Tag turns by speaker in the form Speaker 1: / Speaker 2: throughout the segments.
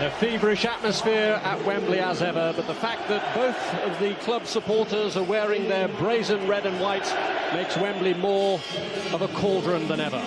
Speaker 1: And a feverish atmosphere at Wembley as ever, but the fact that both of the club supporters are wearing their brazen red and white makes Wembley more of a cauldron than ever.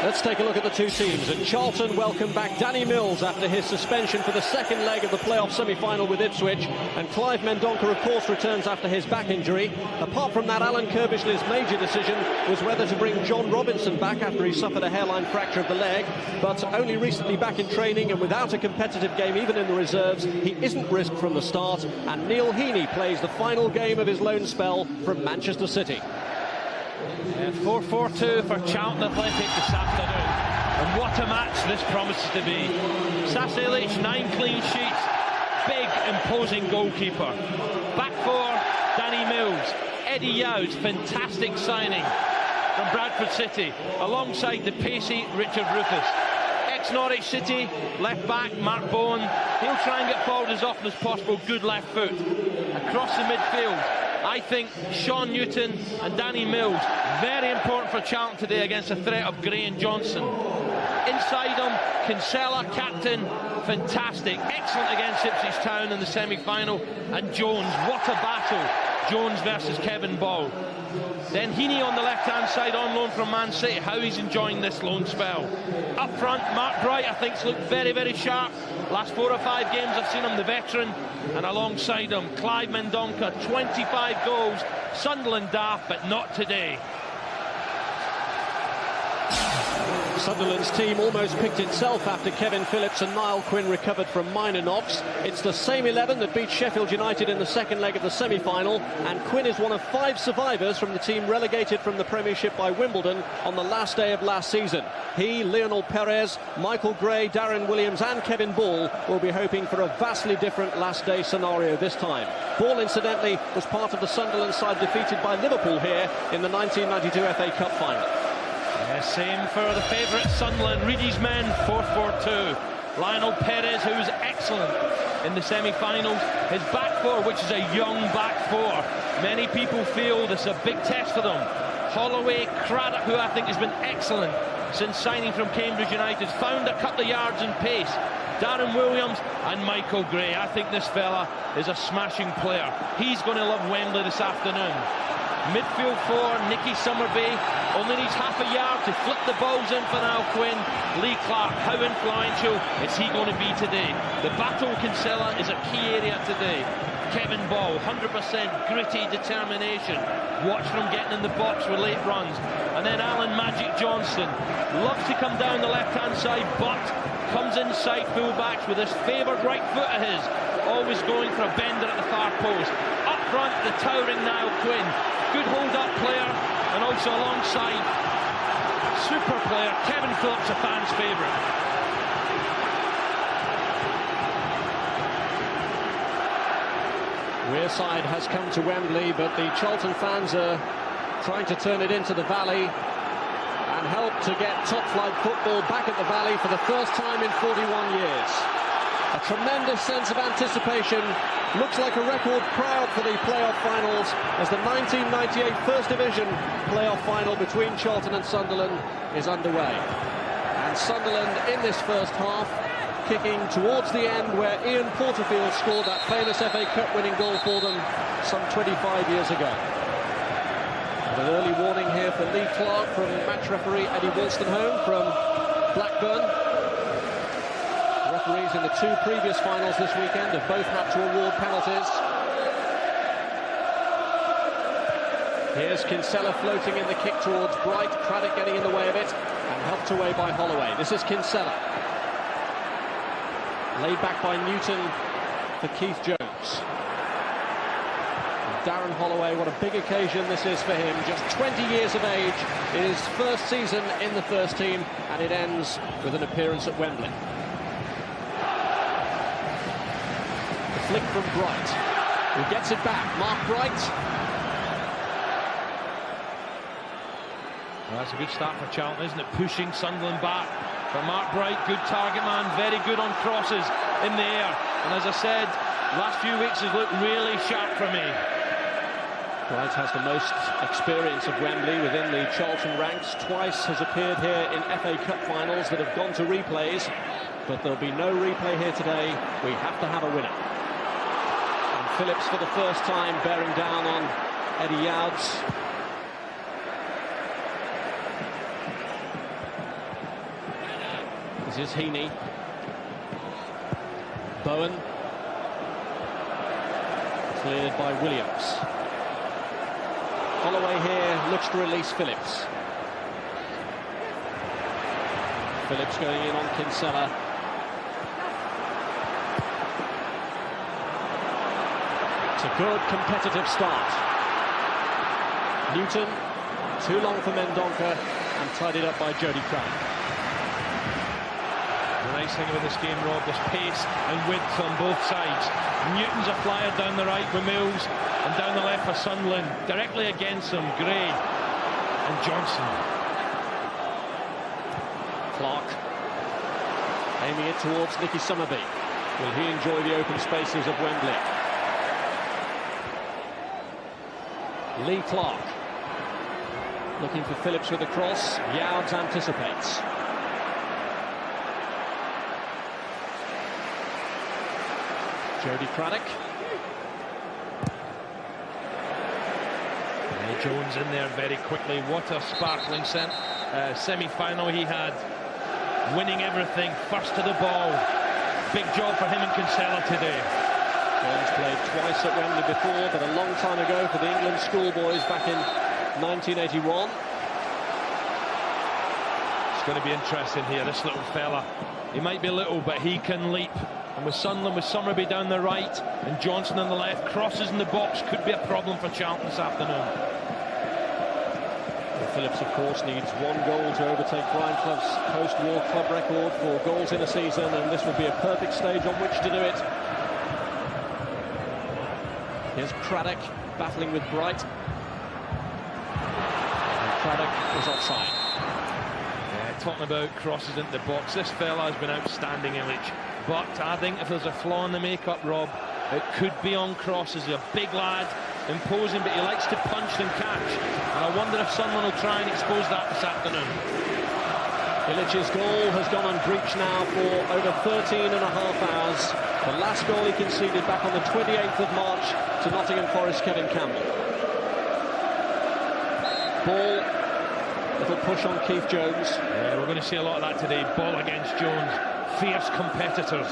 Speaker 1: Let's take a look at the two teams. And Charlton welcome back Danny Mills after his suspension for the second leg of the playoff semi-final with Ipswich. And Clive Mendonca, of course, returns after his back injury. Apart from that, Alan Kirbishley's major decision was whether to bring John Robinson back after he suffered a hairline fracture of the leg. But only recently back in training and without a competitive game, even in the reserves, he isn't risked from the start. And Neil Heaney plays the final game of his loan spell from Manchester City.
Speaker 2: 4-4-2 for Charlton Athletic this afternoon, and what a match this promises to be. Sasilic, 9 clean sheets, big imposing goalkeeper. Back four, Danny Mills. Eddie Yow's fantastic signing from Bradford City, alongside the pacey Richard Rufus. Ex-Norwich City, left back Mark Bowen. He'll try and get forward as often as possible, good left foot. Across the midfield, I think Sean Newton and Danny Mills, very important for Charlton today against the threat of Gray and Johnson. Inside him, Kinsella, captain, fantastic, excellent against Ipswich Town in the semi-final. And Jones, what a battle, Jones versus Kevin Ball. Then Heaney on the left-hand side on loan from Man City, how he's enjoying this loan spell. Up front, Mark Bright, I think, has looked very, very sharp. Last 4 or 5 games I've seen him, the veteran. And alongside him, Clive Mendonca, 25 goals. Sunderland daft, but not today.
Speaker 1: Sunderland's team almost picked itself after Kevin Phillips and Niall Quinn recovered from minor knocks. It's the same 11 that beat Sheffield United in the second leg of the semi-final, and Quinn is one of 5 survivors from the team relegated from the Premiership by Wimbledon on the last day of last season. He, Lionel Perez, Michael Gray, Darren Williams and Kevin Ball will be hoping for a vastly different last day scenario this time. Ball, incidentally, was part of the Sunderland side defeated by Liverpool here in the 1992 FA Cup final.
Speaker 2: Yeah, same for the favourite Sunderland, Reedy's men, 4-4-2. Lionel Perez, who's excellent in the semi-finals. His back four, which is a young back four. Many people feel this is a big test for them. Holloway, Craddock, who I think has been excellent since signing from Cambridge United, found a couple of yards in pace. Darren Williams and Michael Gray. I think this fella is a smashing player. He's going to love Wembley this afternoon. Midfield four, Nicky Summerbee, only needs half a yard to flip the balls in for Niall Quinn. Lee Clark, how influential is he going to be today? The battle with Kinsella is a key area today. Kevin Ball, 100% gritty determination. Watch for him getting in the box with late runs. And then Alan Magic Johnson, loves to come down the left-hand side, but comes inside full-backs with his favoured right foot of his, always going for a bender at the far post. Up front, the towering Niall Quinn. Good hold-up player, and also alongside super player Kevin Phillips, a fan's favourite.
Speaker 1: Wearside has come to Wembley, but the Charlton fans are trying to turn it into the Valley and help to get top-flight football back at the Valley for the first time in 41 years. A tremendous sense of anticipation. Looks like a record crowd for the playoff finals as the 1998 First Division playoff final between Charlton and Sunderland is underway. And Sunderland in this first half kicking towards the end where Ian Porterfield scored that famous FA Cup winning goal for them some 25 years ago. And an early warning here for Lee Clark from match referee Eddie Wolstenholme from Blackburn. Referees in the 2 previous finals this weekend have both had to award penalties. Here's Kinsella floating in the kick towards Bright, Craddock getting in the way of it and helped away by Holloway. This is Kinsella. Laid back by Newton for Keith Jones. And Darren Holloway, what a big occasion this is for him. Just 20 years of age, his first season in the first team, and it ends with an appearance at Wembley. Flick from Bright, who gets it back. Mark Bright.
Speaker 2: Well, that's a good start for Charlton, isn't it? Pushing Sunderland back. But Mark Bright, good target man, very good on crosses in the air. And as I said, last few weeks has looked really sharp for me.
Speaker 1: Bright has the most experience of Wembley within the Charlton ranks. Twice has appeared here in FA Cup finals that have gone to replays. but there'll be no replay here today. We have to have a winner. And Phillips for the first time bearing down on Eddie Youds. This is Heaney. Bowen. Cleared by Williams. Holloway here looks to release Phillips. Phillips going in on Kinsella. It's a good competitive start. Newton, too long for Mendonca, and tidied up by Jody Craddock.
Speaker 2: The nice thing about this game, Rob, there's pace and width on both sides. Newton's a flyer down the right with Mills, and down the left for Sunderland. Directly against him, Gray and Johnson.
Speaker 1: Clark aiming it towards Nicky Summerby. Will he enjoy the open spaces of Wembley? Lee Clark looking for Phillips with a cross. Youds anticipates. Jody Craddock.
Speaker 2: Jones in there very quickly. What a sparkling semi-final he had. Winning everything, first to the ball. Big job for him and Kinsella today.
Speaker 1: Jones played twice at Wembley before, but a long time ago for the England schoolboys back in 1981.
Speaker 2: It's going to be interesting here, this little fella. He might be little, but he can leap. And with Sunderland, with Summerby down the right and Johnson on the left, crosses in the box could be a problem for Charlton this afternoon.
Speaker 1: Well, Phillips, of course, needs one goal to overtake Brian Clough's post-war club record for goals in a season, and this would be a perfect stage on which to do it. Here's Craddock battling with Bright. And Craddock is offside.
Speaker 2: Yeah, talking about crosses into the box, this fella has been outstanding, Illich. But I think if there's a flaw in the makeup, Rob, it could be on crosses. He's a big lad, imposing, but he likes to punch and catch. And I wonder if someone will try and expose that this afternoon.
Speaker 1: Illich's goal has gone unbreached now for over 13 and a half hours. The last goal he conceded back on the 28th of March to Nottingham Forest Kevin Campbell. Ball, little push on Keith Jones.
Speaker 2: Yeah, we're going to see a lot of that today. Ball against Jones. Fierce competitors.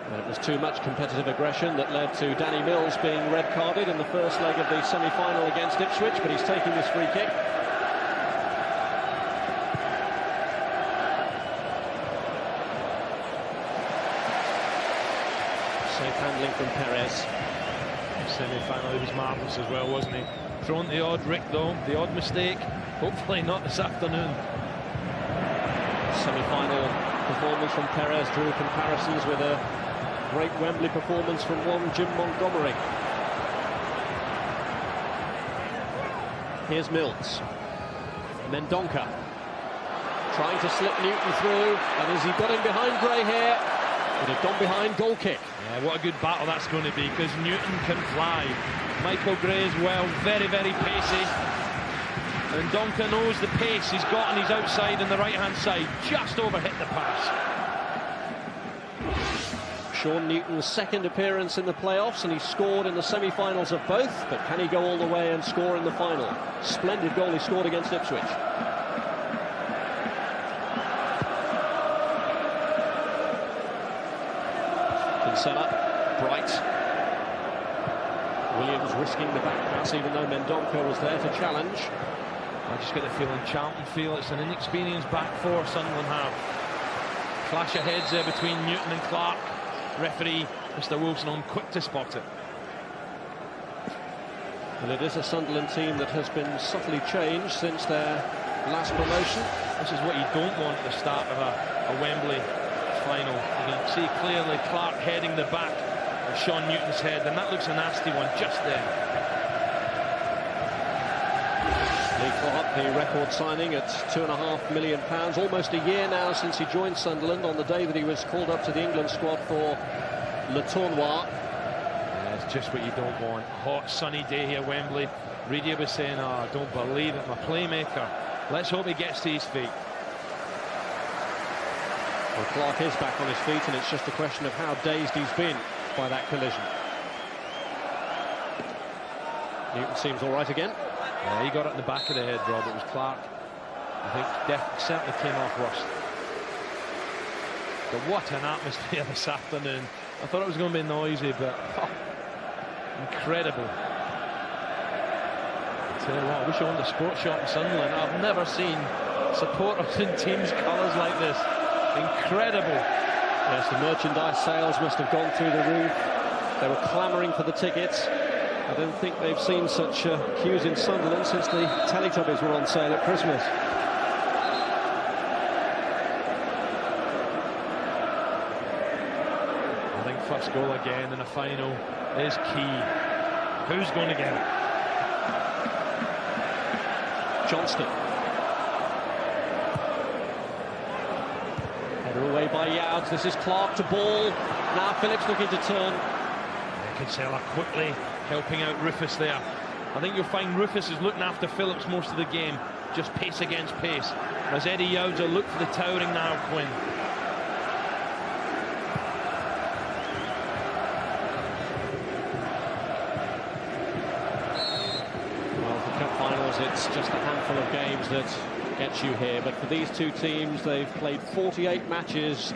Speaker 1: And it was too much competitive aggression that led to Danny Mills being red carded in the first leg of the semi-final against Ipswich, but he's taking this free kick. Safe handling from Perez.
Speaker 2: Semi-final, he was marvellous as well, wasn't he? Thrown the odd Rick though, the odd mistake. Hopefully not this afternoon.
Speaker 1: Semi-final performance from Perez drew comparisons with a great Wembley performance from one Jim Montgomery. Here's Mills. Mendonca trying to slip Newton through, and as he got in behind Gray here, it had gone behind, goal kick.
Speaker 2: Yeah, what a good battle that's going to be, because Newton can fly. Michael Gray as well, very, very pacey. And Mendonca knows the pace he's got, and he's outside on the right-hand side, just overhit the pass.
Speaker 1: Sean Newton's second appearance in the playoffs, and he scored in the semi-finals of both, but can he go all the way and score in the final? Splendid goal he scored against Ipswich. Kinsella, Bright. Williams risking the back pass, even though Mendonca was there to challenge.
Speaker 2: I just get the feeling Charlton feel it's an inexperienced back four Sunderland have. Clash of heads there between Newton and Clark. Referee Mr. Wilson on quick to spot it.
Speaker 1: And it is a Sunderland team that has been subtly changed since their last promotion.
Speaker 2: This is what you don't want at the start of a Wembley final. You can see clearly Clark heading the back of Sean Newton's head, and that looks a nasty one just there.
Speaker 1: Lee Clark, the record signing at £2.5 million, almost a year now since he joined Sunderland, on the day that he was called up to the England squad for Le Tournoi.
Speaker 2: Yeah, it's just what you don't want. Hot, sunny day here, Wembley. Reedy was saying, "Oh, I don't believe it, my playmaker." Let's hope he gets to his feet.
Speaker 1: Well, Clark is back on his feet, and it's just a question of how dazed he's been by that collision. Newton seems all right again.
Speaker 2: Yeah, he got it in the back of the head, Rob. It was Clark. I think certainly came off worse. But what an atmosphere this afternoon. I thought it was going to be noisy, but incredible. I tell you what, I wish I owned a sports shop in Sunderland. I've never seen supporters in teams' colours like this. Incredible.
Speaker 1: Yes, the merchandise sales must have gone through the roof. They were clamouring for the tickets. I don't think they've seen such queues in Sunderland since the Teletubbies were on sale at Christmas.
Speaker 2: I think first goal again in a final is key. Who's going to get it?
Speaker 1: Johnston. Header away by Youds. This is Clark to ball. Now Phillips looking to turn.
Speaker 2: Kinsella quickly helping out Rufus there. I think you'll find Rufus is looking after Phillips most of the game, just pace against pace. As Eddie Youds will look for the towering now, Quinn.
Speaker 1: Well, for cup finals, it's just a handful of games that gets you here. But for these two teams, they've played 48 matches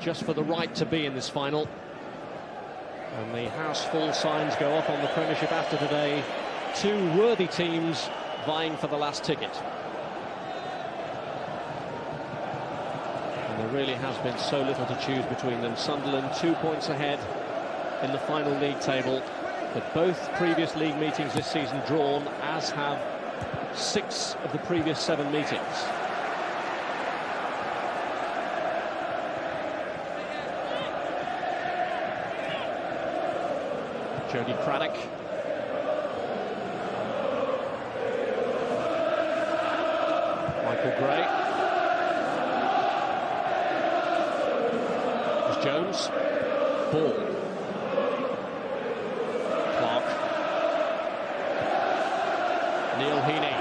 Speaker 1: just for the right to be in this final. And the house full signs go up on the Premiership after today. Two worthy teams vying for the last ticket. And there really has been so little to choose between them. Sunderland 2 points ahead in the final league table, but both previous league meetings this season drawn, as have 6 of the previous 7 meetings. Jody Craddock. Michael Gray. There's Jones. Ball. Clark. Neil Heaney.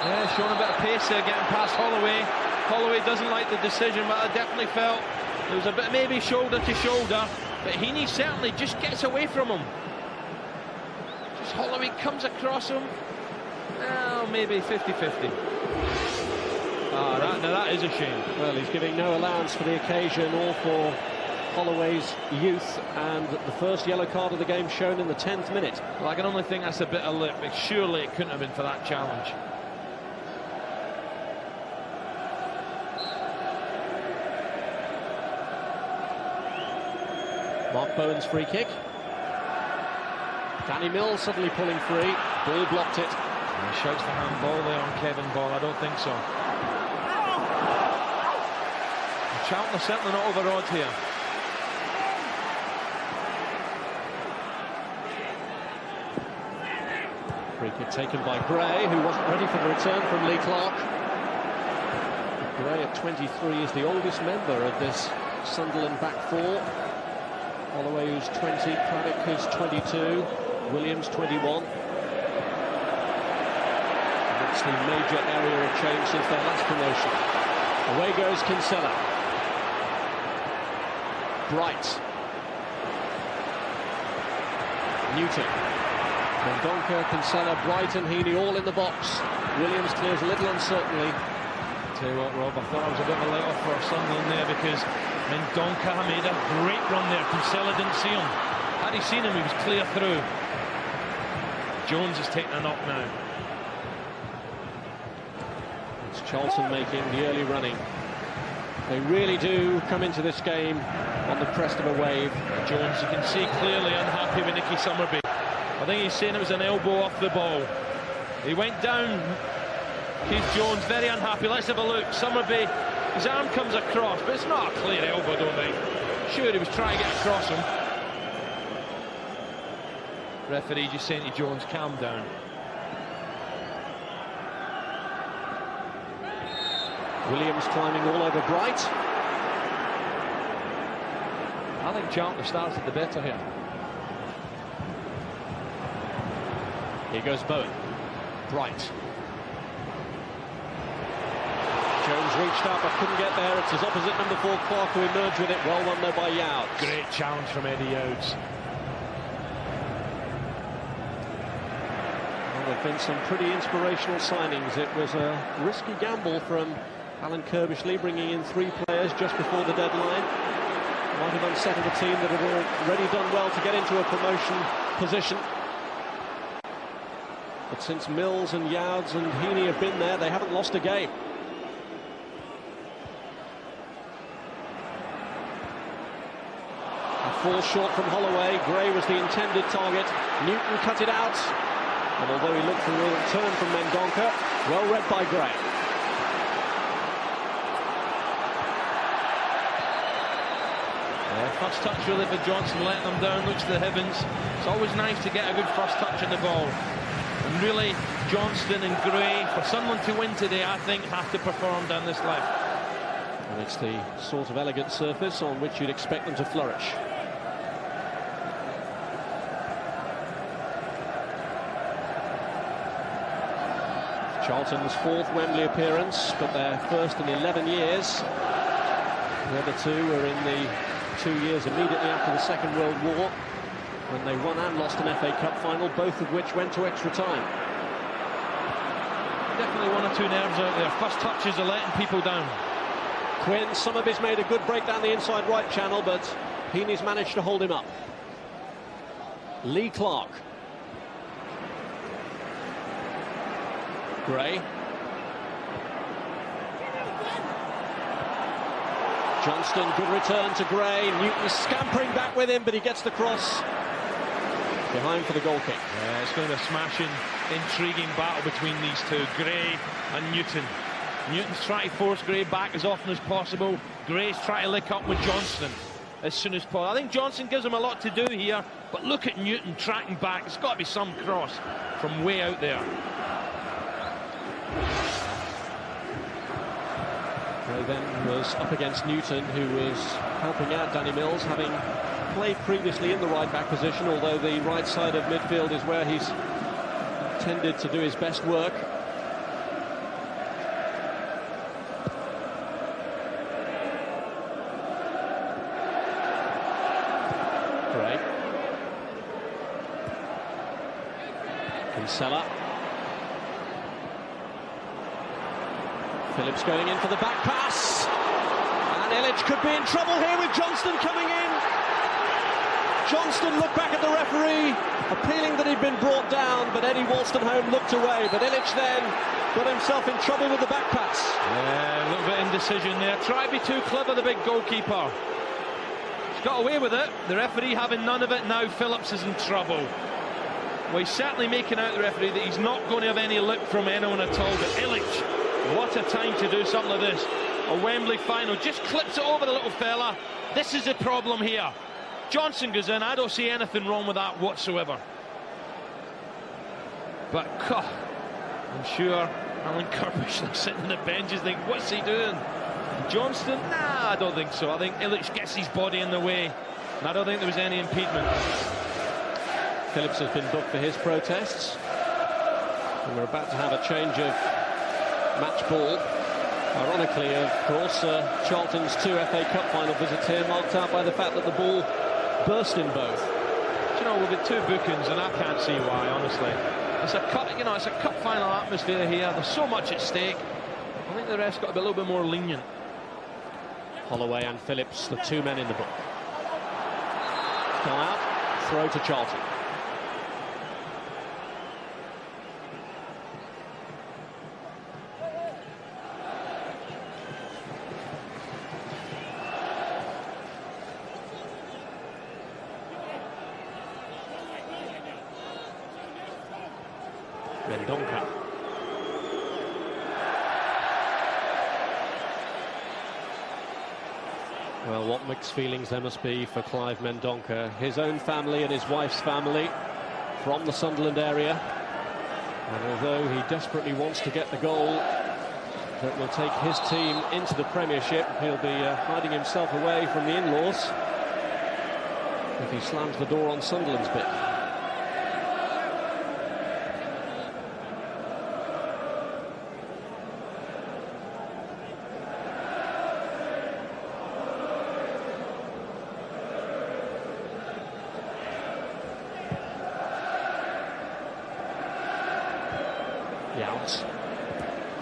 Speaker 2: Yeah, showing a bit of pace there, getting past Holloway. Holloway doesn't like the decision, but I definitely felt there was a bit maybe shoulder to shoulder. But Heaney certainly just gets away from him. Just Holloway comes across him. Well, maybe 50-50. Now that is a shame.
Speaker 1: Well, he's giving no allowance for the occasion or for Holloway's youth, and the first yellow card of the game shown in the 10th minute.
Speaker 2: Well, I can only think that's a bit of lip, but surely it couldn't have been for that challenge.
Speaker 1: Mark Bowen's free kick. Danny Mills suddenly pulling free. Ball blocked it.
Speaker 2: And he shouts the handball there on Kevin Ball. I don't think so. Charlton are certainly not over odds here.
Speaker 1: Free kick taken by Gray, who wasn't ready for the return from Lee Clark. Gray at 23 is the oldest member of this Sunderland back four. Holloway, who's 20, Craddock, who's 22, Williams, 21. That's the major area of change since their last promotion. Away goes Kinsella. Bright. Newton. Mendonca, Kinsella, Bright and Heaney all in the box. Williams clears a little uncertainly.
Speaker 2: Tell you what, Rob, I thought I was a bit of a let-off for Sunderland there, because Mendonca made a great run there. Kinsella didn't see him. Had he seen him, he was clear through. Jones is taking a knock now.
Speaker 1: It's Charlton making the early running. They really do come into this game on the crest of a wave.
Speaker 2: Jones, you can see clearly unhappy with Nicky Summerby. I think he's saying it was an elbow off the ball. He went down. Keith Jones very unhappy. Let's have a look. Summerby, his arm comes across, but it's not a clear elbow, I don't think. Sure, he was trying to get across him. Referee just saying to Jones, calm down.
Speaker 1: Williams climbing all over Bright.
Speaker 2: I think Charlton starts at the better here.
Speaker 1: Here goes Bowen. Bright. reached out but couldn't get there. It's his opposite number 4, Clark, who emerged with it. Well won though by Youds.
Speaker 2: Great challenge from Eddie Youds.
Speaker 1: Well, there have been some pretty inspirational signings. It was a risky gamble from Alan Kirbishley, bringing in 3 players just before the deadline. Might have unsettled a team that had already done well to get into a promotion position. But since Mills and Youds and Heaney have been there, they haven't lost a game. A fall short from Holloway. Gray was the intended target. Newton cut it out. And although he looked for a real turn from Mendonca, well read by Gray.
Speaker 2: First touch really for Johnson, letting them down, looks to the heavens. It's always nice to get a good first touch in the ball. And really, Johnston and Gray, for Sunderland to win today, I think, have to perform down this left.
Speaker 1: And it's the sort of elegant surface on which you'd expect them to flourish. Charlton's 4th Wembley appearance, but their first in 11 years. The other 2 were in the 2 years immediately after the Second World War, when they won and lost an FA Cup final, both of which went to extra time.
Speaker 2: Definitely 1 or 2 nerves out there. First touches are letting people down.
Speaker 1: Quinn, Summerby's made a good break down the inside right channel, but Heaney's managed to hold him up. Lee Clark. Gray. Johnston, good return to Gray. Newton scampering back with him, but he gets the cross behind for the goal kick.
Speaker 2: Yeah, it's going to be a smashing, intriguing battle between these 2, Gray and Newton. Newton's trying to force Gray back as often as possible. Gray's trying to lick up with Johnston as soon as possible. I think Johnston gives him a lot to do here, but look at Newton tracking back. It's got to be some cross from way out there.
Speaker 1: Gray then was up against Newton, who was helping out Danny Mills, having played previously in the right-back position, although the right side of midfield is where he's tended to do his best work. Gray. Kinsella. Phillips going in for the back pass, and Illich could be in trouble here with Johnston coming in. Johnston looked back at the referee, appealing that he'd been brought down, but Eddie Wolstenholme looked away. But Illich then got himself in trouble with the back pass.
Speaker 2: Yeah, a little bit indecision there. Try to be too clever, the big goalkeeper. He's got away with it. The referee having none of it now. Phillips is in trouble. Well, he's certainly making out, the referee, that he's not going to have any look from anyone at all. But Illich, what a time to do something like this. A Wembley final, just clips it over the little fella. This is the problem here. Johnson goes in. I don't see anything wrong with that whatsoever. But I'm sure Alan Kirbishley sitting on the benches thinking, what's he doing? Johnston? Nah, I don't think so. I think Illich gets his body in the way, and I don't think there was any impediment.
Speaker 1: Phillips has been booked for his protests, and we're about to have a change of match ball. Ironically, of course, Charlton's 2 FA Cup final visits here, marked out by the fact that the ball burst in both.
Speaker 2: Do you know, we've got 2 bookings, and I can't see why, honestly. It's a cup, you know, it's a cup final atmosphere here. There's so much at stake. I think the ref's got to be a little bit more lenient.
Speaker 1: Holloway and Phillips, the 2 men in the book. Gone out, throw to Charlton. Mendonca. Well, what mixed feelings there must be for Clive Mendonca. His own family and his wife's family from the Sunderland area. And although he desperately wants to get the goal that will take his team into the Premiership, he'll be hiding himself away from the in-laws if he slams the door on Sunderland's bit.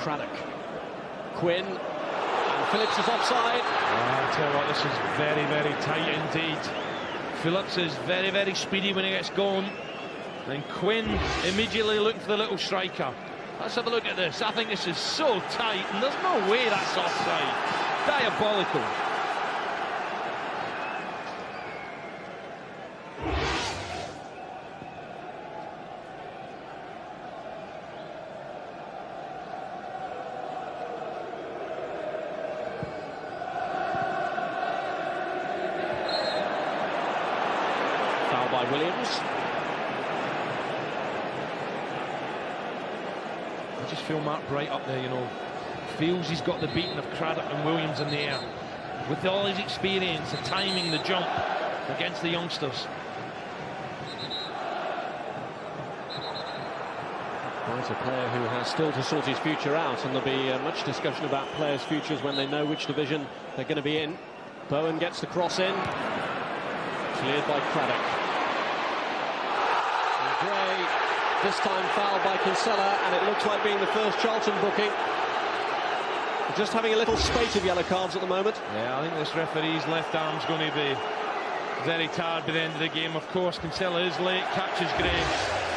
Speaker 1: Craddock. Quinn, and Phillips is offside.
Speaker 2: I tell you what, this is very, very tight indeed. Phillips is very, very speedy when he gets going. And Quinn immediately looking for the little striker. Let's have a look at this. I think this is so tight, and there's no way that's offside. Diabolical.
Speaker 1: Foul by Williams.
Speaker 2: I just feel Mark Bright up there, you know, feels he's got the beating of Craddock and Williams in the air. With all his experience, the timing, the jump against the youngsters.
Speaker 1: Well, it's a player who has still to sort his future out, and there'll be much discussion about players' futures when they know which division they're going to be in. Bowen gets the cross in. Cleared by Craddock. And Gray, this time fouled by Kinsella, and it looks like being the first Charlton booking. Just having a little spate of yellow cards at the moment.
Speaker 2: Yeah, I think this referee's left arm's going to be very tired by the end of the game. Of course, Kinsella is late, catches Gray,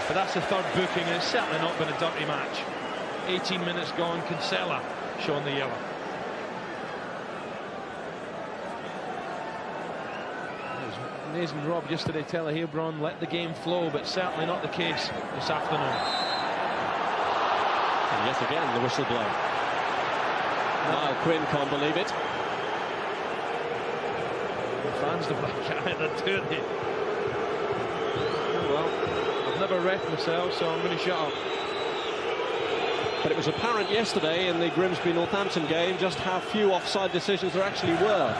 Speaker 2: but that's the third booking, and it's certainly not been a dirty match. 18 minutes gone, Kinsella showing the yellow. It was amazing, Rob, yesterday telling Hebron let the game flow, but certainly not the case this afternoon.
Speaker 1: And yet again, the whistle blown. Now Quinn can't believe it.
Speaker 2: The fans don't like it, do they? Well, I've never reffed myself, so I'm going to shut up.
Speaker 1: But it was apparent yesterday in the Grimsby-Northampton game just how few offside decisions there actually were.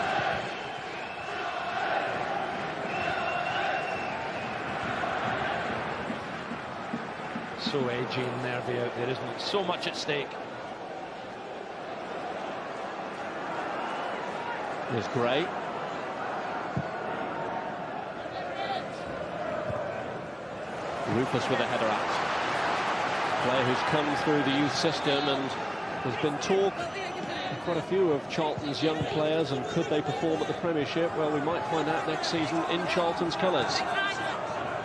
Speaker 2: So edgy and nervy out there, isn't it? So much at stake.
Speaker 1: Here's Gray. Rufus with a header out. Player who's come through the youth system, and there's been talk, quite a few, of Charlton's young players, and could they perform at the Premiership? Well, we might find out next season in Charlton's colours,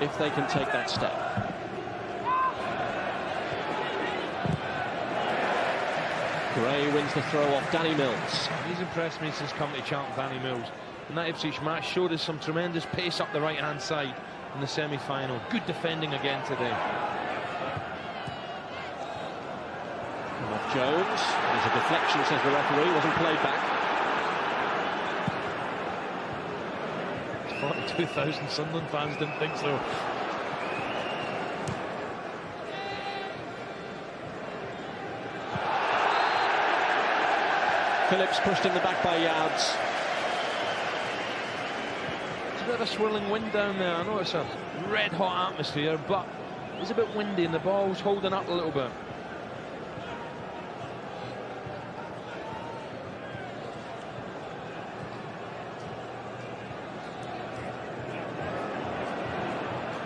Speaker 1: if they can take that step. Gray wins the throw off Danny Mills.
Speaker 2: He's impressed me since coming to Charlton, Danny Mills. And that Ipswich match showed us some tremendous pace up the right-hand side in the semi-final. Good defending again today.
Speaker 1: And off Jones. There's a deflection, says the referee. Wasn't played back.
Speaker 2: 42,000 Sunderland fans didn't think so.
Speaker 1: Phillips pushed in the back by Yards.
Speaker 2: It's a bit of a swirling wind down there. I know it's a red-hot atmosphere, but it's a bit windy and the ball's holding up a little bit.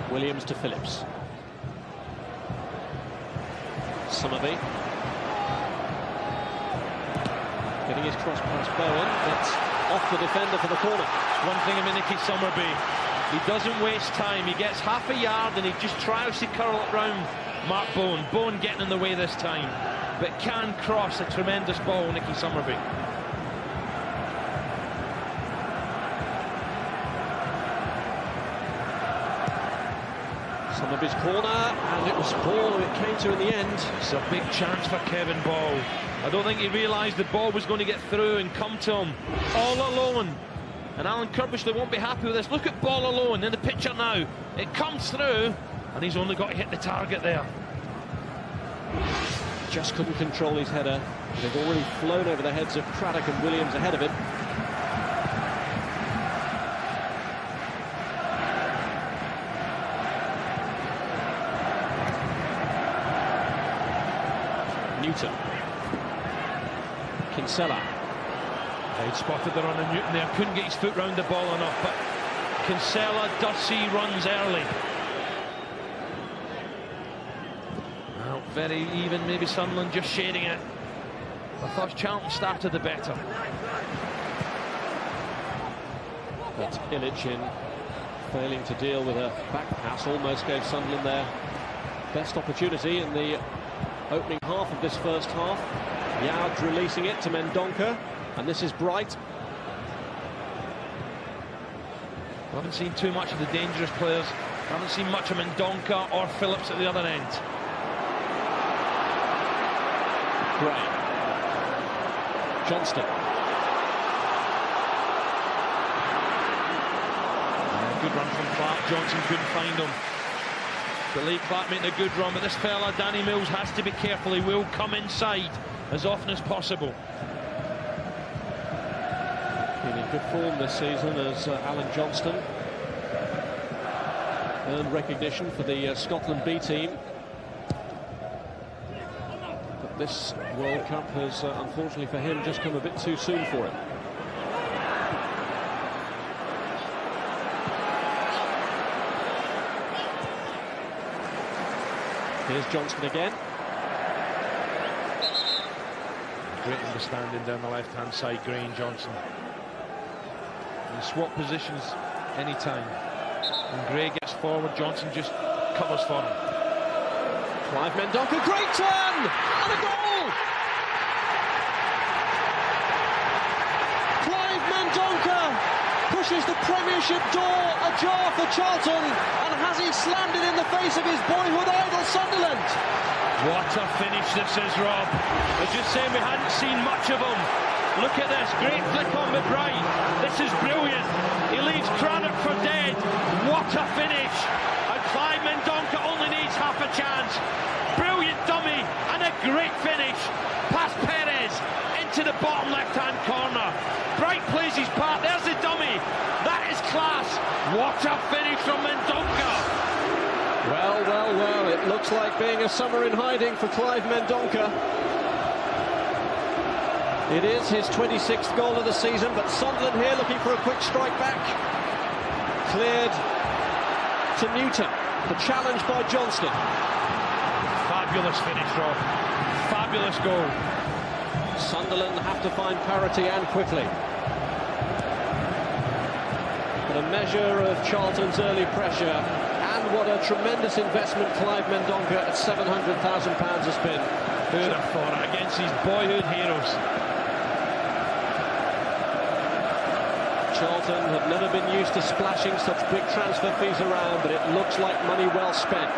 Speaker 1: Williams to Phillips. Summerby. Getting his cross past Bowen, but off the defender for the corner.
Speaker 2: One thing about Nicky Summerby, he doesn't waste time. He gets half a yard and he just tries to curl it round Mark Bowen. Bowen getting in the way this time, but can cross a tremendous ball, Nicky Summerby.
Speaker 1: Summerby's corner, and it was Ball who it came to in the end.
Speaker 2: It's a big chance for Kevin Ball. I don't think he realised the ball was going to get through and come to him all alone. And Alan Kirbishley won't be happy with this. Look at Ball alone in the picture now. It comes through, and he's only got to hit the target there.
Speaker 1: Just couldn't control his header. They've already flown over the heads of Craddock and Williams ahead of him. Newton. Kinsella.
Speaker 2: He'd spotted the run of Newton there, couldn't get his foot round the ball enough, but Kinsella does see runs early. Well, very even, maybe Sunderland just shading it. The first Charlton started, the better.
Speaker 1: But Illich, in failing to deal with a back pass, almost gave Sunderland their best opportunity in the opening half of this first half. Yaud releasing it to Mendonca, and this is Bright.
Speaker 2: We haven't seen too much of the dangerous players. We haven't seen much of Mendonca or Phillips at the other end.
Speaker 1: Gray. Johnston.
Speaker 2: Good run from Clark. Johnson couldn't find him. The lead back making a good run, but this fella, Danny Mills, has to be careful. He will come inside as often as possible.
Speaker 1: Been in good form this season as Alan Johnston earned recognition for the Scotland B team. But this World Cup has, unfortunately for him, just come a bit too soon for him. Here's Johnston again.
Speaker 2: Great understanding down the left-hand side, Gray and Johnson. And swap positions anytime. When Gray gets forward, Johnson just covers for him.
Speaker 1: Clive Mendonca, great turn! And a goal! Clive Mendonca pushes the Premiership door ajar for Charlton, and has he slammed it in the face of his boyhood idol Sunderland.
Speaker 2: What a finish this is, Rob. I was just saying we hadn't seen much of him. Look at this, great flick on McBride. This is brilliant. He leaves Craddock for dead. What a finish. And Clive Mendonca only needs half a chance. Brilliant dummy and a great finish. Past Perez into the bottom left-hand corner. Bright plays his part. There's the dummy. That is class. What a finish from Mendonca.
Speaker 1: Well, well, well, it looks like being a summer in hiding for Clive Mendonca. It is his 26th goal of the season, but Sunderland here looking for a quick strike back. Cleared to Newton. The challenge by Johnston.
Speaker 2: Fabulous finish, Rob. Fabulous goal.
Speaker 1: Sunderland have to find parity, and quickly. But a measure of Charlton's early pressure, and what a tremendous investment Clive Mendonca at £700,000 has been.
Speaker 2: Who'd have thought it, against his boyhood heroes.
Speaker 1: Charlton have never been used to splashing such big transfer fees around, but it looks like money well spent.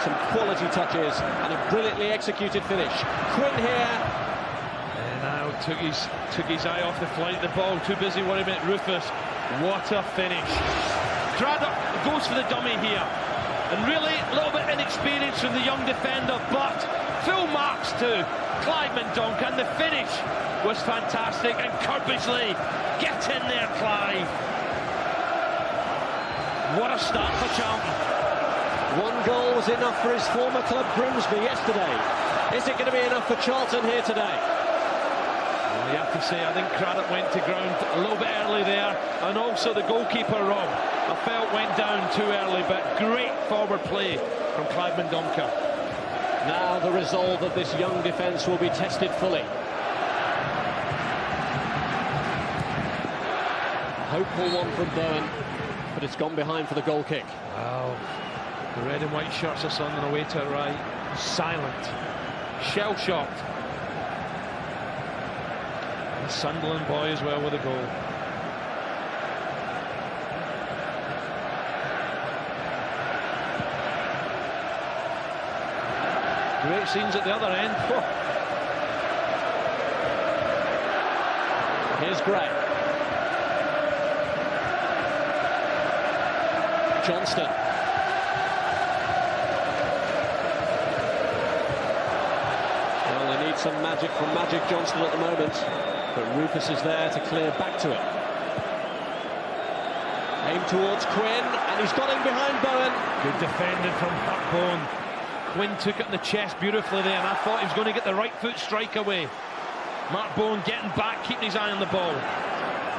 Speaker 1: Some quality touches and a brilliantly executed finish. Quinn here.
Speaker 2: And now took his eye off the flight of the ball. Too busy worrying about Rufus. What a finish. Craddock goes for the dummy here. And really a little bit inexperienced from the young defender, but full marks to Clive Mendonca, and the finish was fantastic. And Kirbysley, get in there, Clive. What a start for Charlton.
Speaker 1: One goal was enough for his former club Grimsby yesterday. Is it going to be enough for Charlton here today?
Speaker 2: Well, you have to say, I think Craddock went to ground a little bit early there, and also the goalkeeper, Rob, I felt went down too early, but great forward play from Clive Mendonca.
Speaker 1: Now the resolve of this young defence will be tested fully. A hopeful one from Bowen, but it's gone behind for the goal kick.
Speaker 2: Wow. The red and white shirts are on the way to the right. Silent. Shell-shocked. The Sunderland boy as well with a goal. Great scenes at the other end. Oh.
Speaker 1: Here's Gray. Johnston. Well, they need some magic from Magic Johnston at the moment, but Rufus is there to clear back to it. Aim towards Quinn, and he's got him behind Bowen.
Speaker 2: Good defending from Hartbone. Quinn took it in the chest beautifully there, and I thought he was going to get the right foot strike away. Mark Bowen getting back, keeping his eye on the ball.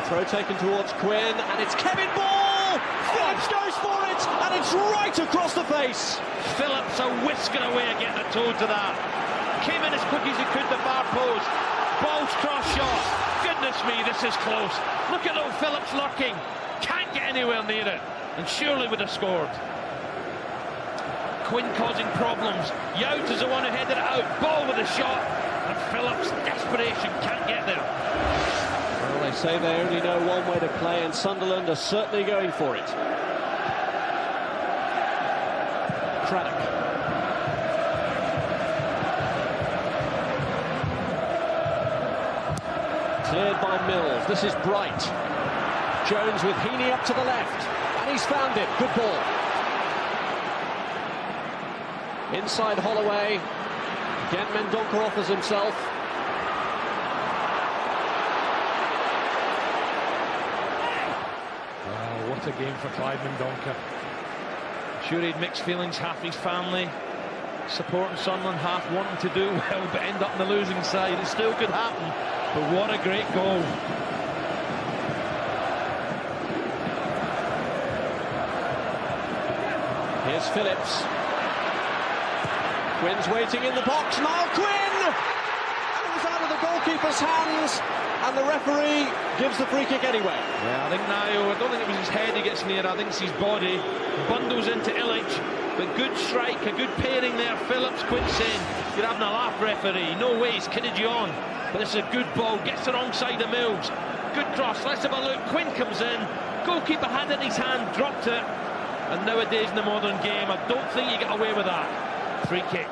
Speaker 1: Throw taken towards Quinn, and it's Kevin Ball! Phillips goes for it, and it's right across the face.
Speaker 2: Phillips a whisking away and getting a toe to that. Came in as quick as he could, the bar post. Ball's cross shot. Goodness me, this is close. Look at little Phillips lurking. Can't get anywhere near it. And surely would have scored. Quinn causing problems. Youth is the one who headed it out. Ball with a shot. And Phillips, desperation, can't get there.
Speaker 1: Well, they say they only know one way to play, and Sunderland are certainly going for it. Craddock. Cleared by Mills. This is Bright. Jones with Heaney up to the left. And he's found it. Good ball. Inside Holloway. Again, Mendonca offers himself.
Speaker 2: Oh, what a game for Clyde Mendonca. Sure, he'd mixed feelings, half his family supporting Sunderland, half wanting to do well, but end up on the losing side. It still could happen, but what a great goal.
Speaker 1: Here's Phillips. Quinn's waiting in the box. Niall Quinn! And it was out of the goalkeeper's hands, and the referee gives the free kick anyway.
Speaker 2: Yeah, I think Niall, I don't think it was his head he gets near, I think it's his body. Bundles into Illich, but good strike, a good pairing there. Phillips, Quinn saying, you're having a laugh, referee. No way, he's kidded you on. But this is a good ball, gets the wrong side of Mills. Good cross, let's have a look. Quinn comes in, goalkeeper had it in his hand, dropped it. And nowadays in the modern game, I don't think you get away with that. Free kick.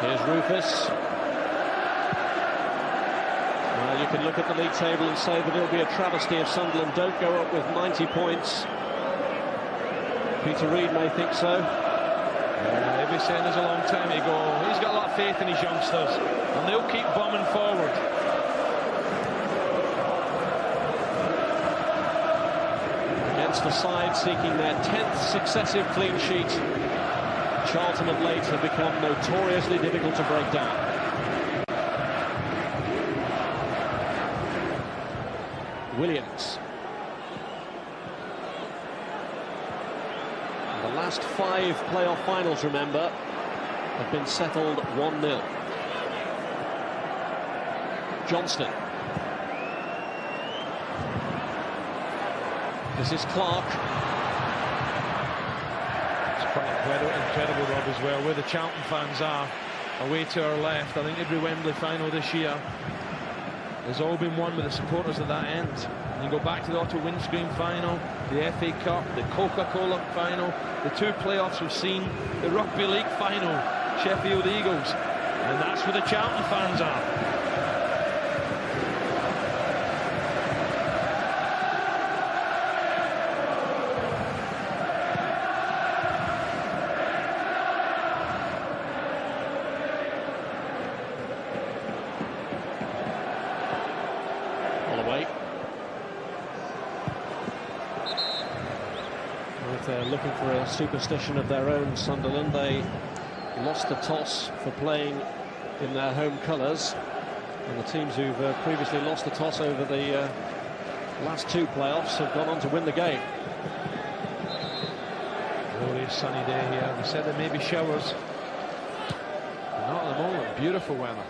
Speaker 1: Here's Rufus. Well, you can look at the league table and say that it'll be a travesty if Sunderland don't go up with 90 points. Peter Reid may think so.
Speaker 2: He'll be saying there's a long time to go. He's got a lot of faith in his youngsters, and they'll keep bombing forward.
Speaker 1: Against a side seeking their 10th successive clean sheet, Charlton of late have become notoriously difficult to break down. Williams. And the last 5 playoff finals, remember, have been settled 1-0. Johnston. This is Clark.
Speaker 2: Incredible, Rob, as well. Where the Charlton fans are, away to our left. I think every Wembley final this year has all been won with the supporters at that end. And you go back to the Auto Windscreen final, the FA Cup, the Coca-Cola final, the 2 playoffs we've seen, the Rugby League final, Sheffield Eagles, and that's where the Charlton fans are.
Speaker 1: If they're looking for a superstition of their own, Sunderland, they lost the toss for playing in their home colours, and the teams who've previously lost the toss over the last 2 playoffs have gone on to win the game.
Speaker 2: Glorious sunny day here. We said there may be showers, but not at the moment. Beautiful weather.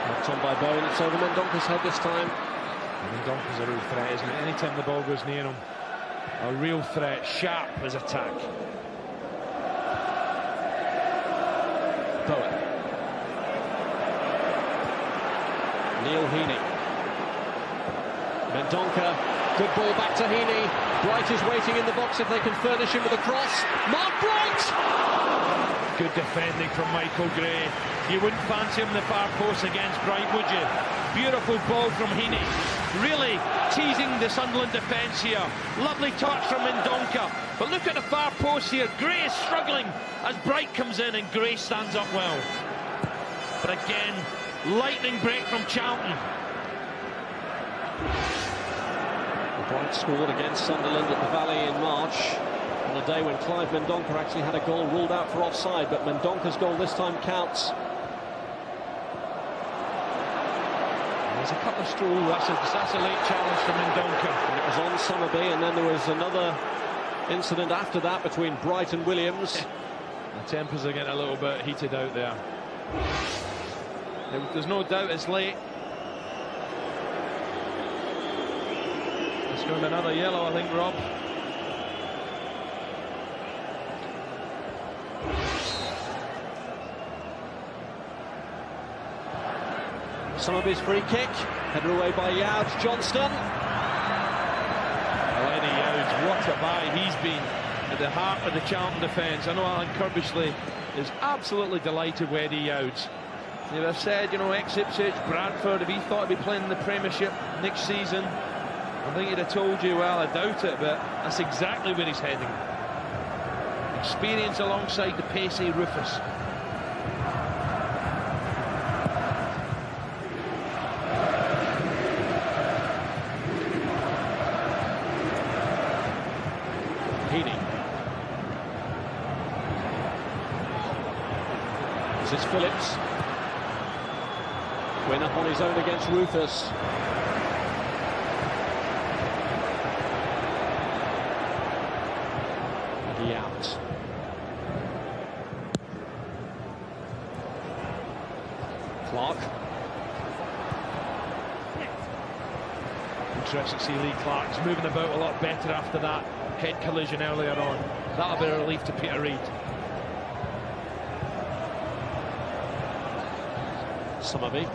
Speaker 1: Knocked on by Bowen. It's over Mendonca's head this time.
Speaker 2: Mendonca's a real threat, isn't it? Anytime the ball goes near him, a real threat, sharp as attack.
Speaker 1: Bowen. Neil Heaney. Mendonca, good ball back to Heaney. Bright is waiting in the box if they can furnish him with a cross. Mark Bright!
Speaker 2: Good defending from Michael Gray. You wouldn't fancy him in the far post against Bright, would you? Beautiful ball from Heaney. Really teasing the Sunderland defence here. Lovely touch from Mendonca. But look at the far post here. Gray is struggling as Bright comes in, and Gray stands up well. But again, lightning break from Charlton.
Speaker 1: scored against Sunderland at the Valley in March, on a day when Clive Mendonca actually had a goal ruled out for offside, but Mendonca's goal this time counts.
Speaker 2: There's a couple of strolls. That's a late challenge for Mendonca.
Speaker 1: And it was on Summerby, and then there was another incident after that between Bright and Williams.
Speaker 2: The tempers are getting a little bit heated out there. There's no doubt it's late. It's going to be another yellow, I think, Rob.
Speaker 1: Summerby's free kick, headed away by Youds. Johnston.
Speaker 2: Eddie Youds, what a buy he's been at the heart of the Charlton defence. I know Alan Kirbishley is absolutely delighted with Eddie Youds. He'd have said, you know, ex-Ipswich, Bradford, if he thought he'd be playing in the Premiership next season, I think he'd have told you, well, I doubt it, but that's exactly where he's heading. Experience alongside the pacey Rufus.
Speaker 1: This is Phillips. Win up on his own against Rufus. And he out. Clark.
Speaker 2: Interesting to see Lee Clark's moving about a lot better after that head collision earlier on. That'll be a relief to Peter Reid.
Speaker 1: Summerby.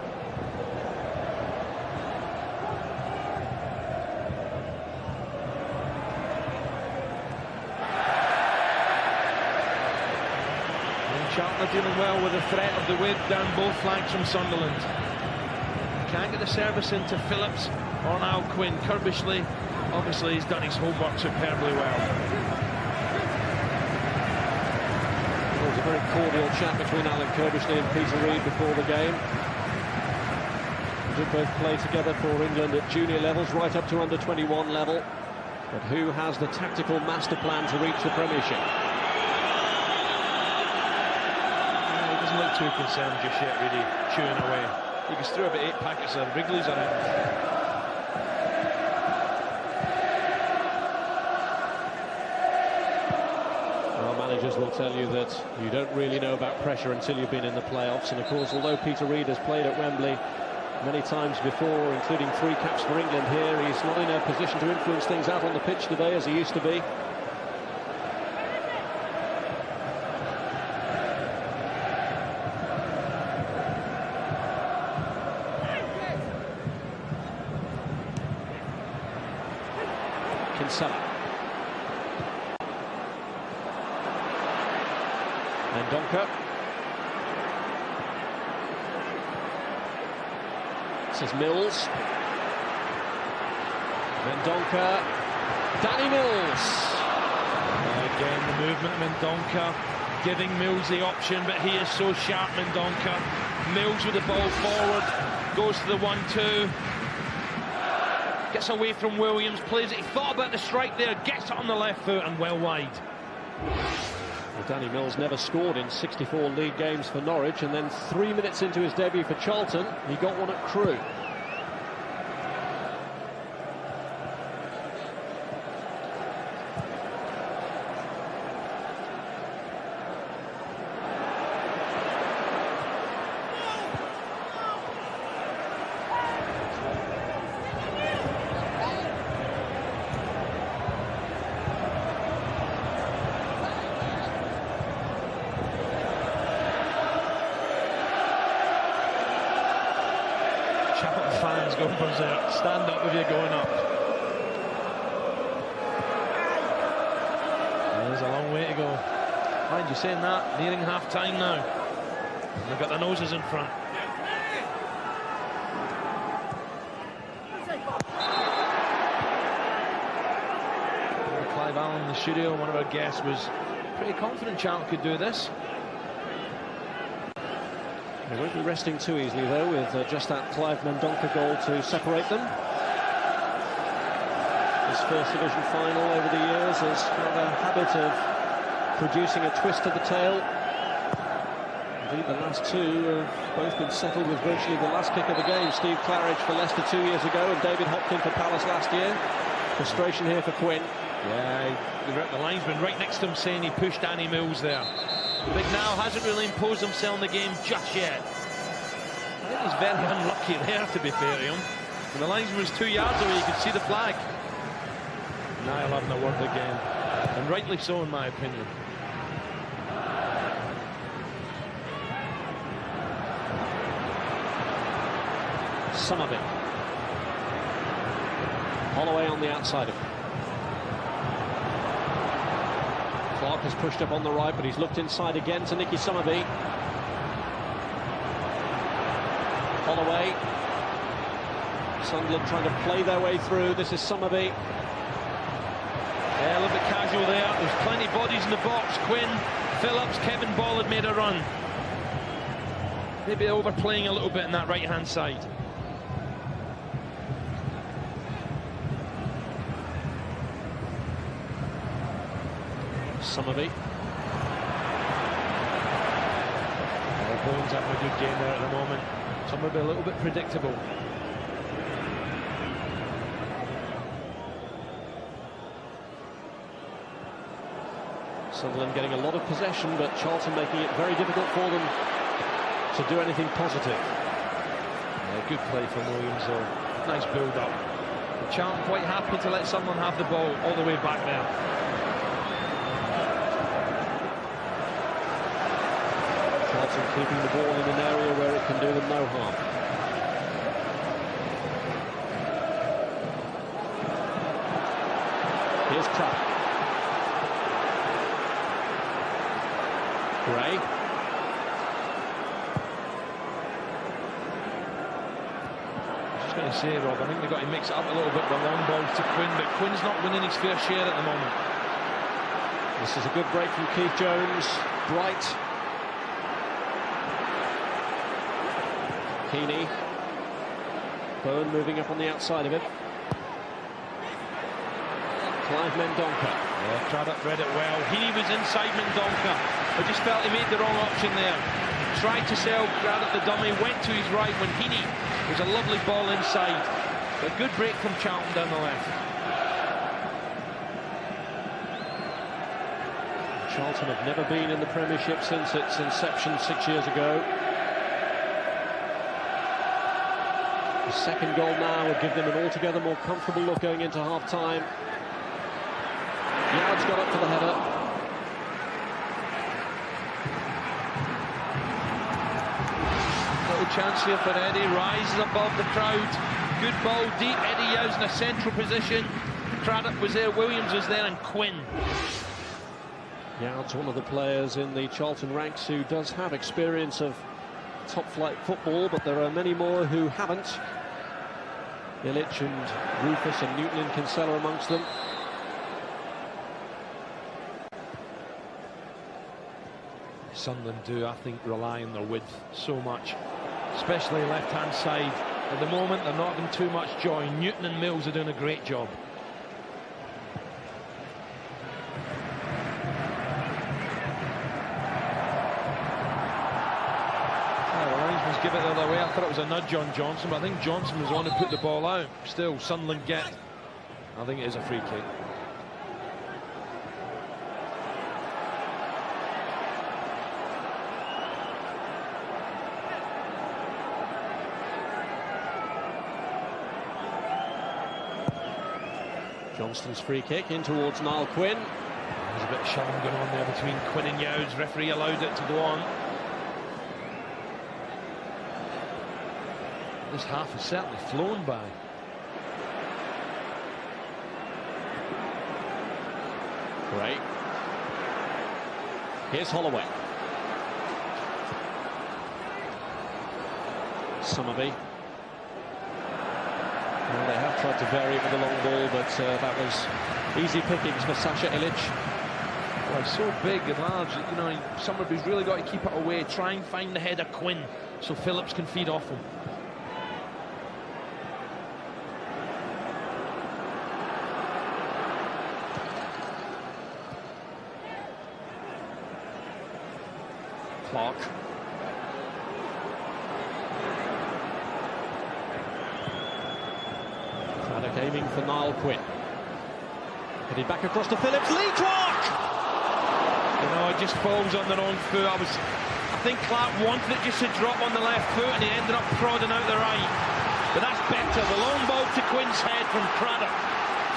Speaker 2: Charlton are dealing well with the threat of the width down both flanks from Sunderland. Can't get the service into Phillips or now Quinn. Kirbishley, obviously, he's done his homework superbly well.
Speaker 1: There was a very cordial chat between Alan Kirbishley and Peter Reid before the game. They did both play together for England at junior levels, right up to under 21 level. But who has the tactical master plan to reach the Premiership?
Speaker 2: Doesn't look too concerned just yet, really, chewing away. He just threw about 8 packets of Wrigley's around.
Speaker 1: Well, managers will tell you that you don't really know about pressure until you've been in the playoffs. And of course, although Peter Reid has played at Wembley many times before, including 3 caps for England here, he's not in a position to influence things out on the pitch today as he used to be. Kinsella. Mendonca. This is Mills. Mendonca. Danny Mills.
Speaker 2: Again, the movement of Mendonca giving Mills the option, but he is so sharp, Mendonca. Mills with the ball forward, goes to the 1-2. Gets away from Williams, plays it. He thought about the strike there, gets it on the left foot and well wide.
Speaker 1: Well, Danny Mills never scored in 64 league games for Norwich, and then 3 minutes into his debut for Charlton, he got one at Crewe.
Speaker 2: Charlton fans going berserk. Stand up if you're going up. There's a long way to go. Mind you saying that, nearing half time now. They've got their noses in front. Clive Allen in the studio, one of our guests, was pretty confident Charlton could do this.
Speaker 1: They won't be resting too easily, though, with just that Clive Mendonca goal to separate them. His first division final over the years has had a habit of producing a twist to the tail. Indeed, the last two have both been settled with virtually the last kick of the game. Steve Claridge for Leicester 2 years ago and David Hopkin for Palace last year. Frustration here for Quinn.
Speaker 2: Yeah, the linesman right next to him saying he pushed Danny Mills there. Big Now hasn't really imposed himself in the game just yet. I think he's very unlucky there, to be fair to him. When the linesman was 2 yards away, you could see the flag. Niall having a word again, and rightly so in my opinion.
Speaker 1: Somerville. Holloway on the outside of him. Clark has pushed up on the right, but he's looked inside again to Nicky Somerville. Holloway. Sunderland trying to play their way through. This is Somerville.
Speaker 2: Yeah, a little bit casual there. There's plenty of bodies in the box. Quinn, Phillips, Kevin Ball had made a run. Maybe overplaying a little bit in that right-hand side.
Speaker 1: Somerville.
Speaker 2: Bones having a good game there at the moment. Somerville a little bit predictable.
Speaker 1: Sunderland getting a lot of possession, but Charlton making it very difficult for them to do anything positive.
Speaker 2: Yeah, good play from Williams though. Nice build-up. Charlton quite happy to let someone have the ball all the way back there.
Speaker 1: Charlton keeping the ball in an area where it can do them no harm. Here's Craddock. Gray.
Speaker 2: Just going to say, Rob, I think they've got to mix it up a little bit with long balls to Quinn, but Quinn's not winning his fair share at the moment.
Speaker 1: This is a good break from Keith Jones. Bright. Heaney. Byrne moving up on the outside of it. Clive Mendonca.
Speaker 2: Yeah, Craddock read it well. Heaney was inside Mendonca. I just felt he made the wrong option there. Tried to sell Craddock the dummy, went to his right when Heaney was a lovely ball inside. A good break from Charlton down the left.
Speaker 1: Charlton have never been in the Premiership since its inception 6 years ago. The second goal now would give them an altogether more comfortable look going into half-time. Yard's got up for the header.
Speaker 2: Little chance here for Eddie, rises above the crowd. Good ball deep, Eddie Yow's in a central position. Craddock was there, Williams was there, and Quinn.
Speaker 1: Yard's one of the players in the Charlton ranks who does have experience of top-flight football, but there are many more who haven't. Illich and Rufus and Newton and Kinsella amongst them.
Speaker 2: Sunderland do, I think, rely on their width so much, especially left-hand side. At the moment, they're not in too much joy. Newton and Mills are doing a great job. Give it the other way. I thought it was a nudge on Johnson, but I think Johnson was the one who put the ball out. Still, Sunderland get. I think it is a free kick.
Speaker 1: Johnston's free kick in towards Niall Quinn.
Speaker 2: There's a bit of shoving going on there between Quinn and Yowes. Referee allowed it to go on. This half has certainly flown by.
Speaker 1: Great. Here's Holloway. Somerville. Well, they have tried to vary it with a long ball, but that was easy pickings for Sasha Illich.
Speaker 2: Well, he's so big and large, you know, Somerville's really got to keep it away, try and find the head of Quinn so Phillips can feed off him.
Speaker 1: Clark. Craddock aiming for Niall Quinn. Headed back across to Phillips. Lee Clark!
Speaker 2: You know, it just falls on the wrong foot. I think Clark wanted it just to drop on the left foot, and he ended up prodding out the right. But that's better. The long ball to Quinn's head from Craddock.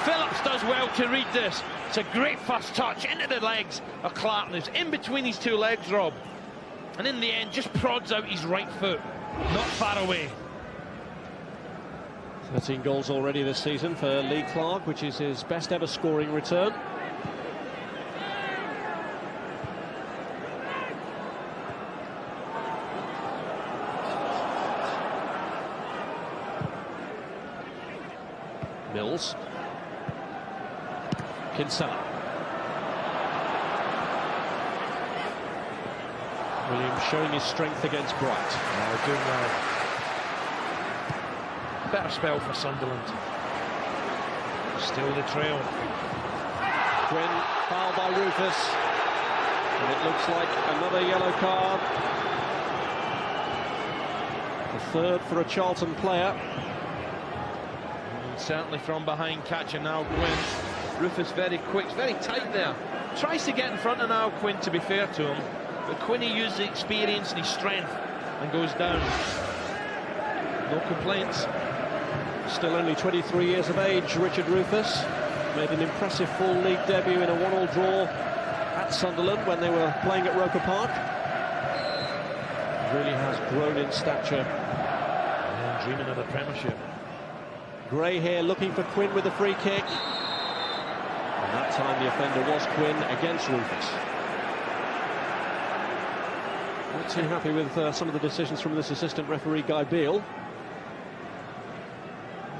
Speaker 2: Phillips does well to read this. It's a great first touch into the legs of Clark. And it's in between his two legs, Rob. And in the end, just prods out his right foot. Not far away.
Speaker 1: 13 goals already this season for Lee Clark, which is his best ever scoring return. Mills. Kinsella. Williams showing his strength against Bright.
Speaker 2: Doing well. Better spell for Sunderland. Still the trail.
Speaker 1: Quinn fouled by Rufus. And it looks like another yellow card. The third for a Charlton player.
Speaker 2: Certainly from behind, catching Niall Quinn. Rufus very quick, very tight there. Tries to get in front of Niall Quinn, to be fair to him. But Quinny uses the experience and his strength and goes down. No complaints.
Speaker 1: Still only 23 years of age, Richard Rufus. Made an impressive full league debut in a 1-1 draw at Sunderland when they were playing at Roker Park. Really has grown in stature.
Speaker 2: And dreaming of the Premiership.
Speaker 1: Gray here looking for Quinn with a free kick. And that time the offender was Quinn against Rufus. Not too happy with some of the decisions from this assistant referee, Guy Beale.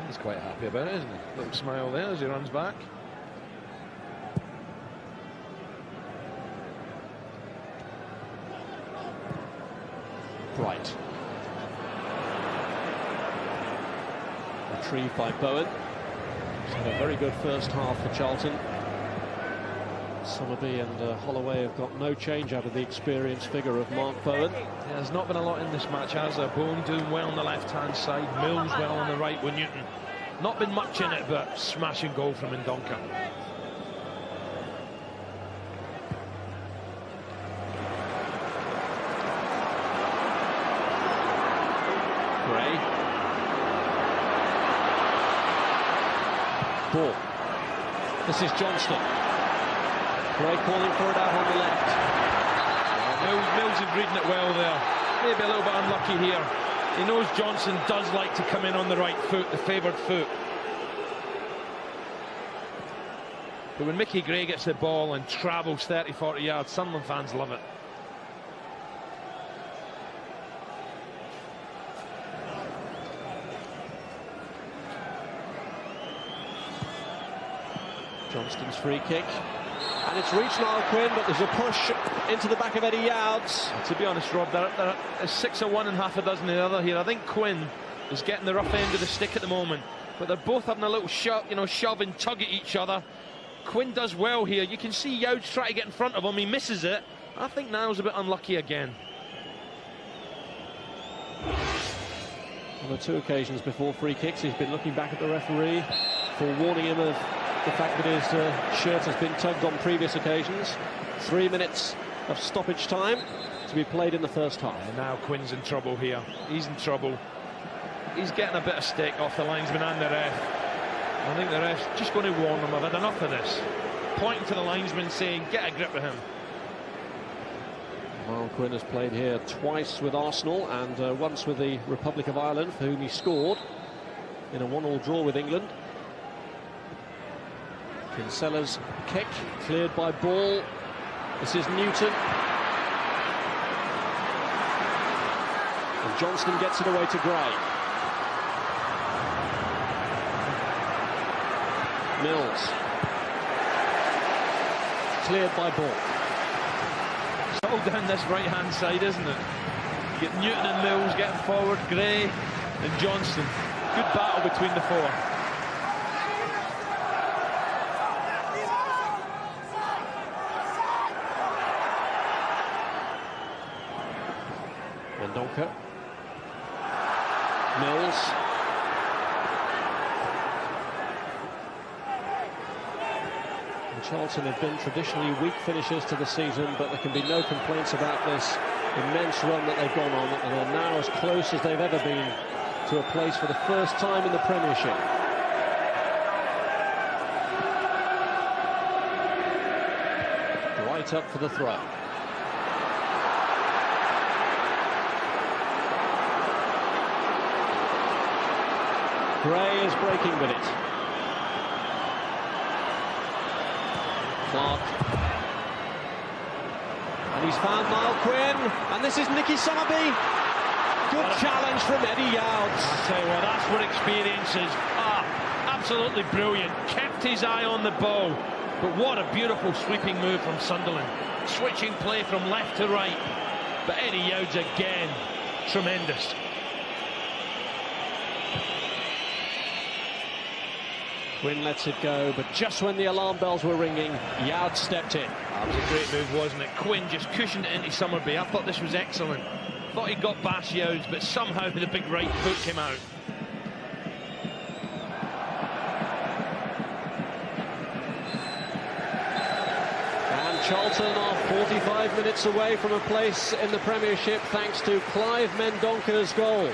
Speaker 2: He's quite happy about it, isn't he? Little smile there as he runs back.
Speaker 1: Bright. Retrieved by Bowen. He's had a very good first half for Charlton. Summerby and Holloway have got no change out of the experienced figure of Mark Bowen.
Speaker 2: Yeah, there's not been a lot in this match, has there? Bowen doing well on the left-hand side, Mills well on the right with Newton. Not been much in it, but smashing goal from Ndonka.
Speaker 1: Gray. Ball. This is Johnston. Gray calling for it out on the left.
Speaker 2: Mills is reading it well there. Maybe a little bit unlucky here. He knows Johnson does like to come in on the right foot, the favoured foot. But when Mickey Gray gets the ball and travels 30-40 yards, Sunderland fans love it.
Speaker 1: Johnston's free kick. And it's reached Niall Quinn, but there's a push into the back of Eddie Youds.
Speaker 2: To be honest, Rob, there's 6 of one and half a dozen of the other here. I think Quinn is getting the rough end of the stick at the moment, but they're both having a little shove and tug at each other. Quinn does well here. You can see Youds try to get in front of him. He misses it. I think Niall's a bit unlucky again.
Speaker 1: On the 2 occasions before free kicks, he's been looking back at the referee for warning him of the fact that his shirt has been tugged on previous occasions. 3 minutes of stoppage time to be played in the first half.
Speaker 2: And now Quinn's in trouble here. He's in trouble. He's getting a bit of stick off the linesman and the ref. I think the ref's just going to warn him. I've had enough of this. Pointing to the linesman saying, get a grip of him.
Speaker 1: Niall Quinn has played here twice with Arsenal and once with the Republic of Ireland, for whom he scored in a 1-1 draw with England. Kinsella's kick cleared by Ball. This is Newton. And Johnston gets it away to Gray. Mills. Cleared by Ball.
Speaker 2: It's all down this right-hand side, isn't it? You get Newton and Mills getting forward, Gray and Johnston. Good battle between the 4.
Speaker 1: Mendonca. Mills. And Charlton have been traditionally weak finishers to the season, but there can be no complaints about this immense run that they've gone on, and they're now as close as they've ever been to a place for the first time in the Premiership. Right up for the throw. Gray is breaking with it. Clark. And he's found Niall Quinn, and this is Nicky Summerby. Good challenge from Eddie Youds.
Speaker 2: I'll tell you what, that's what experience is. Absolutely brilliant. Kept his eye on the ball. But what a beautiful sweeping move from Sunderland. Switching play from left to right. But Eddie Youds again, tremendous.
Speaker 1: Quinn lets it go, but just when the alarm bells were ringing, Youds stepped in.
Speaker 2: That was a great move, wasn't it? Quinn just cushioned it into Summerby. I thought this was excellent. Thought he got past Youds, but somehow the big right foot came out.
Speaker 1: Charlton are 45 minutes away from a place in the Premiership thanks to Clive Mendonca's goal.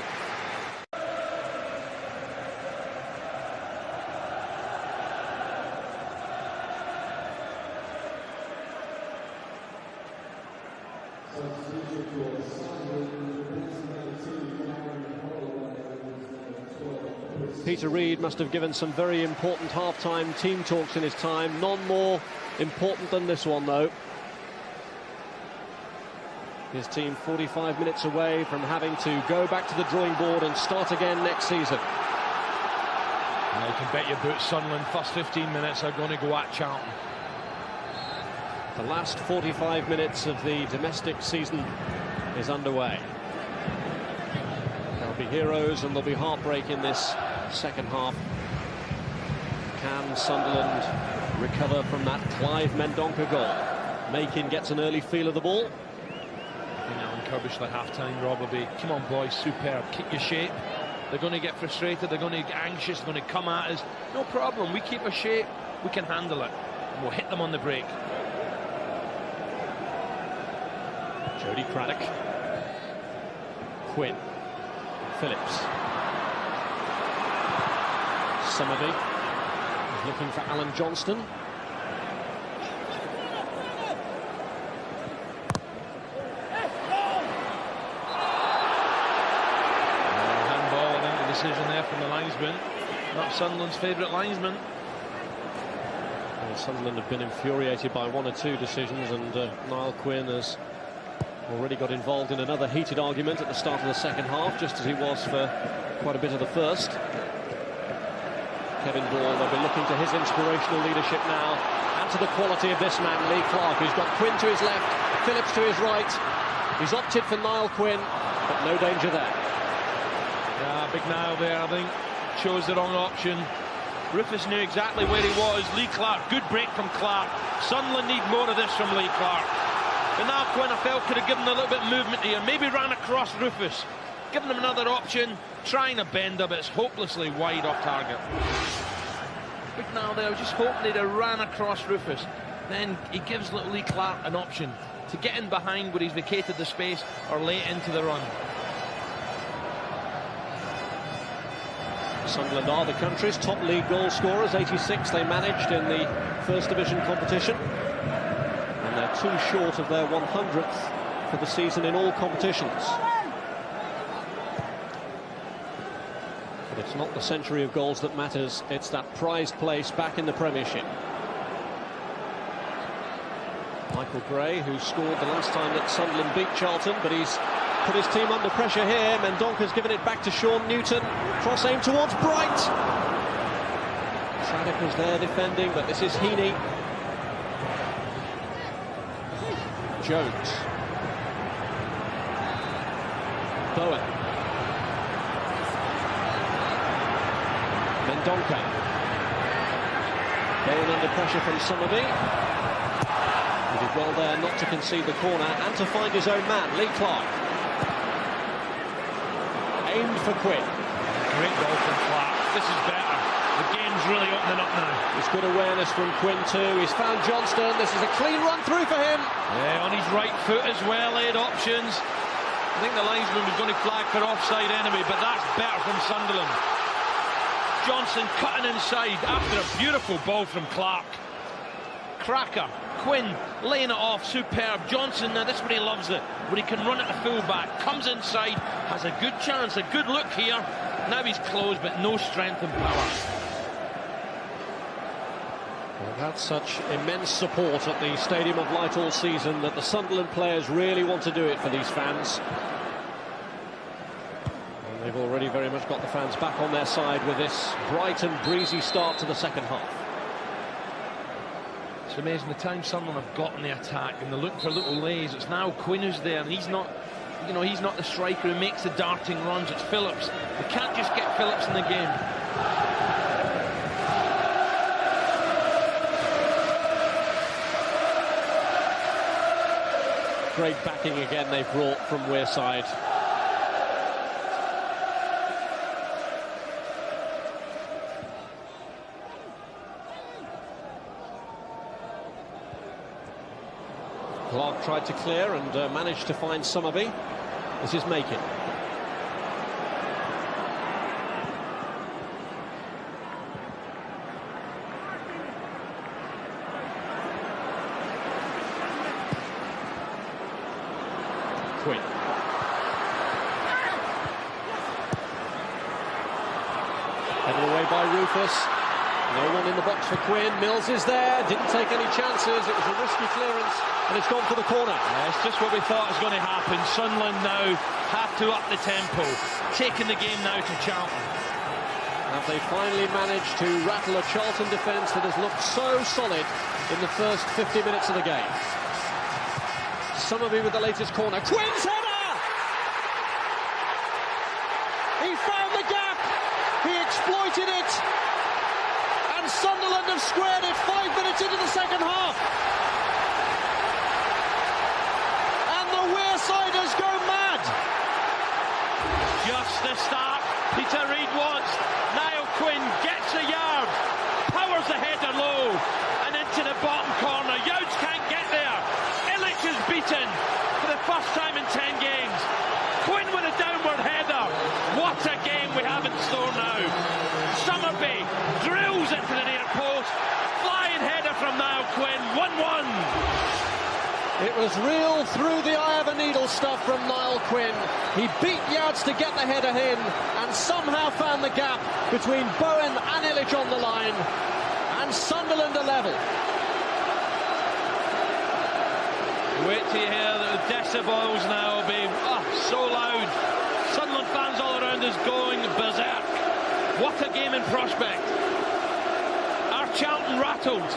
Speaker 1: Peter Reid must have given some very important half-time team talks in his time. None more important than this one, though. His team 45 minutes away from having to go back to the drawing board and start again next season.
Speaker 2: Well, you can bet your boots Sunderland first 15 minutes are going to go at Charlton.
Speaker 1: The last 45 minutes of the domestic season is underway. There'll be heroes and there'll be heartbreak in this second half. Can Sunderland recover from that Clive Mendonca goal? Makin gets an early feel of the ball.
Speaker 2: I think Alan Kirby's like half-time, Rob, will be, come on boys, superb, keep your shape. They're going to get frustrated, they're going to get anxious, they're going to come at us. No problem, we keep our shape, we can handle it. And we'll hit them on the break.
Speaker 1: Jody Craddock. Quinn. Phillips. Summerby is looking for Alan Johnston.
Speaker 2: Handball, I think, the decision there from the linesman. Not Sunderland's favourite linesman.
Speaker 1: Well, Sunderland have been infuriated by one or two decisions, and Niall Quinn has already got involved in another heated argument at the start of the second half, just as he was for quite a bit of the first. Kevin Ball, they'll be looking to his inspirational leadership now, and to the quality of this man, Lee Clark, who's got Quinn to his left, Phillips to his right. He's opted for Niall Quinn, but no danger there.
Speaker 2: Yeah, big Niall there, I think. Chose the wrong option. Rufus knew exactly where he was. Lee Clark, good break from Clark. Sunderland need more of this from Lee Clark. But now Quinn, I felt, could have given a little bit of movement here. Maybe ran across Rufus. Giving him another option. Trying a bender, but it's hopelessly wide off target. Big now there, I was just hoping they'd have ran across Rufus. Then he gives little Lee Clark an option to get in behind where he's vacated the space or lay it into the run.
Speaker 1: Sunderland are the country's top league goal scorers, 86 they managed in the First Division competition. And they're too short of their 100th for the season in all competitions. But it's not the century of goals that matters, it's that prized place back in the Premiership. Michael Gray, who scored the last time that Sunderland beat Charlton, but he's put his team under pressure here. Mendonca's given it back to Sean Newton. Cross aim towards Bright. Craddock was there defending, but this is Heaney. Jones. Bowen. Mendonca. Bowen under pressure from Summerby. He did well there not to concede the corner and to find his own man, Lee Clark. aimed for Quinn.
Speaker 2: Great goal from Clark. This is better. The game's really opening up now.
Speaker 1: It's good awareness from Quinn too. He's found Johnston. This is a clean run through for him.
Speaker 2: Yeah, on his right foot as well, he had options. I think the linesman was going to flag for offside anyway, but that's better from Sunderland. Johnson cutting inside after a beautiful ball from Clark. Cracker. Quinn laying it off, superb. Johnson, now this is where he loves it, where he can run at the full-back, comes inside, has a good chance, a good look here. Now he's closed, but no strength and power.
Speaker 1: They've had such immense support at the Stadium of Light all season that the Sunderland players really want to do it for these fans. And they've already very much got the fans back on their side with this bright and breezy start to the second half.
Speaker 2: It's amazing the time Sunderland have got in the attack, and they're looking for little lays. It's now Quinn who's there, and he's not, you know, he's not the striker who makes the darting runs. It's Phillips. They can't just get Phillips in the game.
Speaker 1: Great backing again they've brought from Wearside. Clark tried to clear and managed to find Summerby. This is Macon. Quinn. Headed away by Rufus. No one in the box for Quinn. Mills is there, didn't take any chances. It was a risky clearance, and it's gone for the corner.
Speaker 2: Yeah, it's just what we thought was going to happen. Sunderland now have to up the tempo, taking the game now to Charlton.
Speaker 1: Have they finally managed to rattle a Charlton defence that has looked so solid in the first 50 minutes of the game? Summerby with the latest corner. Quinn's header! He found the gap. He exploited it. And Sunderland have squared it 5 minutes into the second half. And the Wearsiders go mad.
Speaker 2: Just the start Peter Reid wants. Niall Quinn gets a yard, powers the header low and into the bottom corner. Youds can't get there. Illich is beaten for the first time in 10 games. Quinn with a downward header. What a game we have in store now. Summerby drills it to the near post. Flying header from Niall Quinn. 1-1.
Speaker 1: It was real through the eye of a needle stuff from Niall Quinn. He beat Yards to get the header in and somehow found the gap between Bowen and Illich on the line. And Sunderland are level.
Speaker 2: Wait till you hear the decibels now will be so loud. Sunderland fans all around us going berserk. What a game in prospect. Are Charlton rattled?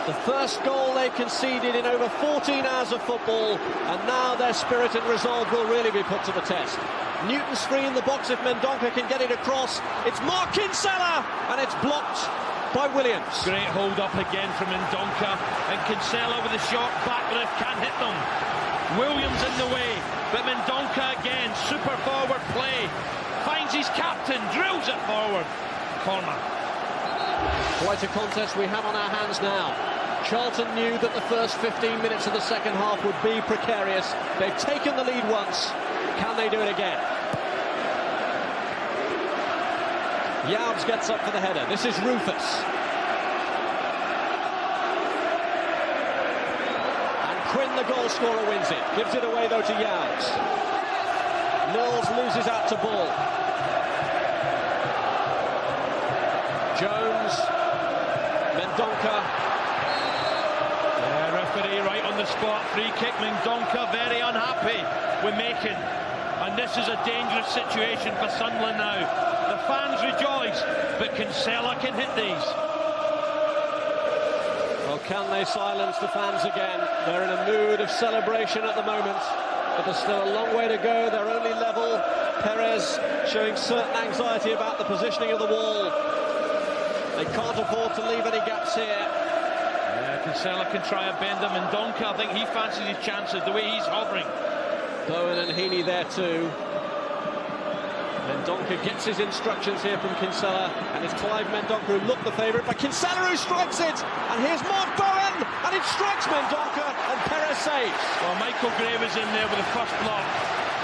Speaker 1: The first goal they conceded in over 14 hours of football, and now their spirit and resolve will really be put to the test. Newton's free in the box if Mendonca can get it across. It's Mark Kinsella, and it's blocked by Williams.
Speaker 2: Great hold up again from Mendonca, and Kinsella with a short back lift can't hit them. Williams in the way, but Mendonca again, super forward play. Finds his captain, drills it forward. Corner.
Speaker 1: Quite a contest we have on our hands now. Charlton knew that the first 15 minutes of the second half would be precarious. They've taken the lead once. Can they do it again? Yards gets up for the header. This is Rufus. And Quinn, the goal scorer, wins it. Gives it away, though, to Yards. Mills loses out to Ball. Jones. Mendonca.
Speaker 2: Yeah, referee right on the spot. Free kick. Mendonca very unhappy with Macon. And this is a dangerous situation for Sunderland now. The fans rejoice, but Kinsella can hit these.
Speaker 1: Well, can they silence the fans again? They're in a mood of celebration at the moment, but there's still a long way to go. They're only level. Perez showing certain anxiety about the positioning of the wall. They can't afford to leave any gaps here.
Speaker 2: Yeah, Kinsella can try and bend them, and Mendonca, I think he fancies his chances the way he's hovering.
Speaker 1: Bowen and Heaney there too. Mendonca gets his instructions here from Kinsella, and it's Clive Mendonca who looked the favourite, but Kinsella who strikes it, and here's Mark Bowen, and it strikes Mendonca, and Perez saves.
Speaker 2: Well, Michael Gray was in there with the first block,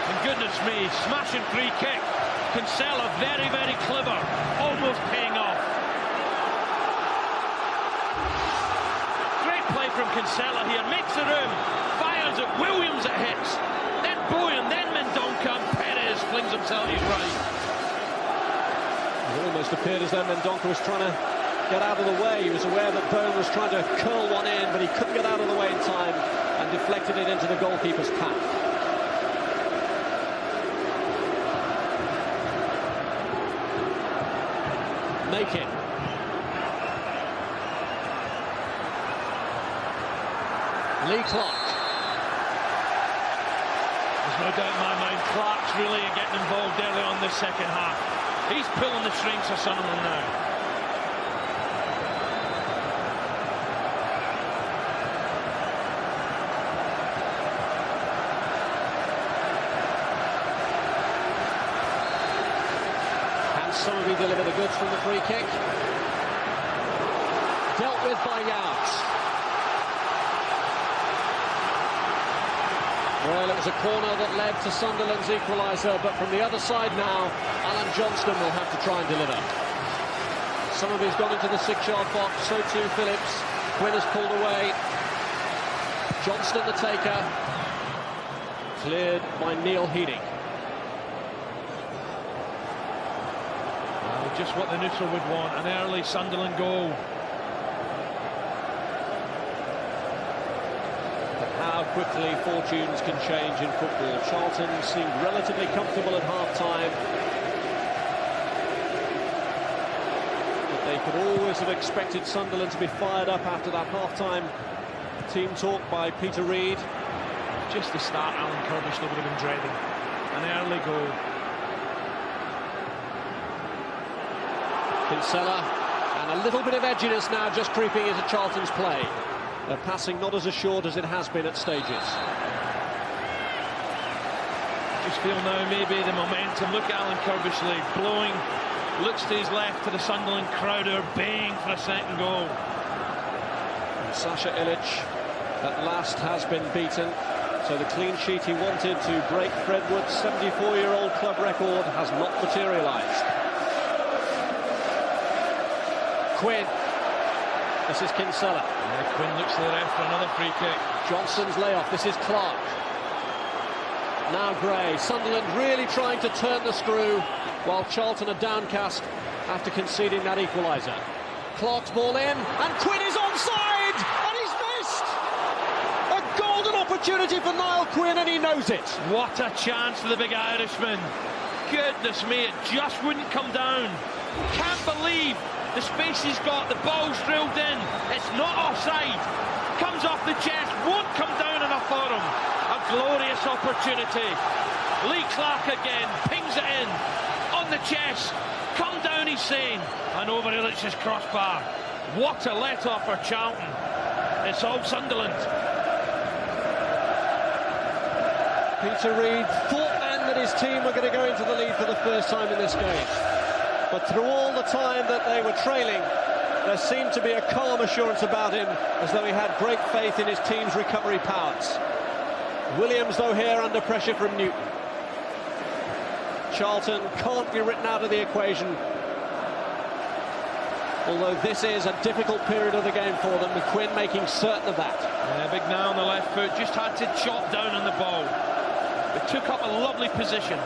Speaker 2: and goodness me, smashing free kick. Kinsella very, very clever, almost paying off. Great play from Kinsella here, makes the room, fires at Williams, it hits, then Bowen, then Mendonca, and Perez flings himself to his right.
Speaker 1: It almost appeared as though Mendonca was trying to get out of the way. He was aware that Bowen was trying to curl one in, but he couldn't get out of the way in time and deflected it into the goalkeeper's path. Make it. Lee Clark.
Speaker 2: There's no doubt in my mind, Clark's really getting involved early on this second half. He's pulling the strings for Sunderland now.
Speaker 1: Somebody deliver the goods from the free kick. Dealt with by Yowes. Well, it was a corner that led to Sunderland's equaliser, but from the other side now, Alan Johnston will have to try and deliver. Somebody's gone into the 6-yard box, so too Phillips. Quinn has pulled away. Johnston the taker. Cleared by Neil Heading.
Speaker 2: Just what the neutral would want, an early Sunderland goal.
Speaker 1: But how quickly fortunes can change in football. Charlton seemed relatively comfortable at half-time. But they could always have expected Sunderland to be fired up after that half-time team talk by Peter Reid.
Speaker 2: Just the start Alan Kirbysh would have been dreading. An early goal.
Speaker 1: Kinsella, and a little bit of edginess now just creeping into Charlton's play. They're passing not as assured as it has been at stages.
Speaker 2: Just feel now maybe the momentum. Look at Alan Kirbysh blowing, looks to his left to the Sunderland crowd who are baying for a second goal.
Speaker 1: And Sasha Ilic at last has been beaten. So the clean sheet he wanted to break Fred Wood's 74-year-old club record has not materialised. Quinn. This is Kinsella.
Speaker 2: Yeah, Quinn looks to the left for another free kick.
Speaker 1: Johnston's layoff. This is Clark. Now Gray. Sunderland really trying to turn the screw while Charlton are downcast after conceding that equaliser. Clark's ball in, and Quinn is onside, and he's missed! A golden opportunity for Niall Quinn, and he knows it.
Speaker 2: What a chance for the big Irishman. Goodness me, it just wouldn't come down. Can't believe the space he's got, the ball's drilled in, it's not offside, comes off the chest, won't come down enough for him. A glorious opportunity. Lee Clark again, pings it in, on the chest, come down he's saying, and over Illich's crossbar. What a let-off for Charlton. It's all Sunderland.
Speaker 1: Peter Reid thought then that his team were going to go into the lead for the first time in this game. But through all the time that they were trailing, there seemed to be a calm assurance about him, as though he had great faith in his team's recovery powers. Williams, though, here under pressure from Newton. Charlton can't be written out of the equation, although this is a difficult period of the game for them, with Quinn making certain of that.
Speaker 2: Yeah, big now on the left foot, just had to chop down on the ball. It took up a lovely position.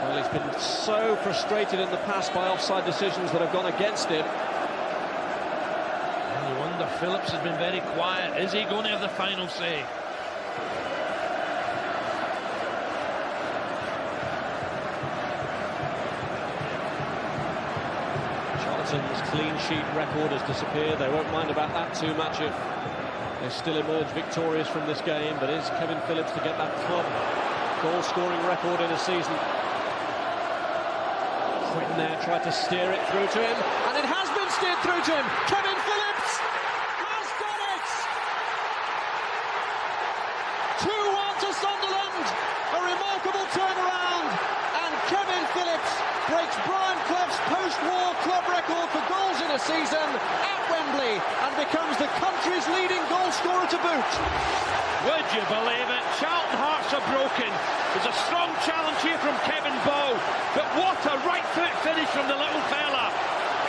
Speaker 1: Well, he's been so frustrated in the past by offside decisions that have gone against him.
Speaker 2: And you wonder, Phillips has been very quiet. Is he going to have the final say?
Speaker 1: Charlton's clean sheet record has disappeared. They won't mind about that too much if they still emerge victorious from this game. But is Kevin Phillips to get that club goal-scoring record in a season? Quinn there tried to steer it through to him, and it has been steered through to him. Kevin Phillips has done it! 2-1 to Sunderland, a remarkable turnaround, and season at Wembley and becomes the country's leading goal scorer to boot.
Speaker 2: Would you believe it? Charlton hearts are broken. There's a strong challenge here from Kevin Bow, but what a right foot finish from the little fella.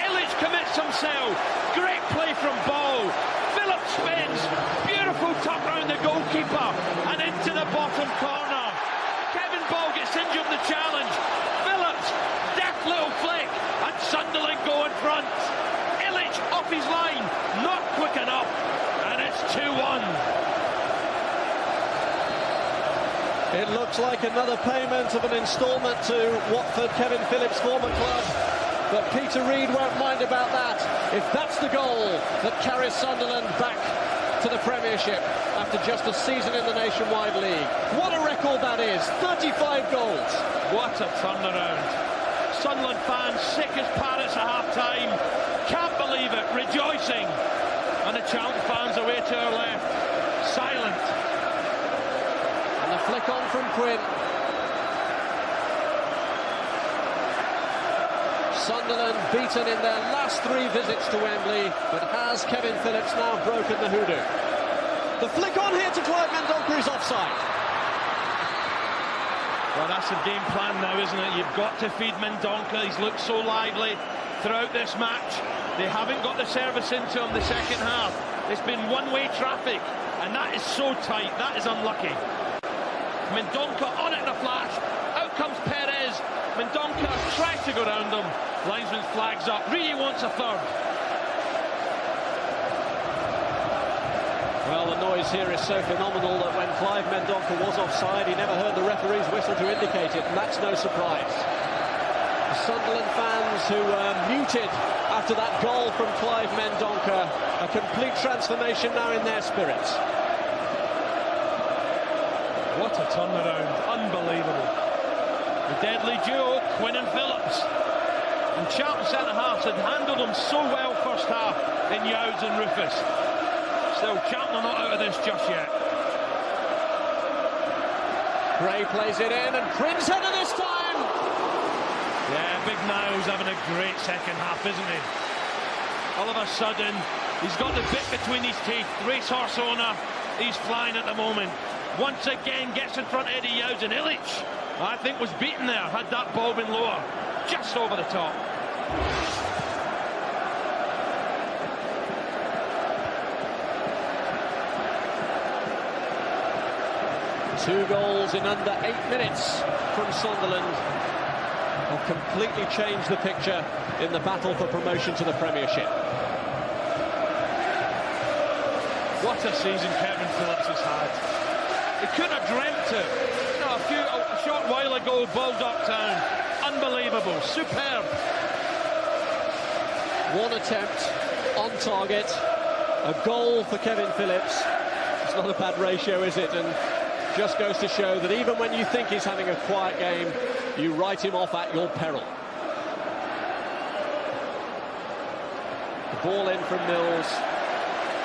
Speaker 2: Illich commits himself. Great play from Bow. Phillips spins. Beautiful tuck round the goalkeeper and into the bottom corner. Kevin Bow gets injured in the challenge. Phillips, deft little flick, and Sunderland go in front. Illich off his line, not quick enough, and it's 2-1.
Speaker 1: It looks like another payment of an instalment to Watford, Kevin Phillips' former club. But Peter Reid won't mind about that, if that's the goal that carries Sunderland back to the Premiership after just a season in the Nationwide League. What a record that is, 35 goals.
Speaker 2: What a turnaround. Sunderland fans sick as parrots at half-time. Can't believe it, rejoicing. And the Charlton fans away to our left, silent.
Speaker 1: And the flick on from Quinn. Sunderland beaten in their last 3 visits to Wembley, but has Kevin Phillips now broken the hoodoo? The flick on here to Clive Mendonca is offside.
Speaker 2: Well, that's the game plan now, isn't it? You've got to feed Mendonca. He's looked so lively throughout this match. They haven't got the service into him the second half. It's been one-way traffic, and that is so tight. That is unlucky. Mendonca on it in a flash. Out comes Perez. Mendonca tries to go round him. Linesman flags up. Really wants a third.
Speaker 1: Well, the noise here is so phenomenal that when Clive Mendonca was offside, he never heard the referee's whistle to indicate it, and that's no surprise. The Sunderland fans who were muted after that goal from Clive Mendonca, a complete transformation now in their spirits.
Speaker 2: What a turnaround. Unbelievable. The deadly duo, Quinn and Phillips. And Charlton centre-halves had handled them so well first half in Youds and Rufus. Still, Charlton are not out of this just yet.
Speaker 1: Gray plays it in, and Quinn's header this time!
Speaker 2: Yeah, Big Niall's having a great second half, isn't he? All of a sudden, he's got the bit between his teeth. Racehorse owner, he's flying at the moment. Once again gets in front of Eddie Youds, and Illich, I think, was beaten there, had that ball been lower, just over the top.
Speaker 1: Two goals in under 8 minutes from Sunderland have completely changed the picture in the battle for promotion to the Premiership.
Speaker 2: What a season Kevin Phillips has had. He couldn't have dreamt it. You know, a short while ago, Baldock Town. Unbelievable, superb.
Speaker 1: One attempt on target, a goal for Kevin Phillips. It's not a bad ratio, is it? And just goes to show that even when you think he's having a quiet game, you write him off at your peril. The ball in from Mills.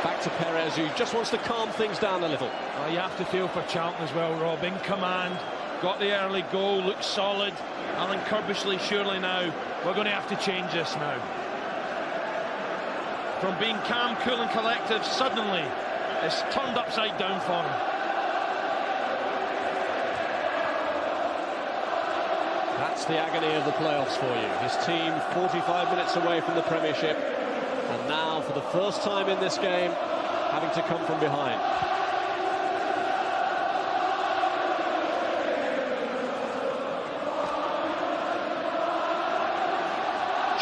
Speaker 1: Back to Perez, who just wants to calm things down a little.
Speaker 2: Well, you have to feel for Charlton as well, Rob. In command, got the early goal, looks solid. Alan Kirbishley, surely now, we're going to have to change this now. From being calm, cool and collective, suddenly it's turned upside down for him.
Speaker 1: That's the agony of the playoffs for you. His team 45 minutes away from the Premiership, and now for the first time in this game having to come from behind.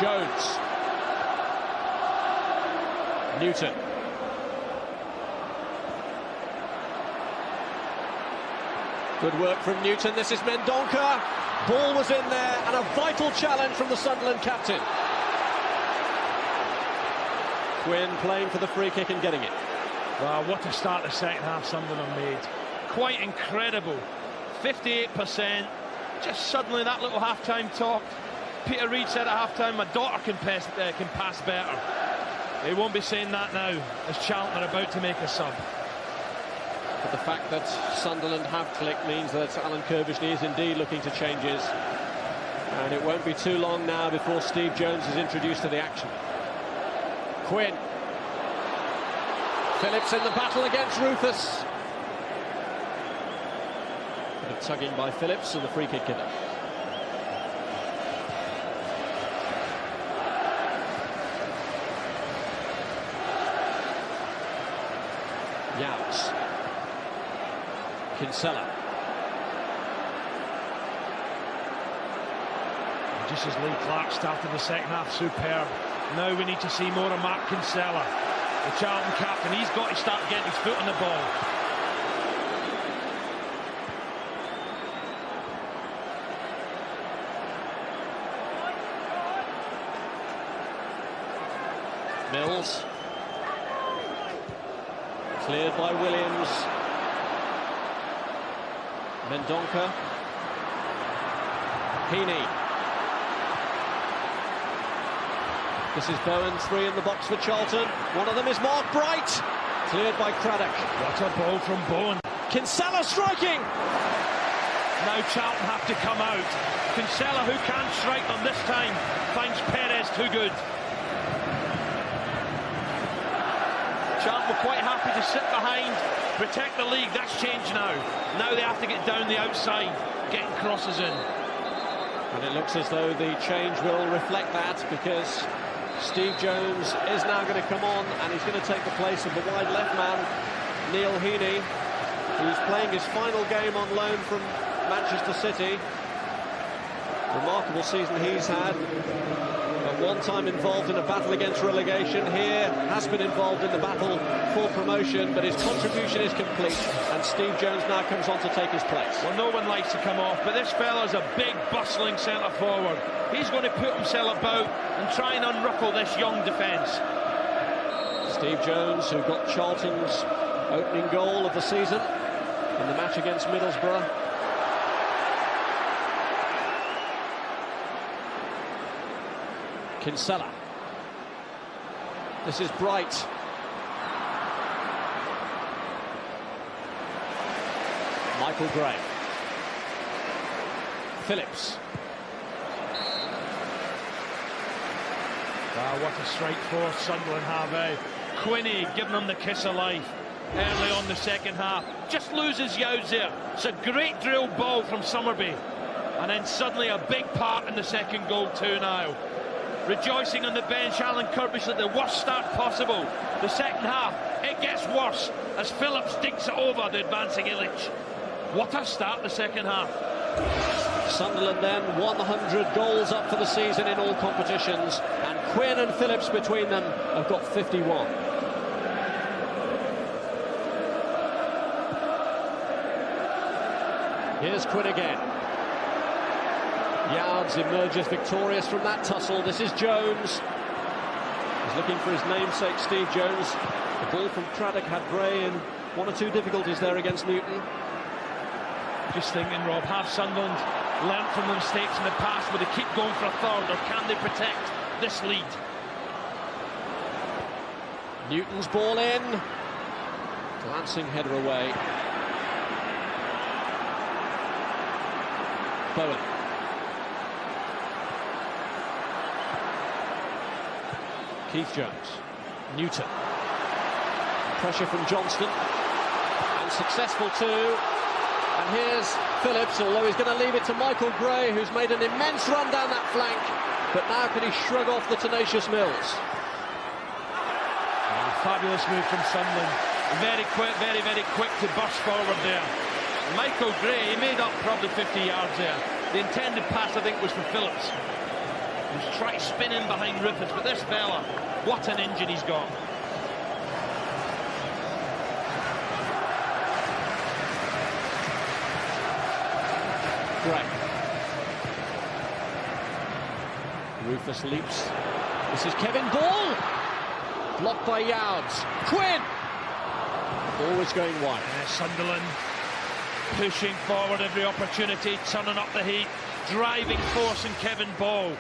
Speaker 1: Jones. Newton. Good work from Newton. This is Mendonca. Ball was in there, and a vital challenge from the Sunderland captain. Quinn playing for the free kick and getting it.
Speaker 2: Wow, what a start the second half Sunderland made. Quite incredible. 58%. Just suddenly that little half-time talk. Peter Reid said at half-time, my daughter can pass better. He won't be saying that now, as Charlton are about to make a sub.
Speaker 1: But the fact that Sunderland have clicked means that Alan Kirbishley is indeed looking to changes. And it won't be too long now before Steve Jones is introduced to the action. Quinn. Phillips in the battle against Rufus. Bit of tugging by Phillips and the free kick given. Yowes. Kinsella.
Speaker 2: Just as Lee Clark started the second half, superb. Now we need to see more of Mark Kinsella, the Charlton captain. He's got to start getting his foot on the ball.
Speaker 1: Mills. Cleared by Williams. Mendonca. Heaney. This is Bowen, 3 in the box for Charlton. One of them is Mark Bright. Cleared by Craddock.
Speaker 2: What a ball from Bowen.
Speaker 1: Kinsella striking.
Speaker 2: Now Charlton have to come out. Kinsella, who can't strike them this time, finds Perez too good. Charlton were quite happy to sit behind, protect the league. That's changed now. Now they have to get down the outside, getting crosses in.
Speaker 1: And it looks as though the change will reflect that, because Steve Jones is now going to come on, and he's going to take the place of the wide left man, Neil Heaney, who's playing his final game on loan from Manchester City. Remarkable season he's had. At one time involved in a battle against relegation, here has been involved in the battle for promotion, but his contribution is complete, and Steve Jones now comes on to take his place.
Speaker 2: Well, no one likes to come off, but this fella's a big, bustling centre forward. He's going to put himself about and try and unruffle this young defence.
Speaker 1: Steve Jones, who got Charlton's opening goal of the season in the match against Middlesbrough. Kinsella. This is Bright. Michael Gray. Phillips.
Speaker 2: Wow, what a strike force Sunderland have, eh? Quinney giving them the kiss of life early on the second half. Just loses Yowes there. It's a great drill ball from Summerby. And then suddenly a big part in the second goal too now. Rejoicing on the bench, Alan Kirby's at the worst start possible. The second half, it gets worse as Phillips digs it over the advancing Illich. What a start the second half.
Speaker 1: Sunderland then 100 goals up for the season in all competitions, and Quinn and Phillips between them have got 51. Here's Quinn again. Yowes emerges victorious from that tussle. This is Jones. He's looking for his namesake, Steve Jones. The ball from Craddock had Gray in one or two difficulties there against Newton.
Speaker 2: Just thinking, Rob, have Sunderland learnt from the mistakes in the past? Will they keep going for a third, or can they protect this lead?
Speaker 1: Newton's ball in. Glancing header away. Bowen. Keith Jones. Newton. Pressure from Johnston. And successful too. And here's Phillips, although he's going to leave it to Michael Gray, who's made an immense run down that flank. But now can he shrug off the tenacious Mills?
Speaker 2: Fabulous move from Sunderland. Very quick, very quick to burst forward there. Michael Gray, he made up probably 50 yards there. The intended pass, I think, was for Phillips. He's trying to spin in behind Rufus, but this fella, what an engine he's got.
Speaker 1: Gray. Rufus leaps. This is Kevin Ball. Blocked by Yowes. Quinn. Always going wide.
Speaker 2: Sunderland pushing forward every opportunity, turning up the heat, driving force, and Kevin Ball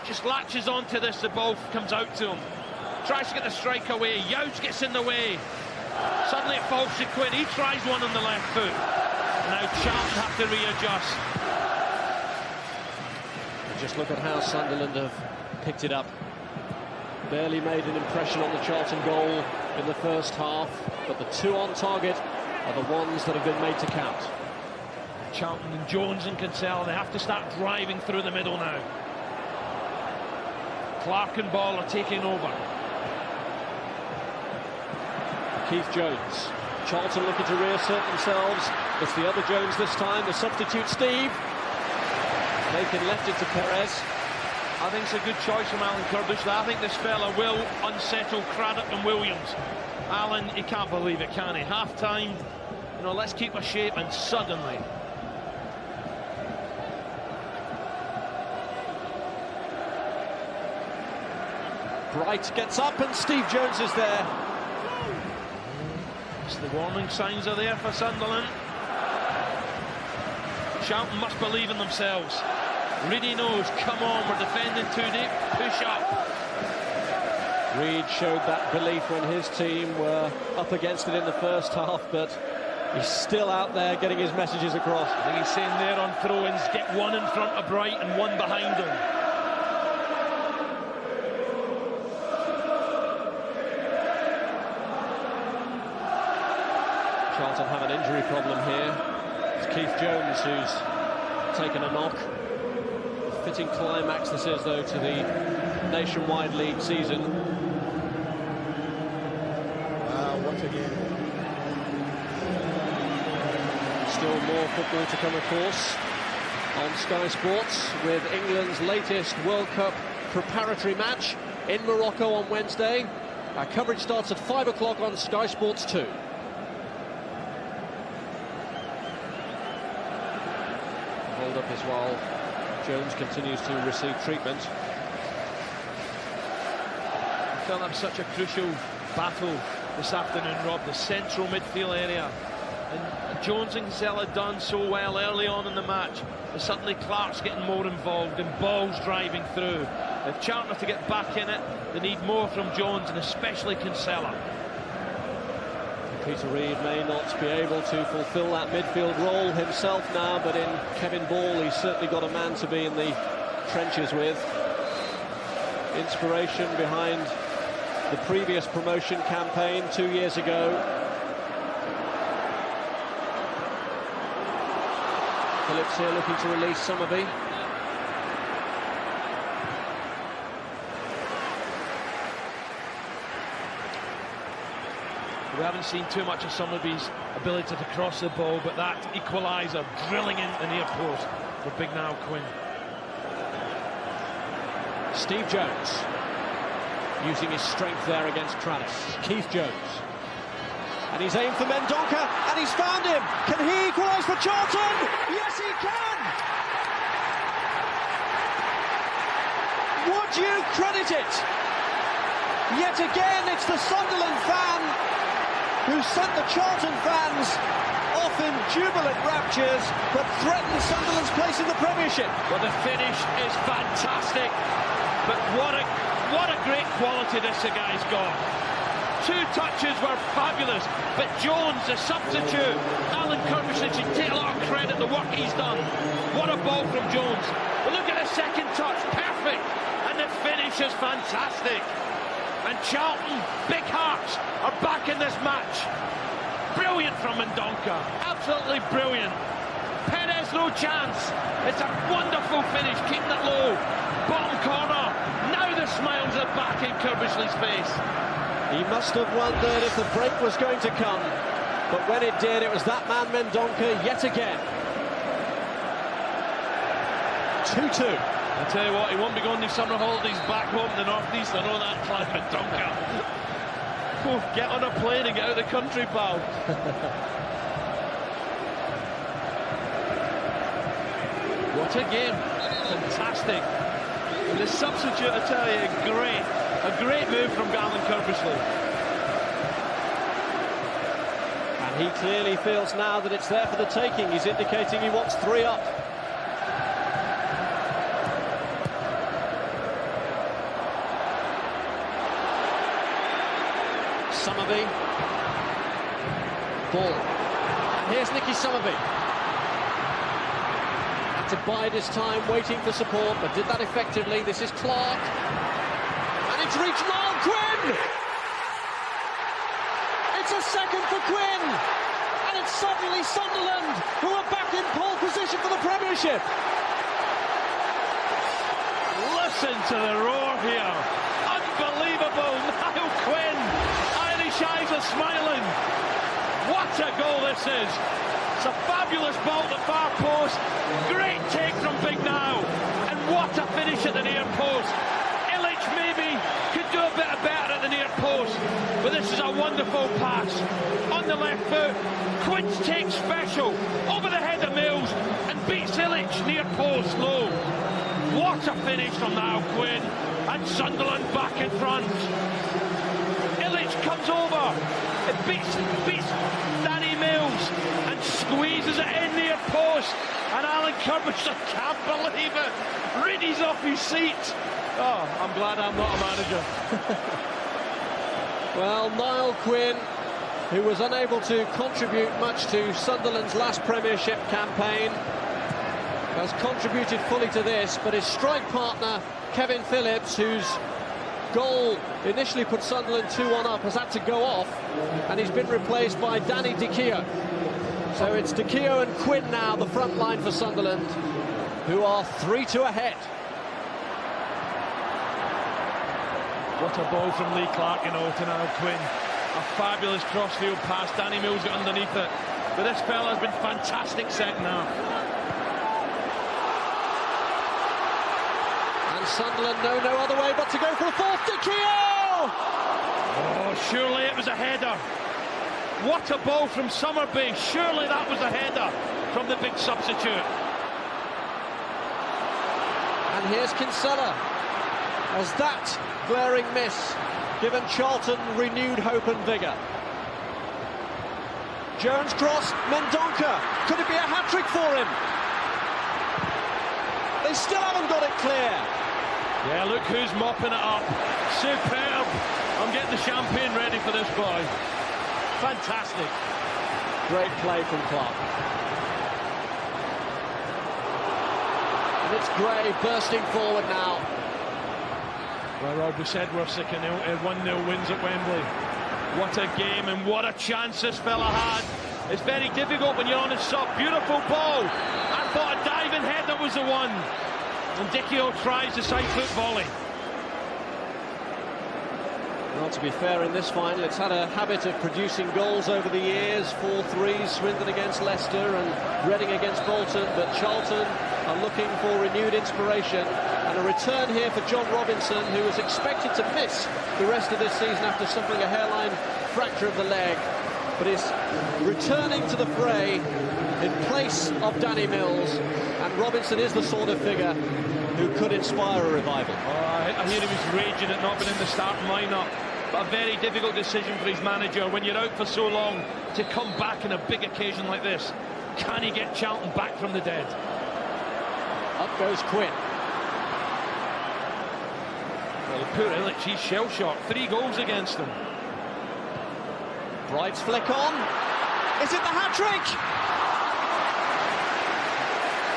Speaker 2: just latches onto this. The ball comes out to him. Tries to get the strike away. Yowes gets in the way. Suddenly it falls to Quinn. He tries one on the left foot. Now Charlton have to readjust.
Speaker 1: Just look at how Sunderland have picked it up. barely made an impression on the Charlton goal in the first half, but the two on target are the ones that have been made to count.
Speaker 2: Charlton and Jones and Kinsella, they have to start driving through the middle now. Clark and Ball are taking over.
Speaker 1: Keith Jones. Charlton looking to reassert themselves. It's the other Jones this time, the substitute Steve. Bacon left it to Perez.
Speaker 2: I think it's a good choice from Alan Curbishley. I think this fella will unsettle Craddock and Williams. Alan, he can't believe it, can he? Half-time, you know, let's keep a shape, and suddenly...
Speaker 1: Bright gets up and Steve Jones is there.
Speaker 2: So the warning signs are there for Sunderland. Charlton must believe in themselves. Reedy knows, come on, we're defending too deep, push up.
Speaker 1: Reed showed that belief when his team were up against it in the first half, but he's still out there getting his messages across.
Speaker 2: I think he's saying there on throw-ins, get one in front of Bright and one behind him.
Speaker 1: Charlton have an injury problem here. It's Keith Jones who's taken a knock. A fitting climax this is, though, to the nationwide league season.
Speaker 3: Once again.
Speaker 1: Still more football to come, of course, on Sky Sports, with England's latest World Cup preparatory match in Morocco on Wednesday. Our coverage starts at 5 o'clock on Sky Sports 2. Hold up as well. Jones continues to receive treatment.
Speaker 2: I felt that was such a crucial battle this afternoon, Rob, the central midfield area. And Jones and Kinsella done so well early on in the match, but suddenly Clark's getting more involved and Ball's driving through. If Charlton have to get back in it, they need more from Jones and especially Kinsella.
Speaker 1: Peter Reid may not be able to fulfil that midfield role himself now, but in Kevin Ball he's certainly got a man to be in the trenches with. Inspiration behind the previous promotion campaign 2 years ago. Phillips here looking to release Summerby.
Speaker 2: We haven't seen too much of Summerby's ability to cross the ball, but that equaliser drilling in the near post for Big Niall Quinn.
Speaker 1: Steve Jones using his strength there against Craddock. Keith Jones. And he's aimed for Mendonca, and he's found him. Can he equalise for Charlton? Yes, he can! Would you credit it? Yet again, it's the Sunderland fan who sent the Charlton fans off in jubilant raptures, but threatened Sunderland's place in the Premiership.
Speaker 2: Well, the finish is fantastic, but what a great quality this guy's got. Two touches were fabulous, but Jones, the substitute, Alan Curbishley should take a lot of credit for the work he's done. What a ball from Jones. But look at the second touch, perfect, and the finish is fantastic. And Charlton, big hearts, are back in this match. Brilliant from Mendonca, absolutely brilliant. Perez, no chance. It's a wonderful finish, keeping it low. Bottom corner, now the smiles are back in Curbishley's face.
Speaker 1: He must have wondered if the break was going to come, but when it did, it was that man Mendonca yet again. 2-2.
Speaker 2: I tell you what, he won't be going to summer holidays back home to the northeast. I know that, Clive Mendonca. Oh, get on a plane and get out of the country, pal. What a game. Fantastic. And the substitute, I tell you, a great move from Alan Curbishley.
Speaker 1: And he clearly feels now that it's there for the taking. He's indicating he wants 3 up. Summerby. Ball. And here's Nicky Summerby. Had to bide his time waiting for support, but did that effectively. This is Clark. And it's reached Niall Quinn! It's a second for Quinn! And it's suddenly Sunderland who are back in pole position for the Premiership!
Speaker 2: Listen to the roar here. Unbelievable. Niall Quinn. Irish eyes are smiling. What a goal this is. It's a fabulous ball to far post. Great take from Big Niall. And what a finish at the near post. Illich maybe could do a bit better at the near post. But this is a wonderful pass. On the left foot. Quinn's take special. Over the head of Mills. And beats Illich near post low. What a finish from Niall Quinn, and Sunderland back in front. Illich comes over, it beats Danny Mills and squeezes it in near post, and Alan Kirbyson can't believe it. Reedy's off his seat. Oh, I'm glad I'm not a manager.
Speaker 1: Well, Niall Quinn, who was unable to contribute much to Sunderland's last Premiership campaign, has contributed fully to this, but his strike partner, Kevin Phillips, whose goal initially put Sunderland 2-1 up, has had to go off, and he's been replaced by Danny Dicchio. So it's Dicchio and Quinn now, the front line for Sunderland, who are 3-2 ahead.
Speaker 2: What a ball from Lee Clark to Niall Quinn. A fabulous crossfield pass. Danny Mills got underneath it. But this fella has been fantastic second half.
Speaker 1: Sunderland know no other way but to go for a fourth. Dicchio!
Speaker 2: Oh, surely it was a header. What a ball from Summerby. Surely that was a header from the big substitute.
Speaker 1: And here's Kinsella. As that glaring miss given Charlton renewed hope and vigour. Jones cross, Mendonca. Could it be a hat-trick for him? They still haven't got it clear.
Speaker 2: Yeah, look who's mopping it up. Superb. I'm getting the champagne ready for this boy. Fantastic.
Speaker 1: Great play from Clark. And it's Gray bursting forward now.
Speaker 2: Well, Rob, we said we're sick of 1-0 wins at Wembley. What a game and what a chance this fella had. It's very difficult when you're on a soft, beautiful ball. I thought a diving header was the one. And Dicchio tries the side foot volley.
Speaker 1: Well, to be fair, in this final, it's had a habit of producing goals over the years. 4-3, Swindon against Leicester and Reading against Bolton. But Charlton are looking for renewed inspiration. And a return here for John Robinson, who was expected to miss the rest of this season after suffering a hairline fracture of the leg. But is returning to the fray in place of Danny Mills, and Robinson is the sort of figure who could inspire a revival.
Speaker 2: I hear he was raging at not being in the starting lineup, but a very difficult decision for his manager when you're out for so long to come back in a big occasion like this. Can he get Charlton back from the dead?
Speaker 1: Up goes Quinn.
Speaker 2: Well, poor Illich, he's shell-shocked. 3 goals against him.
Speaker 1: Bright's flick on. Is it the hat-trick?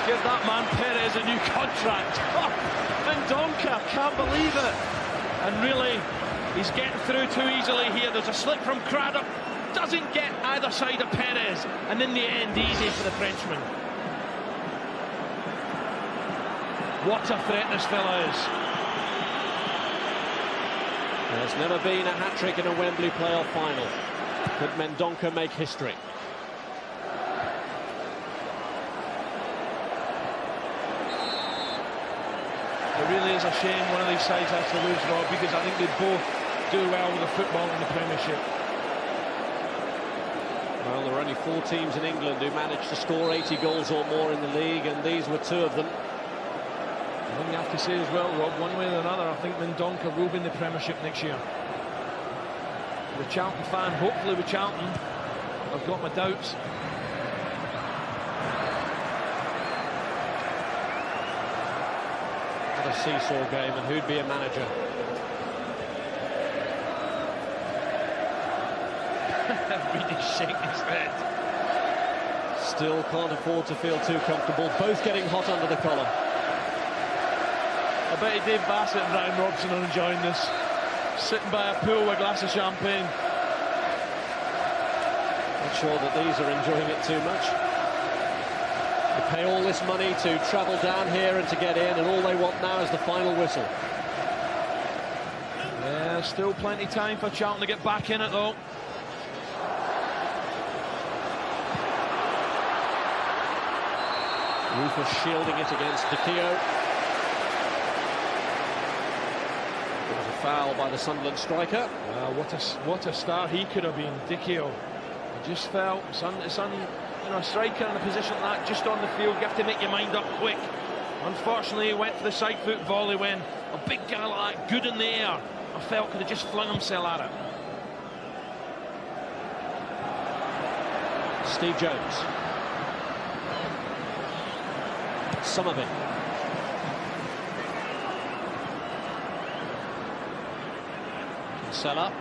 Speaker 2: Give that man Perez a new contract. Oh, Mendonca, can't believe it. And really, he's getting through too easily here. There's a slip from Craddock. Doesn't get either side of Perez. And in the end, easy for the Frenchman. What a threat this fella is.
Speaker 1: There's never been a hat-trick in a Wembley playoff final. Could Mendonca make history?
Speaker 2: It really is a shame one of these sides has to lose, Rob, because I think they both do well with the football in the Premiership.
Speaker 1: Well, there are only 4 teams in England who managed to score 80 goals or more in the league, and these were 2 of them.
Speaker 2: I think you have to say as well, Rob, one way or another, I think Mendonca will be in the Premiership next year. The Charlton fan, hopefully with Charlton, I've got my doubts.
Speaker 1: What a seesaw game, and who'd be a manager?
Speaker 2: Really shaking his head.
Speaker 1: Still can't afford to feel too comfortable, both getting hot under the collar.
Speaker 2: I bet Dave Bassett and Ryan Robson are enjoying this. Sitting by a pool with a glass of champagne.
Speaker 1: Not sure that these are enjoying it too much. They pay all this money to travel down here and to get in, and all they want now is the final whistle.
Speaker 2: Yeah, still plenty of time for Charlton to get back in it though.
Speaker 1: Rufus shielding it against Dicchio. It was a foul by the Sunderland striker.
Speaker 2: What a start he could have been, Dicchio. I just felt, a striker in a position like that, just on the field, you have to make your mind up quick. Unfortunately, he went for the side foot volley when a big guy like that, good in the air, I felt could have just flung himself at it.
Speaker 1: Steve Jones. Somerville. Kinsella.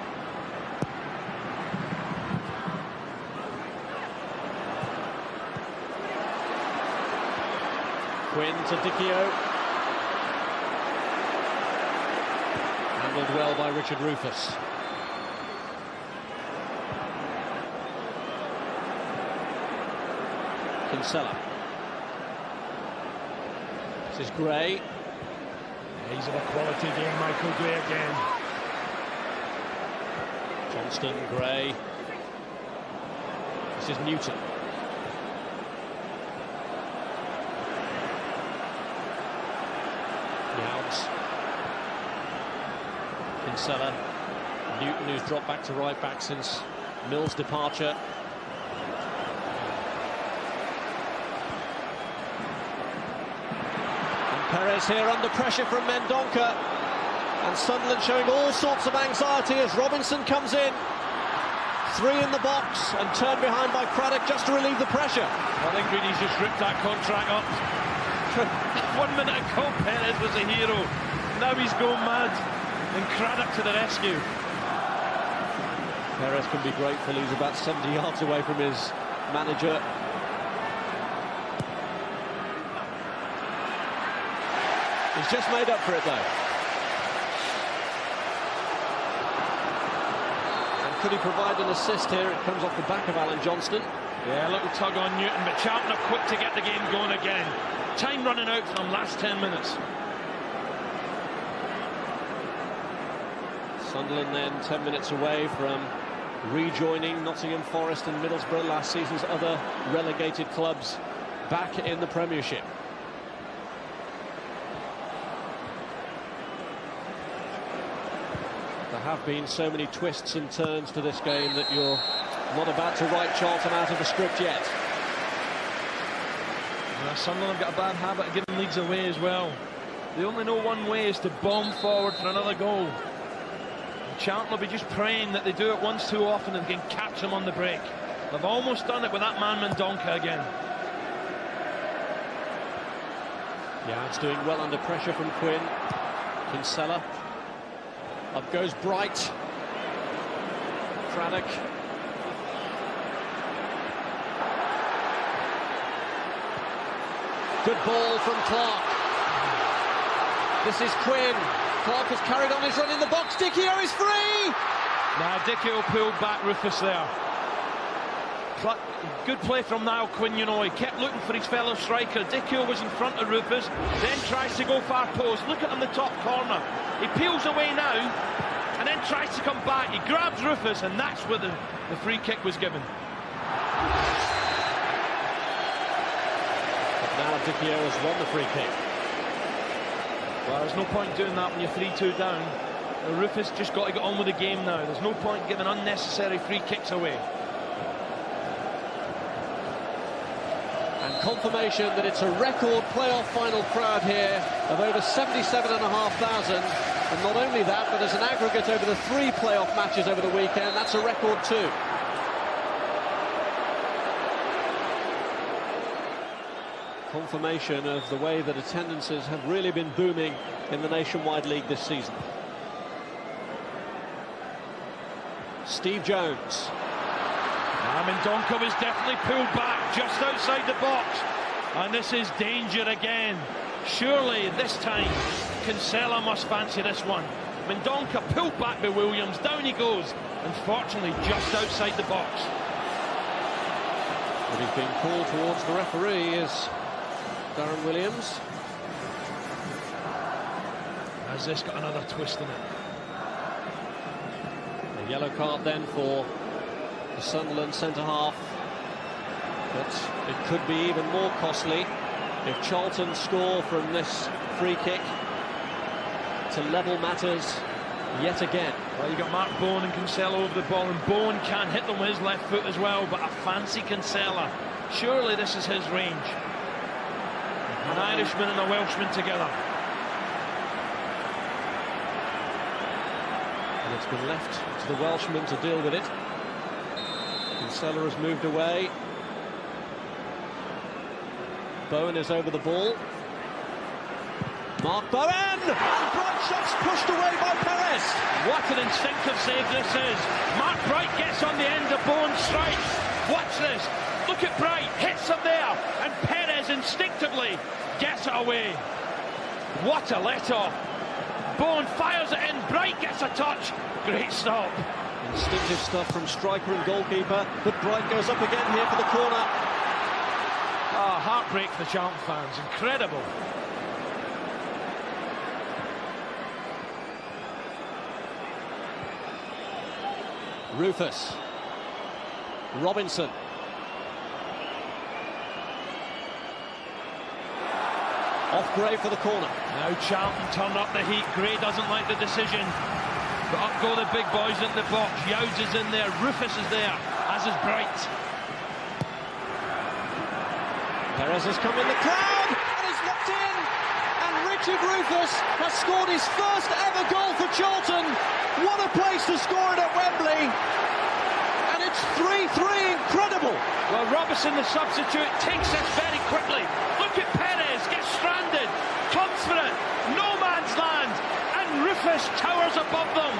Speaker 1: Quinn to Dicchio. Handled well by Richard Rufus. Kinsella. This is Gray.
Speaker 3: Yeah, he's had a quality game, Michael Gray again.
Speaker 1: Johnston, Gray. This is Newton. Youds. Kinsella. Newton, who's dropped back to right back since Mills' departure. Perez here under pressure from Mendonca, and Sunderland showing all sorts of anxiety as Robinson comes in. 3 in the box and turned behind by Craddock just to relieve the pressure.
Speaker 2: I think Reedy's just ripped that contract up. 1 minute ago Perez was a hero, now he's going mad, and Craddock to the rescue.
Speaker 1: Perez can be grateful, he's about 70 yards away from his manager. He's just made up for it, though. And could he provide an assist here? It comes off the back of Alan Johnston.
Speaker 2: Yeah, a little tug on Newton, but Charlton are quick to get the game going again. Time running out from last 10 minutes.
Speaker 1: Sunderland then 10 minutes away from rejoining Nottingham Forest and Middlesbrough, last season's other relegated clubs, back in the Premiership. There have been so many twists and turns to this game that you're not about to write Charlton out of the script yet.
Speaker 2: Sunderland have got a bad habit of giving leads away as well. They only know one way, is to bomb forward for another goal. And Charlton will be just praying that they do it once too often and can catch them on the break. They've almost done it with that man Mendonca again.
Speaker 1: Yeah, it's doing well under pressure from Quinn. Kinsella. Up goes Bright. Craddock. Good ball from Clark. This is Quinn. Clark has carried on his run in the box. Dicchio is free!
Speaker 2: Now Dicchio pulled back Rufus there. Good play from Niall Quinn, you know, he kept looking for his fellow striker. Dicchio was in front of Rufus, then tries to go far post. Look at him in the top corner. He peels away now, and then tries to come back. He grabs Rufus, and that's where the free kick was given.
Speaker 1: But now Dicchio has won the free kick.
Speaker 2: Well, there's no point doing that when you're 3-2 down. Rufus just got to get on with the game now. There's no point giving unnecessary free kicks away.
Speaker 1: And confirmation that it's a record playoff final crowd here of over 77,500. And not only that, but as an aggregate over the 3 playoff matches over the weekend, that's a record too. Confirmation of the way that attendances have really been booming in the Nationwide League this season. Steve Jones.
Speaker 2: Mendonca was definitely pulled back just outside the box, and this is danger again. Surely this time Kinsella must fancy this one. Mendonca pulled back by Williams, down he goes, unfortunately just outside the box.
Speaker 1: But he's being called towards the referee is Darren Williams.
Speaker 3: Has this got another twist in it?
Speaker 1: A yellow card then for the Sunderland centre-half. But it could be even more costly if Charlton score from this free kick to level matters yet again.
Speaker 2: Well, you got Mark Bowen and Kinsella over the ball, and Bowen can hit them with his left foot as well, but I fancy Kinsella. Surely this is his range. An Irishman and a Welshman together.
Speaker 1: And it's been left to the Welshman to deal with it. Kinsella has moved away. Bowen is over the ball. Mark Bowen! And Bright shot's pushed away by Perez.
Speaker 2: What an instinctive save this is. Mark Bright gets on the end of Bowen's strike. Watch this. Look at Bright, hits him there, and Perez instinctively gets it away. What a let-off. Bowen fires it in, Bright gets a touch. Great stop.
Speaker 1: Instinctive stuff from striker and goalkeeper, but Bright goes up again here for the corner.
Speaker 2: Ah, heartbreak for the Charlton fans. Incredible.
Speaker 1: Rufus. Robinson. Off Gray for the corner.
Speaker 2: Now Charlton turn up the heat. Gray doesn't like the decision. But up go the big boys into the box. Yowes is in there. Rufus is there, as is Bright.
Speaker 1: Perez has come in the crowd and is locked in. And Richard Rufus has scored his first ever goal for Charlton. What a place to score it at Wembley. And it's 3-3, incredible.
Speaker 2: Well, Robertson, the substitute, takes this very quickly. Look at Perez, gets stranded, comes for it, no man's land, and Rufus towers above them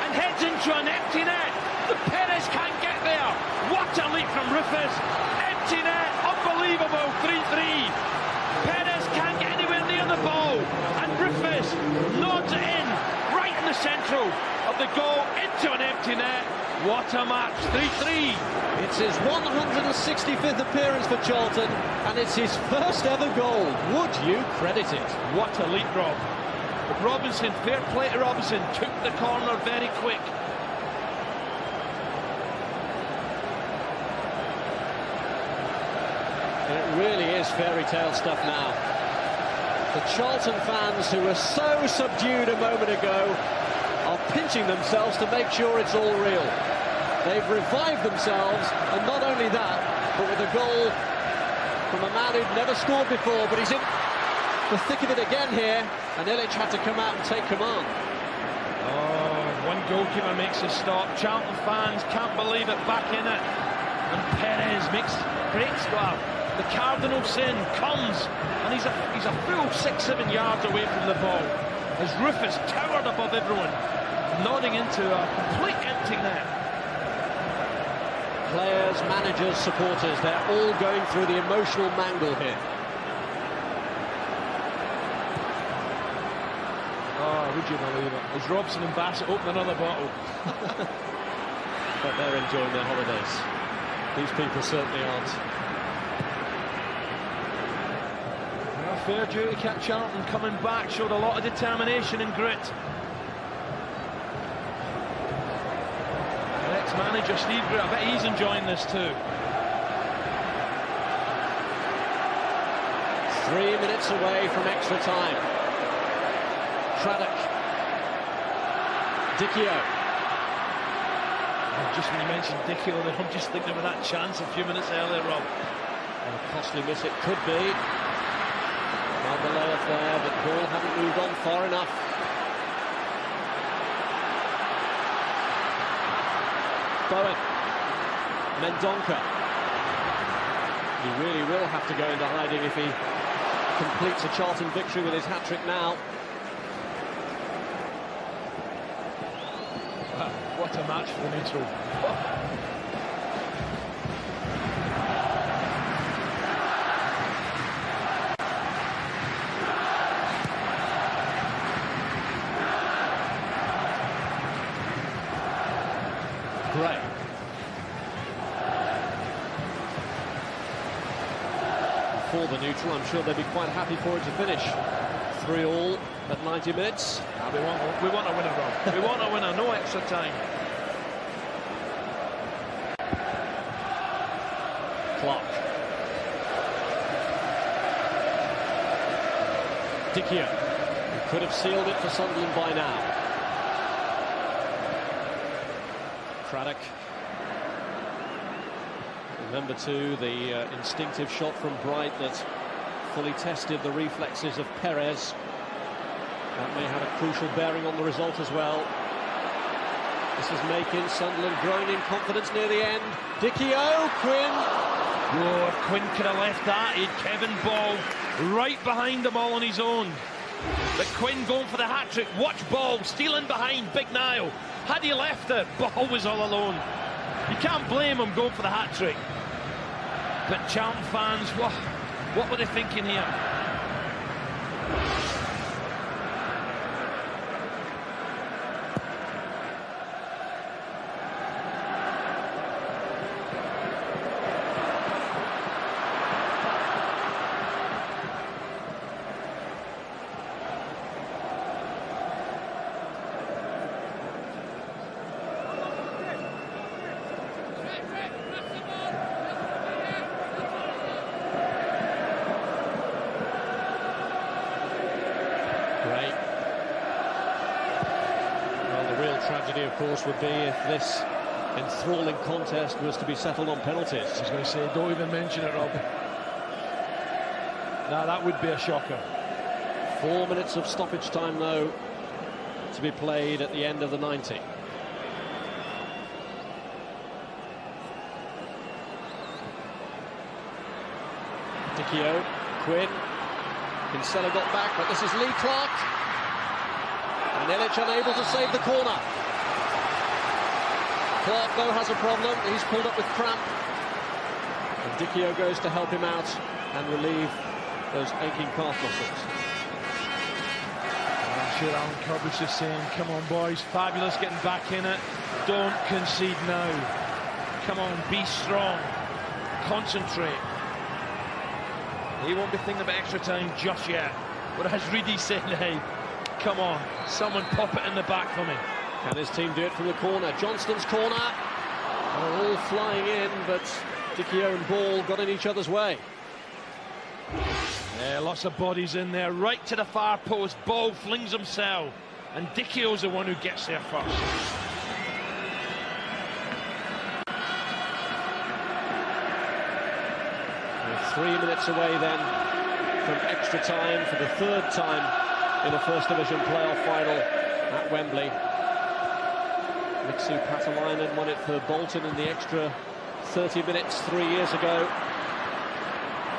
Speaker 2: and heads into an empty net. The Perez can't get there. What a leap from Rufus. Empty net, unbelievable, 3-3. Perez can't get anywhere near the ball, and Rufus nods it in, right in the central of the goal, into an empty net. What a match, 3-3.
Speaker 1: It's his 165th appearance for Charlton, and it's his first ever goal. Would you credit it?
Speaker 2: What a leap, Rob. But Robinson, fair play to Robinson, took the corner very quick.
Speaker 1: It really is fairy tale stuff now. The Charlton fans, who were so subdued a moment ago, are pinching themselves to make sure it's all real. They've revived themselves, and not only that, but with a goal from a man who'd never scored before, but he's in the thick of it again here, and Illich had to come out and take command.
Speaker 2: Oh, one goalkeeper makes a stop. Charlton fans can't believe it, back in it. And Perez breaks well. The cardinal sin comes, and he's a full 6-7 yards away from the ball, as Rufus towered above everyone, nodding into a complete empty net.
Speaker 1: Players, managers, supporters, they're all going through the emotional mangle here.
Speaker 2: Oh, would you believe it? As Robson and Bassett open another bottle.
Speaker 1: But they're enjoying their holidays. These people certainly aren't.
Speaker 2: Well, fair duty to Cat Charlton coming back, showed a lot of determination and grit. Ex-manager Steve Greer, I bet he's enjoying this too.
Speaker 1: 3 minutes away from extra time. Craddock. Dicchio.
Speaker 2: Just when you mentioned Dicchio, I'm just thinking of that chance a few minutes earlier, Rob.
Speaker 1: And a costly miss it could be. Well, the layoff there, but the ball hadn't moved on far enough. Bowen. Mendonca. He really will have to go into hiding if he completes a Charlton victory with his hat-trick now.
Speaker 2: What a match for the neutral.
Speaker 1: Gray. For the neutral, I'm sure they'd be quite happy for it to finish 3-3 at 90 minutes.
Speaker 2: We want a winner, Rob. We want a winner, no extra time.
Speaker 1: Clark. Dicchio, who could have sealed it for Sunderland by now. Craddock. Remember too the instinctive shot from Bright that fully tested the reflexes of Perez. That may have a crucial bearing on the result as well. This is making Sunderland growing in confidence near the end. Dicchio, Quinn.
Speaker 2: Oh, if Quinn could have left that, he'd Kevin Ball right behind them all on his own. But Quinn going for the hat-trick. Watch Ball stealing behind Big Niall. Had he left it, Ball was all alone. You can't blame him going for the hat-trick. But Charlton fans, what were they thinking here?
Speaker 1: Tragedy, of course, would be if this enthralling contest was to be settled on penalties.
Speaker 3: I was going to say, don't even mention it, Rob. Now that would be a shocker.
Speaker 1: 4 minutes of stoppage time, though, to be played at the end of the 90. Dicchio, Quinn, Kinsella got back, but this is Lee Clark. And Illich unable to save the corner. Clark, though, has a problem. He's pulled up with cramp. And Dicchio goes to help him out and relieve those aching calf muscles.
Speaker 3: I'm sure Alan Kirby's is saying, come on, boys,
Speaker 2: Fabulous getting back in it. Don't concede now. Come on, be strong. Concentrate. He won't be thinking about extra time just yet. But as Reedy's saying, hey, come on, someone pop it in the back for me.
Speaker 1: Can his team do it from the corner? Johnston's corner. They're all flying in, but Dicchio and Ball got in each other's way.
Speaker 2: Yeah, lots of bodies in there, right to the far post. Ball flings himself, and Dicchio's the one who gets there first.
Speaker 1: We're 3 minutes away then from extra time for the third time in a First Division playoff final at Wembley. Mixu Patalainen won it for Bolton in the extra 30 minutes 3 years ago.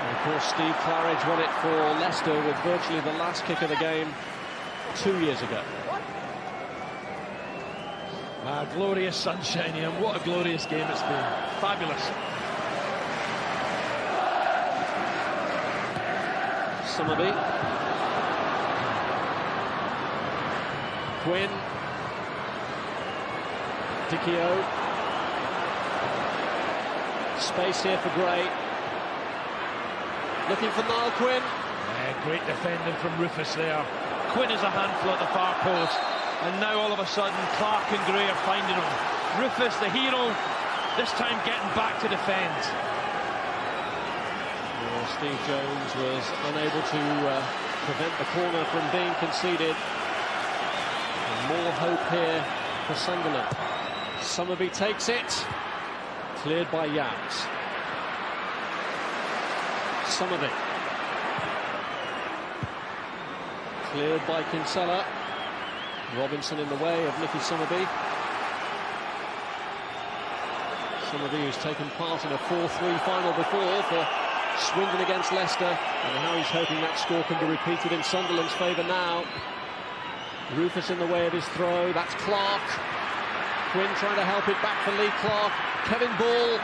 Speaker 1: And of course Steve Claridge won it for Leicester with virtually the last kick of the game 2 years ago.
Speaker 2: Glorious sunshine here, and what a glorious game it's been. Fabulous.
Speaker 1: Summerby. Quinn. Dicchio. Space here for Gray. Looking for Niall Quinn.
Speaker 2: Yeah, great defending from Rufus there. Quinn is a handful at the far post. And now all of a sudden Clark and Gray are finding him. Rufus, the hero, this time getting back to defend.
Speaker 1: Well, Steve Jones was unable to prevent the corner from being conceded. And more hope here for Sunderland. Summerby takes it. Cleared by Yams. Summerby. Cleared by Kinsella. Robinson in the way of Nicky Summerby. Summerby, who's taken part in a 4-3 final before for Swindon against Leicester, and now he's hoping that score can be repeated in Sunderland's favour now. Rufus in the way of his throw. That's Clark. Quinn trying to help it back for Lee Clark. Kevin Ball.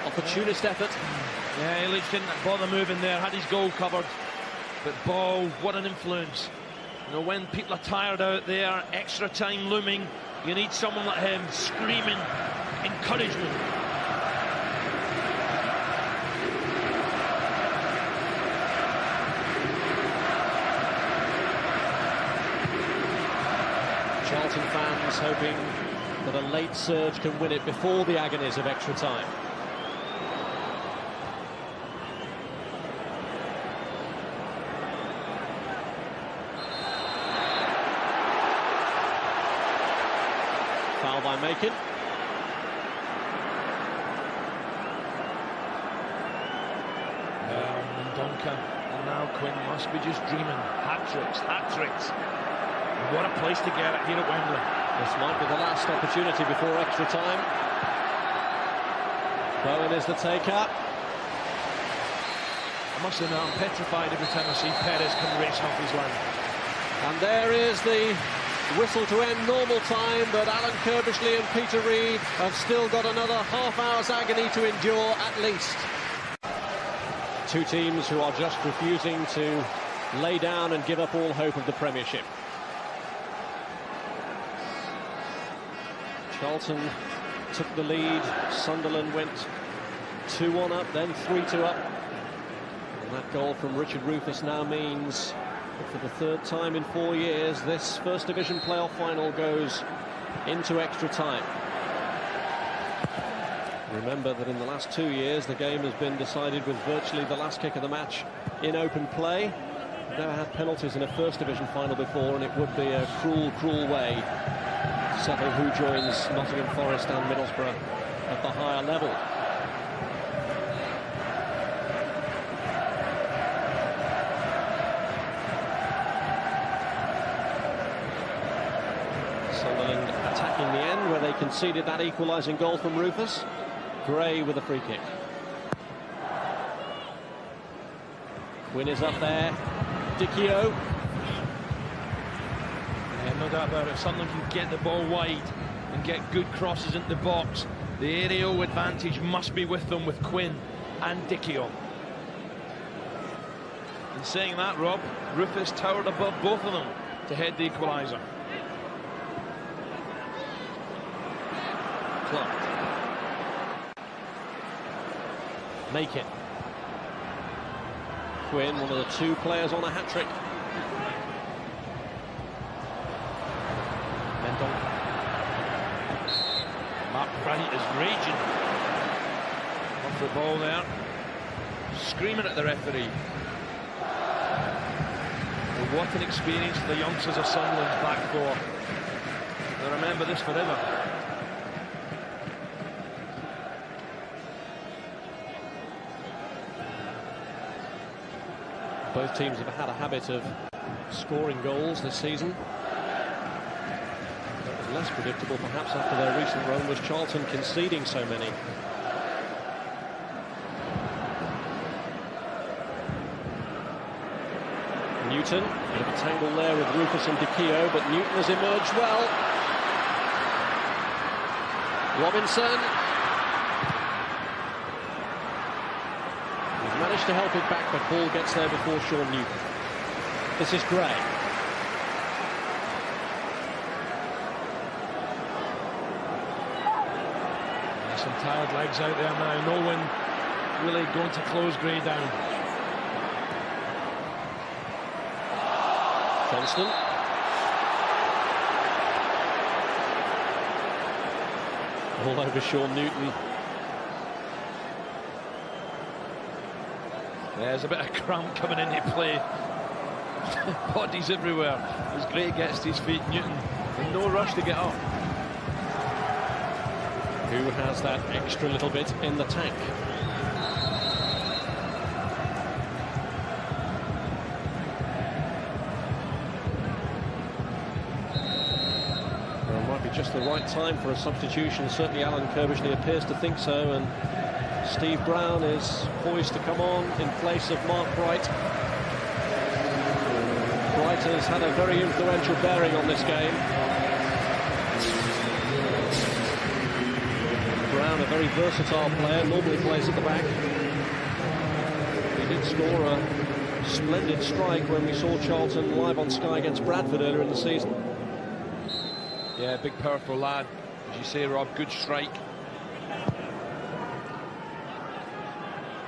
Speaker 1: Opportunist effort.
Speaker 2: Yeah, Illich didn't bother moving there, had his goal covered. But Ball, what an influence. You know, when people are tired out there, extra time looming, you need someone like him screaming encouragement.
Speaker 1: Charlton fans hoping that a late surge can win it before the agonies of extra time. Foul by Macon.
Speaker 3: Duncan and now Quinn must be just dreaming. Hat-tricks, hat-tricks. What a place to get it here at Wembley.
Speaker 1: This might be the last opportunity before extra time. Bowen is the take-up.
Speaker 3: I must say now I'm petrified every time I see Perez come race off his line.
Speaker 1: And there is the whistle to end normal time, but Alan Kirbishley and Peter Reid have still got another half hour's agony to endure at least. Two teams who are just refusing to lay down and give up all hope of the Premiership. Charlton took the lead, Sunderland went 2-1 up, then 3-2 up. And that goal from Richard Rufus now means that for the third time in 4 years, this First Division playoff final goes into extra time. Remember that in the last 2 years, the game has been decided with virtually the last kick of the match in open play. We've never had penalties in a First Division final before, and it would be a cruel, cruel way to settle who joins Nottingham Forest and Middlesbrough at the higher level. Sunderland attacking the end where they conceded that equalising goal from Rufus. Gray with a free kick. Quinn is up there. Dicchio.
Speaker 2: Yeah, no doubt about it. Sunderland can get the ball wide and get good crosses into the box. The aerial advantage must be with them with Quinn and Dicchio. In saying that, Rob, Rufus towered above both of them to head the equaliser.
Speaker 1: Clark. Macon. Quinn, one of the two players on a hat-trick. Mendonca.
Speaker 2: Mark Wright is raging off the ball there, screaming at the referee. Well, what an experience for the youngsters of Sunderland's back four. They'll remember this forever.
Speaker 1: Both teams have had a habit of scoring goals this season. What was less predictable perhaps after their recent run was Charlton conceding so many. Newton, bit of a tangle there with Rufus and Dicchio, but Newton has emerged well. Robinson. He's managed to help it back, but ball gets there before Sean Newton. This is Gray.
Speaker 3: Some tired legs out there now. No one really going to close Gray down.
Speaker 1: Johnston. All over Sean Newton.
Speaker 2: There's a bit of cramp coming into play. Bodies everywhere as Gray gets to his feet. Newton in no rush to get up.
Speaker 1: Who has that extra little bit in the tank? Well, it might be just the right time for a substitution. Certainly Alan Kirbishley appears to think so, and Steve Brown is poised to come on in place of Mark Bright. Bright has had a very influential bearing on this game. Brown, a very versatile player, normally plays at the back. He did score a splendid strike when we saw Charlton live on Sky against Bradford earlier in the season.
Speaker 2: Yeah, big powerful lad. As you say, Rob, good strike.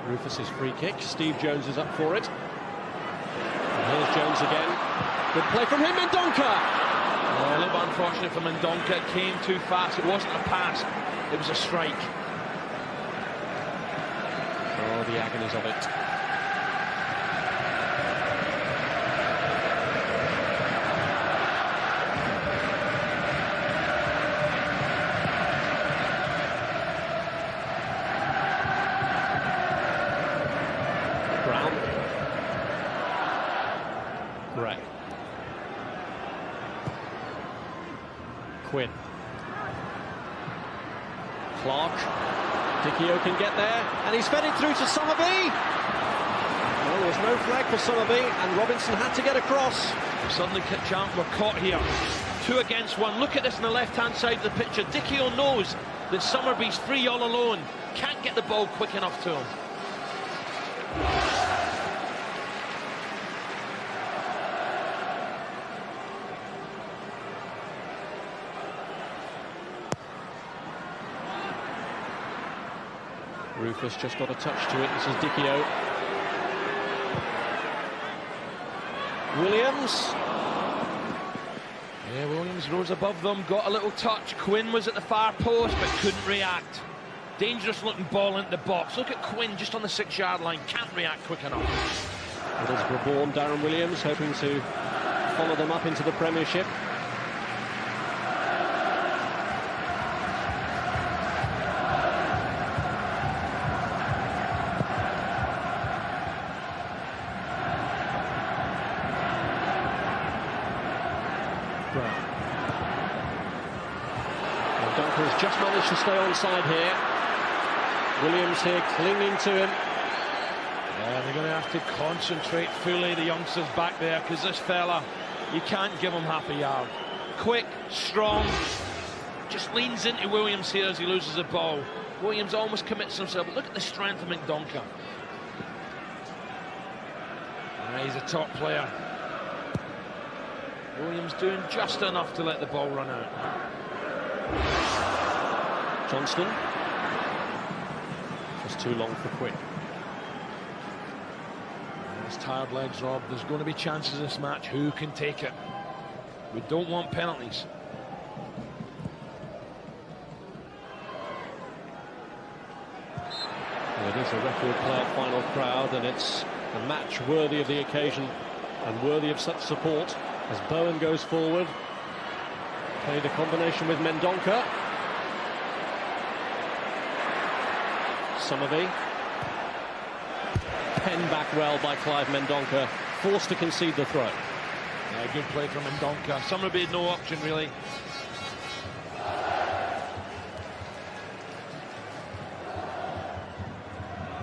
Speaker 1: Rufus's free kick. Steve Jones is up for it. And here's Jones again. Good play from him, Mendonca.
Speaker 2: A little bit unfortunate for Mendonca. It came too fast. It wasn't a pass. It was a strike.
Speaker 1: Oh, the agonies of it. Gray. Quinn. Clark. Dicchio can get there, and he's fed it through to Somerby. Well, there's no flag for Somerby, and Robinson had to get across.
Speaker 2: Suddenly Charlton were caught here. 2 against 1. Look at this on the left-hand side of the picture. Dicchio knows that Somerby's free all alone. Can't get the ball quick enough to him.
Speaker 1: Rufus just got a touch to it. This is Dicchio. Williams.
Speaker 2: Yeah, Williams rose above them, got a little touch. Quinn was at the far post but couldn't react. Dangerous looking ball into the box. Look at Quinn just on the 6-yard line, can't react quick enough.
Speaker 1: Middlesbrough born Darren Williams, hoping to follow them up into the Premiership. Duncan has just managed to stay onside here. Williams here clinging to him.
Speaker 2: Yeah, they're going to have to concentrate fully, the youngsters back there, because this fella, you can't give him half a yard. Quick, strong, just leans into Williams here as he loses the ball. Williams almost commits himself, but look at the strength of Mendonca. He's a top player. Williams doing just enough to let the ball run out.
Speaker 1: Johnston. Just too long for Quinn.
Speaker 2: His tired legs, Rob. There's going to be chances in this match. Who can take it? We don't want penalties.
Speaker 1: Well, it is a record player final crowd, and it's a match worthy of the occasion and worthy of such support as Bowen goes forward. Played a combination with Mendonca. Somerby. Penned back well by Clive Mendonca, forced to concede the throw.
Speaker 2: Yeah, good play from Mendonca. Somerby had no option really.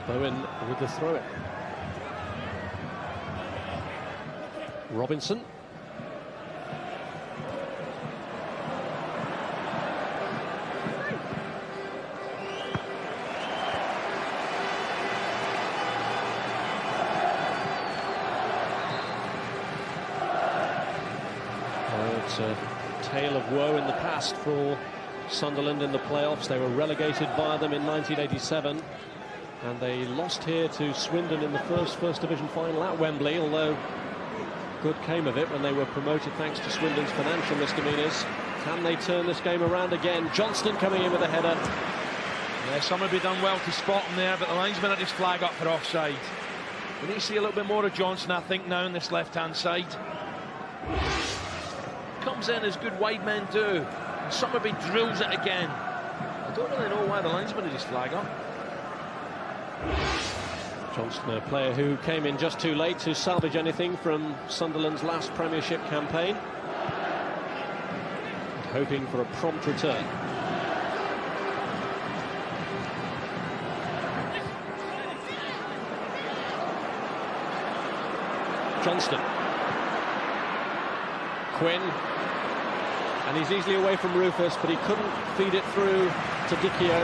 Speaker 1: Bowen with the throw. Robinson. It's a tale of woe in the past for Sunderland in the playoffs. They were relegated via them in 1987, and they lost here to Swindon in the First Division final at Wembley, although good came of it when they were promoted thanks to Swindon's financial misdemeanors. Can they turn this game around again? Johnston coming in with a header.
Speaker 2: Yeah, Somerby done well to spot him there, but the linesman had his flag up for offside. We need to see a little bit more of Johnston, I think, now on this left-hand side. Comes in as good wide men do, and Somerby drills it again. I don't really know why the linesman had his flag up.
Speaker 1: Johnston, a player who came in just too late to salvage anything from Sunderland's last Premiership campaign, and hoping for a prompt return. Johnston. Quinn. And he's easily away from Rufus, but he couldn't feed it through to Dicchio.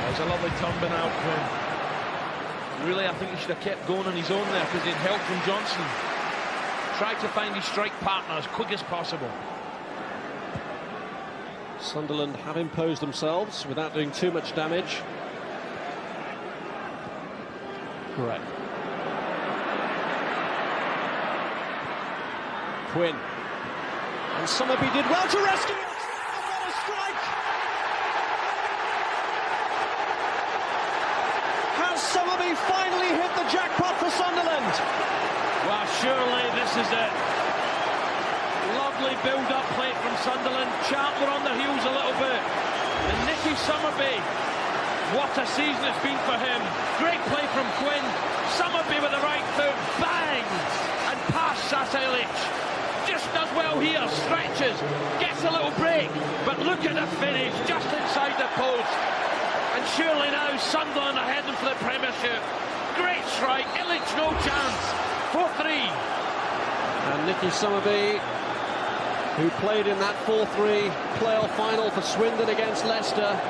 Speaker 2: There's a lovely tumbling out, Quinn. Really, I think he should have kept going on his own there because he'd help from Johnston. Tried to find his strike partner as quick as possible.
Speaker 1: Sunderland have imposed themselves without doing too much damage. Great. Quinn. And Summerby did well to rescue it. And what a strike! Has Summerby finally hit the jackpot for Sunderland?
Speaker 2: Well, surely this is it. Lovely build-up play from Sunderland. Charlton were on their heels a little bit. And Nicky Summerby, what a season it's been for him. Great play from Quinn. Summerby with the right foot, bang! And past Saselic. Just does well here, stretches, gets a little break, but look at the finish, just inside the post. And surely now Sunderland are heading for the Premiership. Great strike, Illich no chance. 4-3.
Speaker 1: And Nicky Summerby, who played in that 4-3 playoff final for Swindon against Leicester,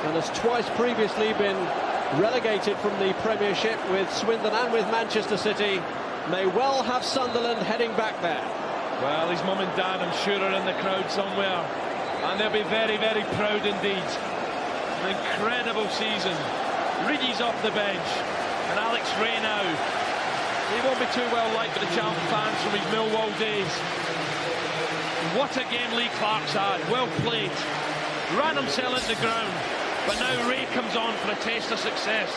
Speaker 1: and has twice previously been relegated from the Premiership with Swindon and with Manchester City, may well have Sunderland heading back there.
Speaker 2: Well, his mum and dad, I'm sure, are in the crowd somewhere, and they'll be very, very proud indeed. An incredible season. Reedy's off the bench, and Alex Ray now. He won't be too well liked by the Charlton fans from his Millwall days. What a game Lee Clark's had. Well played. Ran himself into the ground, but now Ray comes on for a taste of success.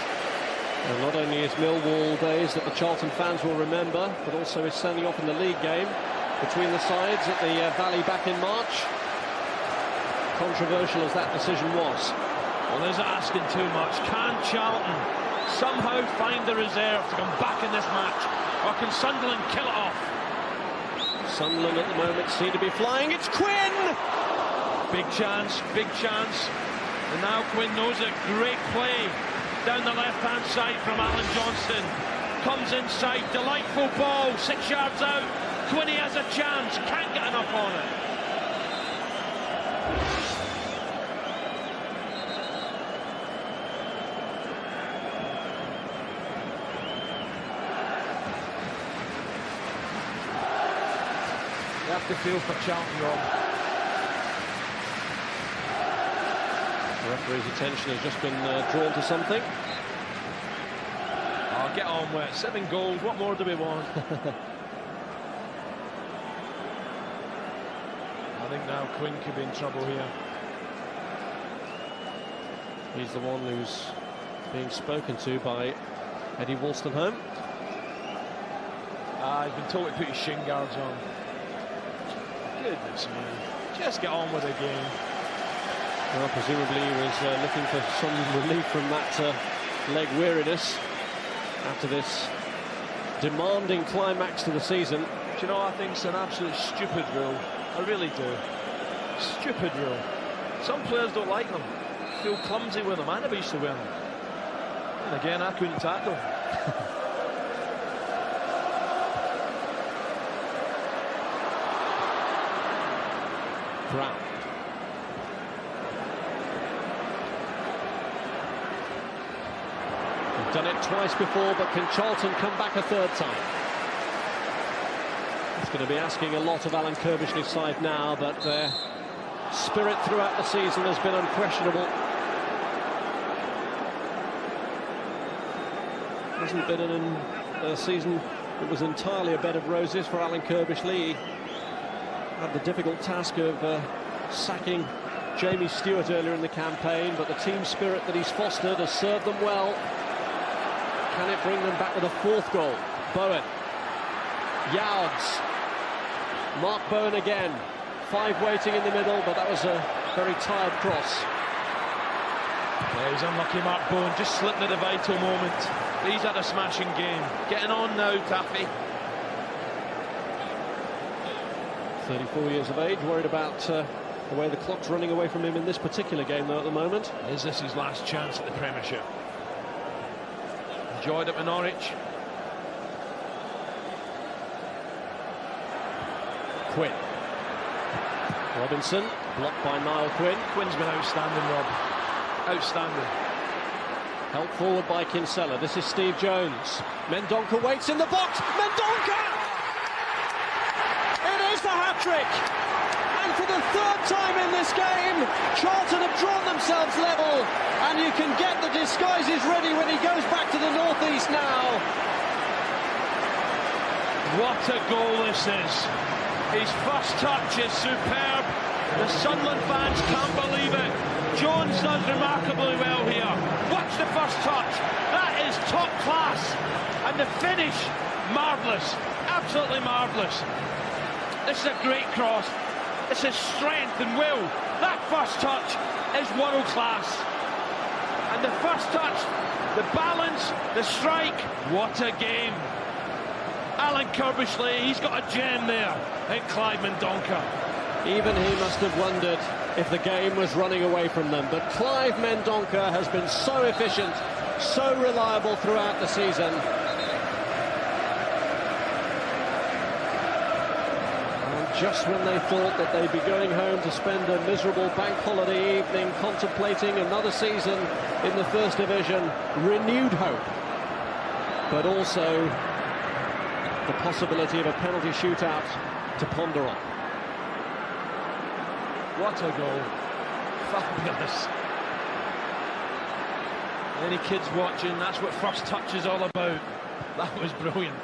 Speaker 1: And not only his Millwall days that the Charlton fans will remember, but also his sending off in the league game between the sides at the Valley back in March. Controversial as that decision was.
Speaker 2: Well, there's asking too much. Can Charlton somehow find the reserve to come back in this match? Or can Sunderland kill it off?
Speaker 1: Sunderland at the moment seem to be flying. It's Quinn!
Speaker 2: Big chance, big chance. And now Quinn knows it. Great play. Down the left-hand side from Alan Johnston. Comes inside, delightful ball, 6 yards out. Quinny has a chance, can't get enough on it. You have to feel for Charlton, Rob.
Speaker 1: The referee's attention has just been drawn to something.
Speaker 2: Oh, get on with it. 7 goals, what more do we want? I think now Quinn could be in trouble here.
Speaker 1: He's the one who's being spoken to by Eddie Wolstenholme.
Speaker 2: He's been told to put his shin guards on. Goodness me. Just get on with the game.
Speaker 1: Well, presumably he was looking for some relief from that leg weariness after this demanding climax to the season.
Speaker 2: Do you know, I think it's an absolute stupid rule. I really do. Stupid rule. Some players don't like them. Feel clumsy with them. I never used to wear them. And again, I couldn't tackle.
Speaker 1: Brown. They've done it twice before, but can Charlton come back a third time? It's going to be asking a lot of Alan Kirbishley's side now, but their spirit throughout the season has been unquestionable. Hasn't been a season that was entirely a bed of roses for Alan Kirbishley. He had the difficult task of sacking Jamie Stewart earlier in the campaign, but the team spirit that he's fostered has served them well. Can it bring them back with a fourth goal? Bowen. Yards. Mark Bowen again. 5 waiting in the middle, but that was a very tired cross.
Speaker 2: Yeah, he's unlucky, Mark Bowen, just slipped at a vital moment. He's had a smashing game. Getting on now, Taffy.
Speaker 1: 34 years of age, worried about the way the clock's running away from him in this particular game, though, at the moment.
Speaker 2: Is this his last chance at the Premiership? Enjoyed it with Norwich.
Speaker 1: Quinn. Robinson, blocked by Niall Quinn.
Speaker 2: Quinn's been outstanding, Rob. Outstanding.
Speaker 1: Helped forward by Kinsella. This is Steve Jones. Mendonca waits in the box. Mendonca! It is the hat-trick! And for the third time in this game, Charlton have drawn themselves level, and you can get the disguises ready when he goes back to the northeast now.
Speaker 2: What a goal this is. His first touch is superb. The Sunderland fans can't believe it. Jones does remarkably well here. Watch the first touch. That is top class. And the finish, marvellous. Absolutely marvellous. This is a great cross. This is strength and will. That first touch is world class. And the first touch, the balance, the strike, what a game. Alan Kirbishley, he's got a gem there in Clive Mendonca.
Speaker 1: Even he must have wondered if the game was running away from them. But Clive Mendonca has been so efficient, so reliable throughout the season. And just when they thought that they'd be going home to spend a miserable bank holiday evening contemplating another season in the First Division, renewed hope, but also the possibility of a penalty shootout to ponder on.
Speaker 2: What a goal. Fabulous. Any kids watching, that's what first touch is all about. That was brilliant.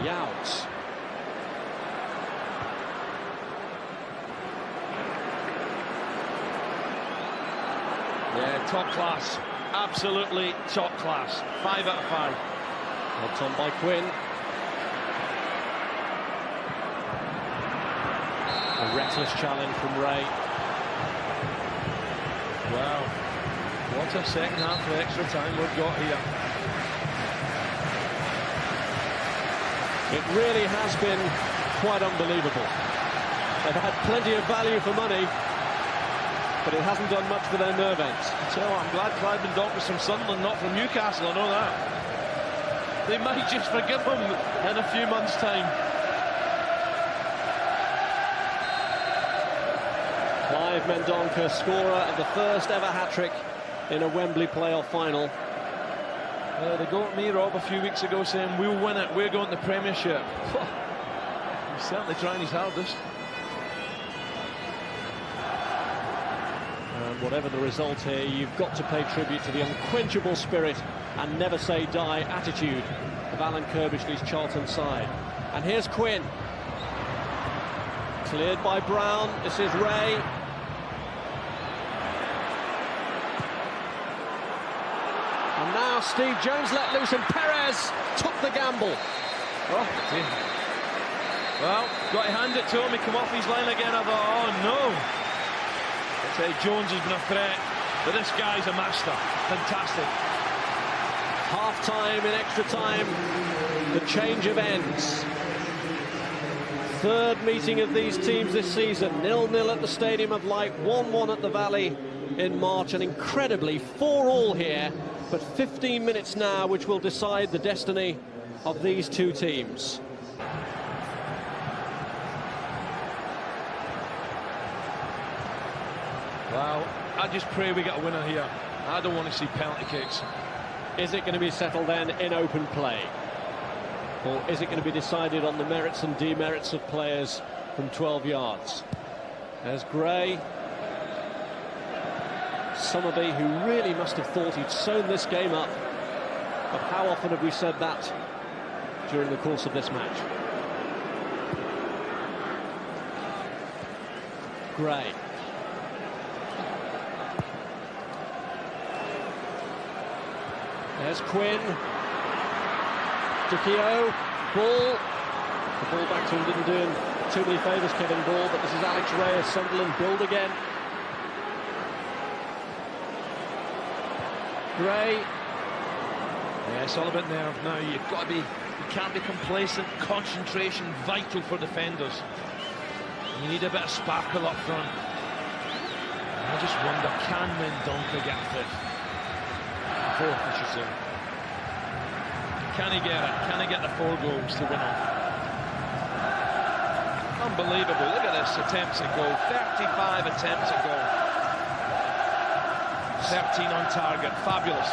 Speaker 1: Youts.
Speaker 2: Yeah, top class. Absolutely top class. 5 out of 5.
Speaker 1: Knocked on by Quinn. A reckless challenge from Ray.
Speaker 2: Wow. What a second half of extra time we've got here.
Speaker 1: It really has been quite unbelievable. They've had plenty of value for money, but it hasn't done much for their nerve ends.
Speaker 2: So I'm glad Clive Mendonca's from Sunderland, not from Newcastle, I know that. They might just forgive him in a few months' time.
Speaker 1: Clive Mendonca, scorer of the first ever hat-trick in a Wembley playoff final.
Speaker 2: They go at me, Rob, a few weeks ago saying, we'll win it, we're going to the Premiership. He's certainly trying his hardest.
Speaker 1: And whatever the result here, you've got to pay tribute to the unquenchable spirit and never say die attitude of Alan Kirbishley's Charlton side. And here's Quinn. Cleared by Brown. This is Ray. And now Steve Jones let loose, and Perez took the gamble.
Speaker 2: Oh, dear. Well, got to hand it to him. He come off his line again. I thought, oh no. I'd say Jones has been a threat, but this guy's a master. Fantastic.
Speaker 1: Half-time in extra time. The change of ends. Third meeting of these teams this season. 0-0 at the Stadium of Light, 1-1 at the Valley in March, and incredibly 4-4 here. But 15 minutes now, which will decide the destiny of these two teams.
Speaker 2: Well, I just pray we get a winner here. I don't want to see penalty kicks.
Speaker 1: Is it going to be settled then in open play? Or is it going to be decided on the merits and demerits of players from 12 yards? There's Gray. Summerby, who really must have thought he'd sewn this game up. But how often have we said that during the course of this match? Gray. There's Quinn. Dicchio. Ball. The ball back to him didn't do him too many favours, Kevin Ball, but this is Alex Ray as Sunderland build again. Gray.
Speaker 2: Yeah, it's all about nerve now. You've got to be, you can't be complacent. Concentration vital for defenders. You need a bit of sparkle up front. I just wonder, can Mendonca get a fifth? Fourth, I should say. Can he get it? Can he get the 4 goals to win off? Unbelievable. Look at this, attempts at goal. 35 attempts at goal. 13 on target. Fabulous.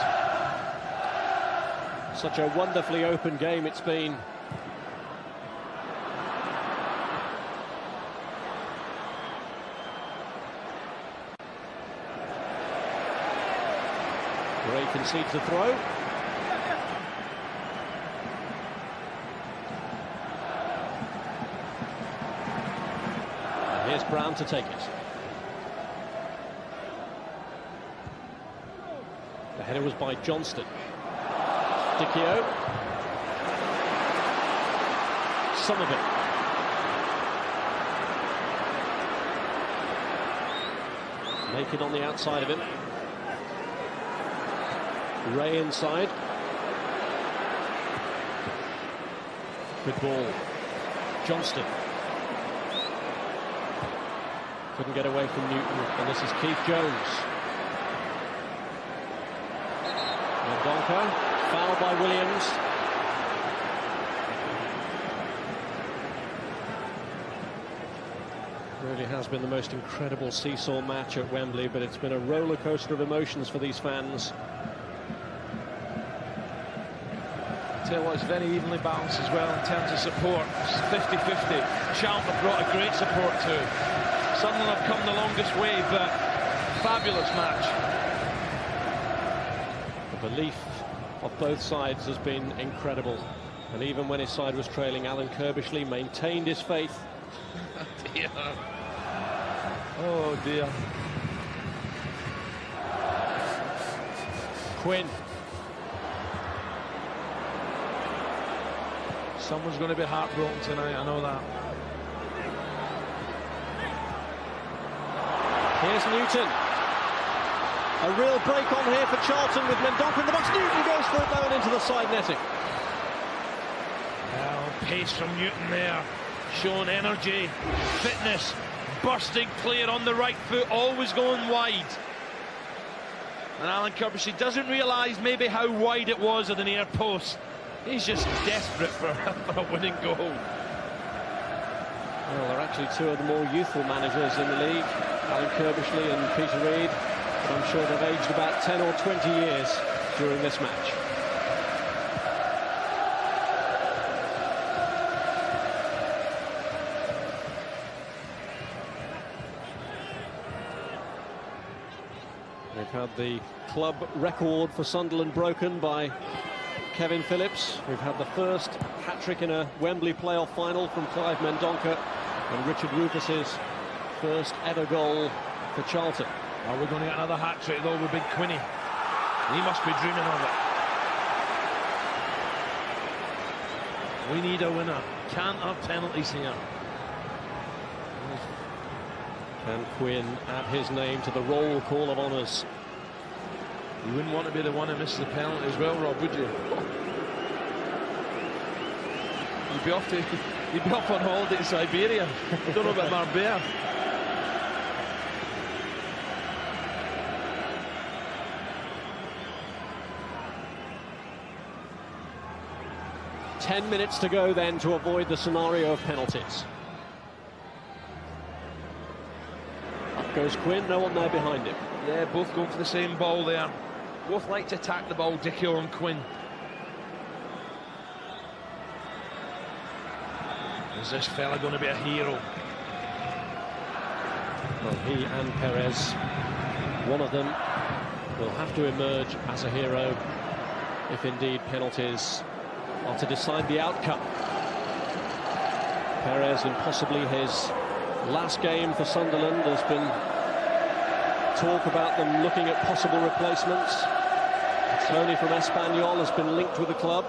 Speaker 1: Such a wonderfully open game it's been Gray concedes the throw. And here's Brown to take it. The header was by Johnston. Dicchio. Somerville. Naked on the outside of him. Ray inside. Good ball. Johnston. Couldn't get away from Newton, and this is Keith Jones. Mendonca, fouled by Williams. Really has been the most incredible seesaw match at Wembley, but it's been a roller coaster of emotions for these fans.
Speaker 3: Tell you what, it's very evenly balanced as well in terms of support. It's 50-50. Charlton have brought a great support too. Sunderland have come the longest way, but fabulous match.
Speaker 1: The belief of both sides has been incredible, and even when his side was trailing, Alan Kirbishley maintained his faith.
Speaker 3: Dear. Oh dear.
Speaker 1: Quinn.
Speaker 3: Someone's going to be heartbroken tonight, I know that.
Speaker 1: Here's Newton. A real break on here for Charlton with Mendonca in the box. Newton goes for it though and into the side netting.
Speaker 3: Well, pace from Newton there, showing energy, fitness, bursting clear on the right foot, always going wide. And Alan Kirbishley doesn't realise maybe how wide it was at the near post. He's just desperate for a winning goal.
Speaker 1: Well, they're actually two of the more youthful managers in the league, Alan Kirbishley and Peter Reid, but I'm sure they've aged about 10 or 20 years during this match. They've had the club record for Sunderland broken by Kevin Phillips. We've had the first hat-trick in a Wembley playoff final from Clive Mendonca, and Richard Rufus's first ever goal for Charlton.
Speaker 3: Are we going to get another hat-trick though with Big Quinny? He must be dreaming of it. We need a winner. Can't have penalties here.
Speaker 1: Can Quinn add his name to the roll call of honours?
Speaker 3: You wouldn't want to be the one who misses the penalty as well, Rob, would you? You'd be off on holiday to Siberia. I don't know about Marbella.
Speaker 1: Ten minutes to go then to avoid the scenario of penalties. Up goes Quinn, no one there behind him.
Speaker 3: Yeah, both going for the same ball there. Both like to attack the ball, Dicchio and Quinn. Is this fella going to be a hero?
Speaker 1: Well, he and Perez, one of them will have to emerge as a hero if indeed penalties are to decide the outcome. Perez, in possibly his last game for Sunderland, there's been talk about them looking at possible replacements. Tony from Espanyol has been linked with the club.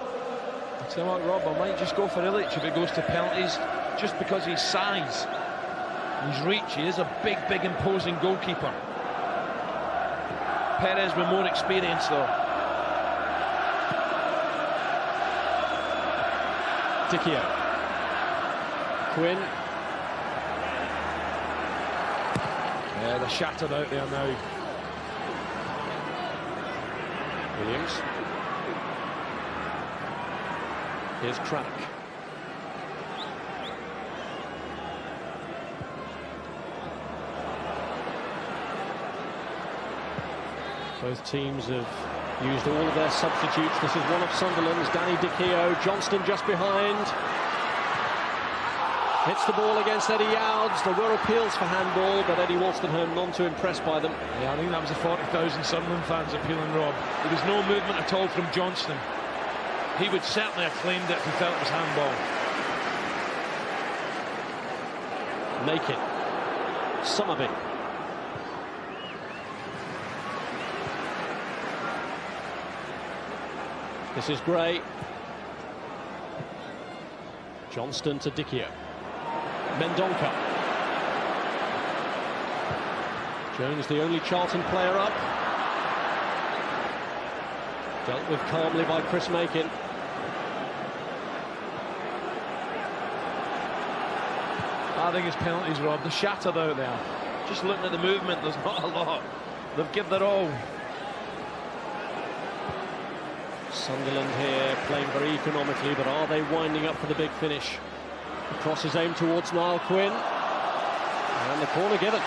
Speaker 3: I tell you what, Rob, I might just go for Illich if it goes to penalties, just because his size, his reach. He is a big, big, imposing goalkeeper. Perez with more experience, though.
Speaker 1: Dicchio. Quinn.
Speaker 3: Yeah, they're shattered out there now.
Speaker 1: Williams. Here's Crack. Both teams have used all of their substitutes. This is one of Sunderland's, Danny Dicchio. Johnston just behind. Hits the ball against Eddie Youds. There were appeals for handball, but Eddie Wolstenholme none too impressed by them.
Speaker 3: Yeah, I think that was the 40,000 Sunderland fans appealing, Rob. There was no movement at all from Johnston. He would certainly have claimed it if he felt it was handball.
Speaker 1: Make it. Summerby. This is Gray. Johnston to Dicchio. Mendonca. Jones, the only Charlton player up. Dealt with calmly by Chris Makin.
Speaker 3: I think it's penalties, Rob. They're shattered out there. Just looking at the movement, there's not a lot. They've given their all.
Speaker 1: Sunderland here playing very economically, but are they winding up for the big finish? The cross is aimed towards Niall Quinn. And the corner given.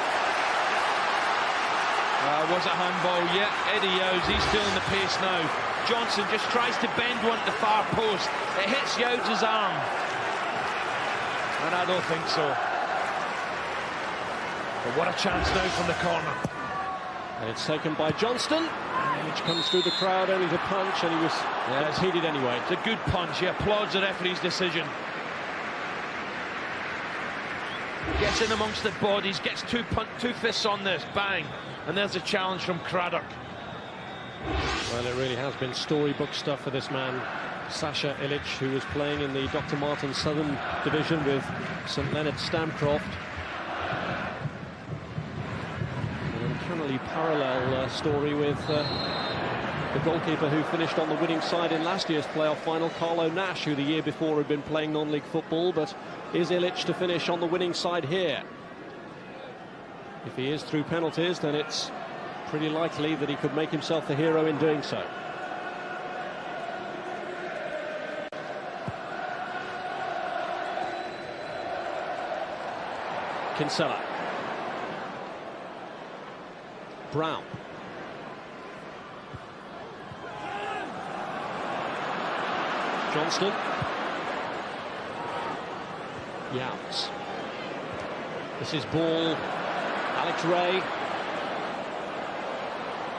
Speaker 3: Was it handball? Yeah, Eddie Youds, he's feeling the pace now. Johnson just tries to bend one to the far post. It hits Youds' arm. And I don't think so. But what a chance now from the corner.
Speaker 1: And it's taken by Johnston, which comes through the crowd only to punch, and he was heated anyway.
Speaker 3: It's a good punch. He applauds the referee's decision. Gets in amongst the bodies, gets two fists on this, bang. And there's a challenge from Craddock.
Speaker 1: Well, it really has been storybook stuff for this man, Sasha Illich, who was playing in the Dr. Martin Southern Division with St Leonard Stamcroft. An uncannily parallel story with the goalkeeper who finished on the winning side in last year's playoff final, Carlo Nash, who the year before had been playing non-league football, but is Illich to finish on the winning side here? If he is through penalties, then it's pretty likely that he could make himself the hero in doing so. Kinsella. Brown. Johnston. Youds. This is ball. Alex Ray.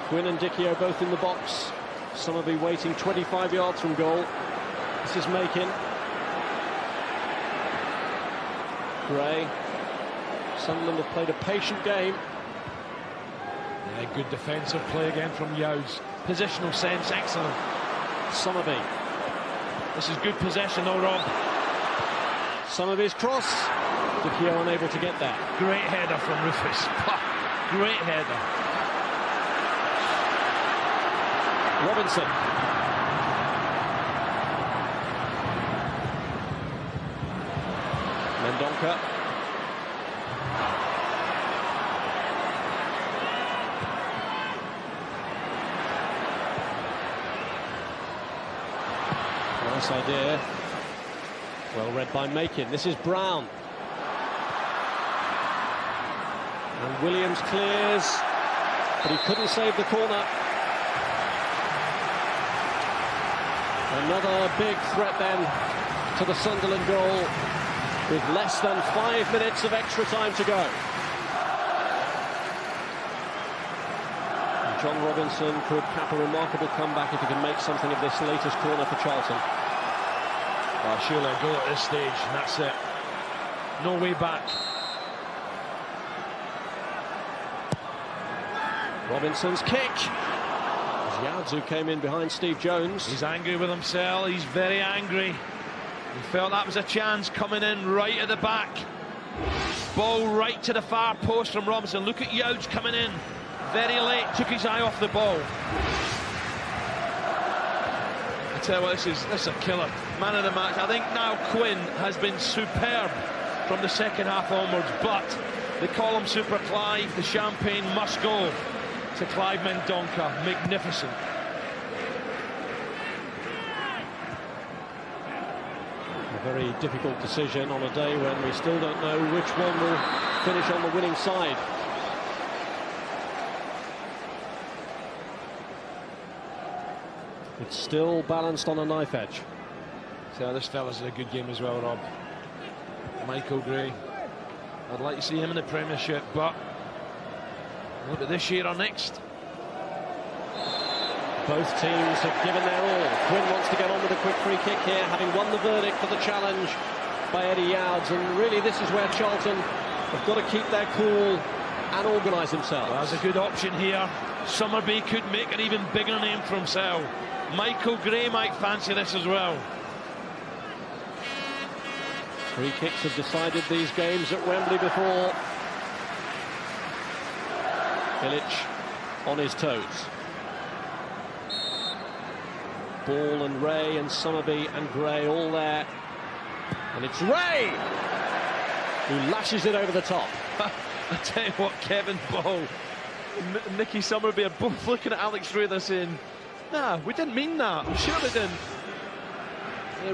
Speaker 1: Quinn and Dicchio both in the box. Summerby waiting 25 yards from goal. This is Makin. Gray. Sunderland have played a patient game.
Speaker 3: Yeah, good defensive play again from Youds. Positional sense, excellent.
Speaker 1: Summerby.
Speaker 3: This is good possession though, Rob.
Speaker 1: Summerby's cross. Dicchio unable to get that.
Speaker 3: Great header from Rufus. Great header.
Speaker 1: Robinson. Mendonca. Nice idea. Well read by Makin. This is Brown. And Williams clears, but he couldn't save the corner. Another big threat then to the Sunderland goal with less than 5 minutes of extra time to go. And John Robinson could cap a remarkable comeback if he can make something of this latest corner for Charlton.
Speaker 3: Well, surely a goal at this stage, and that's it. No way back.
Speaker 1: Robinson's kick. Youds who came in behind Steve Jones.
Speaker 3: He's angry with himself. He's very angry. He felt that was a chance coming in right at the back. Ball right to the far post from Robinson. Look at Youds coming in very late. Took his eye off the ball. I tell you what, this is a killer. Man of the match. I think now Quinn has been superb from the second half onwards, but they call him Super Clive. The champagne must go to Clive Mendonca. Magnificent.
Speaker 1: A very difficult decision on a day when we still don't know which one will finish on the winning side. It's still balanced on a knife edge.
Speaker 3: So this fella's had a good game as well, Rob. Michael Gray. I'd like to see him in the Premiership, but look at this year or next.
Speaker 1: Both teams have given their all. Quinn wants to get on with a quick free kick here, having won the verdict for the challenge by Eddie Youds, and really this is where Charlton have got to keep their cool and organise themselves.
Speaker 3: Well, there's a good option here. Summerby could make an even bigger name for himself. Michael Gray might fancy this as well.
Speaker 1: Free kicks have decided these games at Wembley before. Bilic on his toes. Ball and Ray and Summerby and Gray all there. And it's Ray who lashes it over the top.
Speaker 3: I tell you what, Kevin Ball and Nicky Summerby are both looking at Alex Ray, they're saying, nah, we didn't mean that. I'm sure they didn't.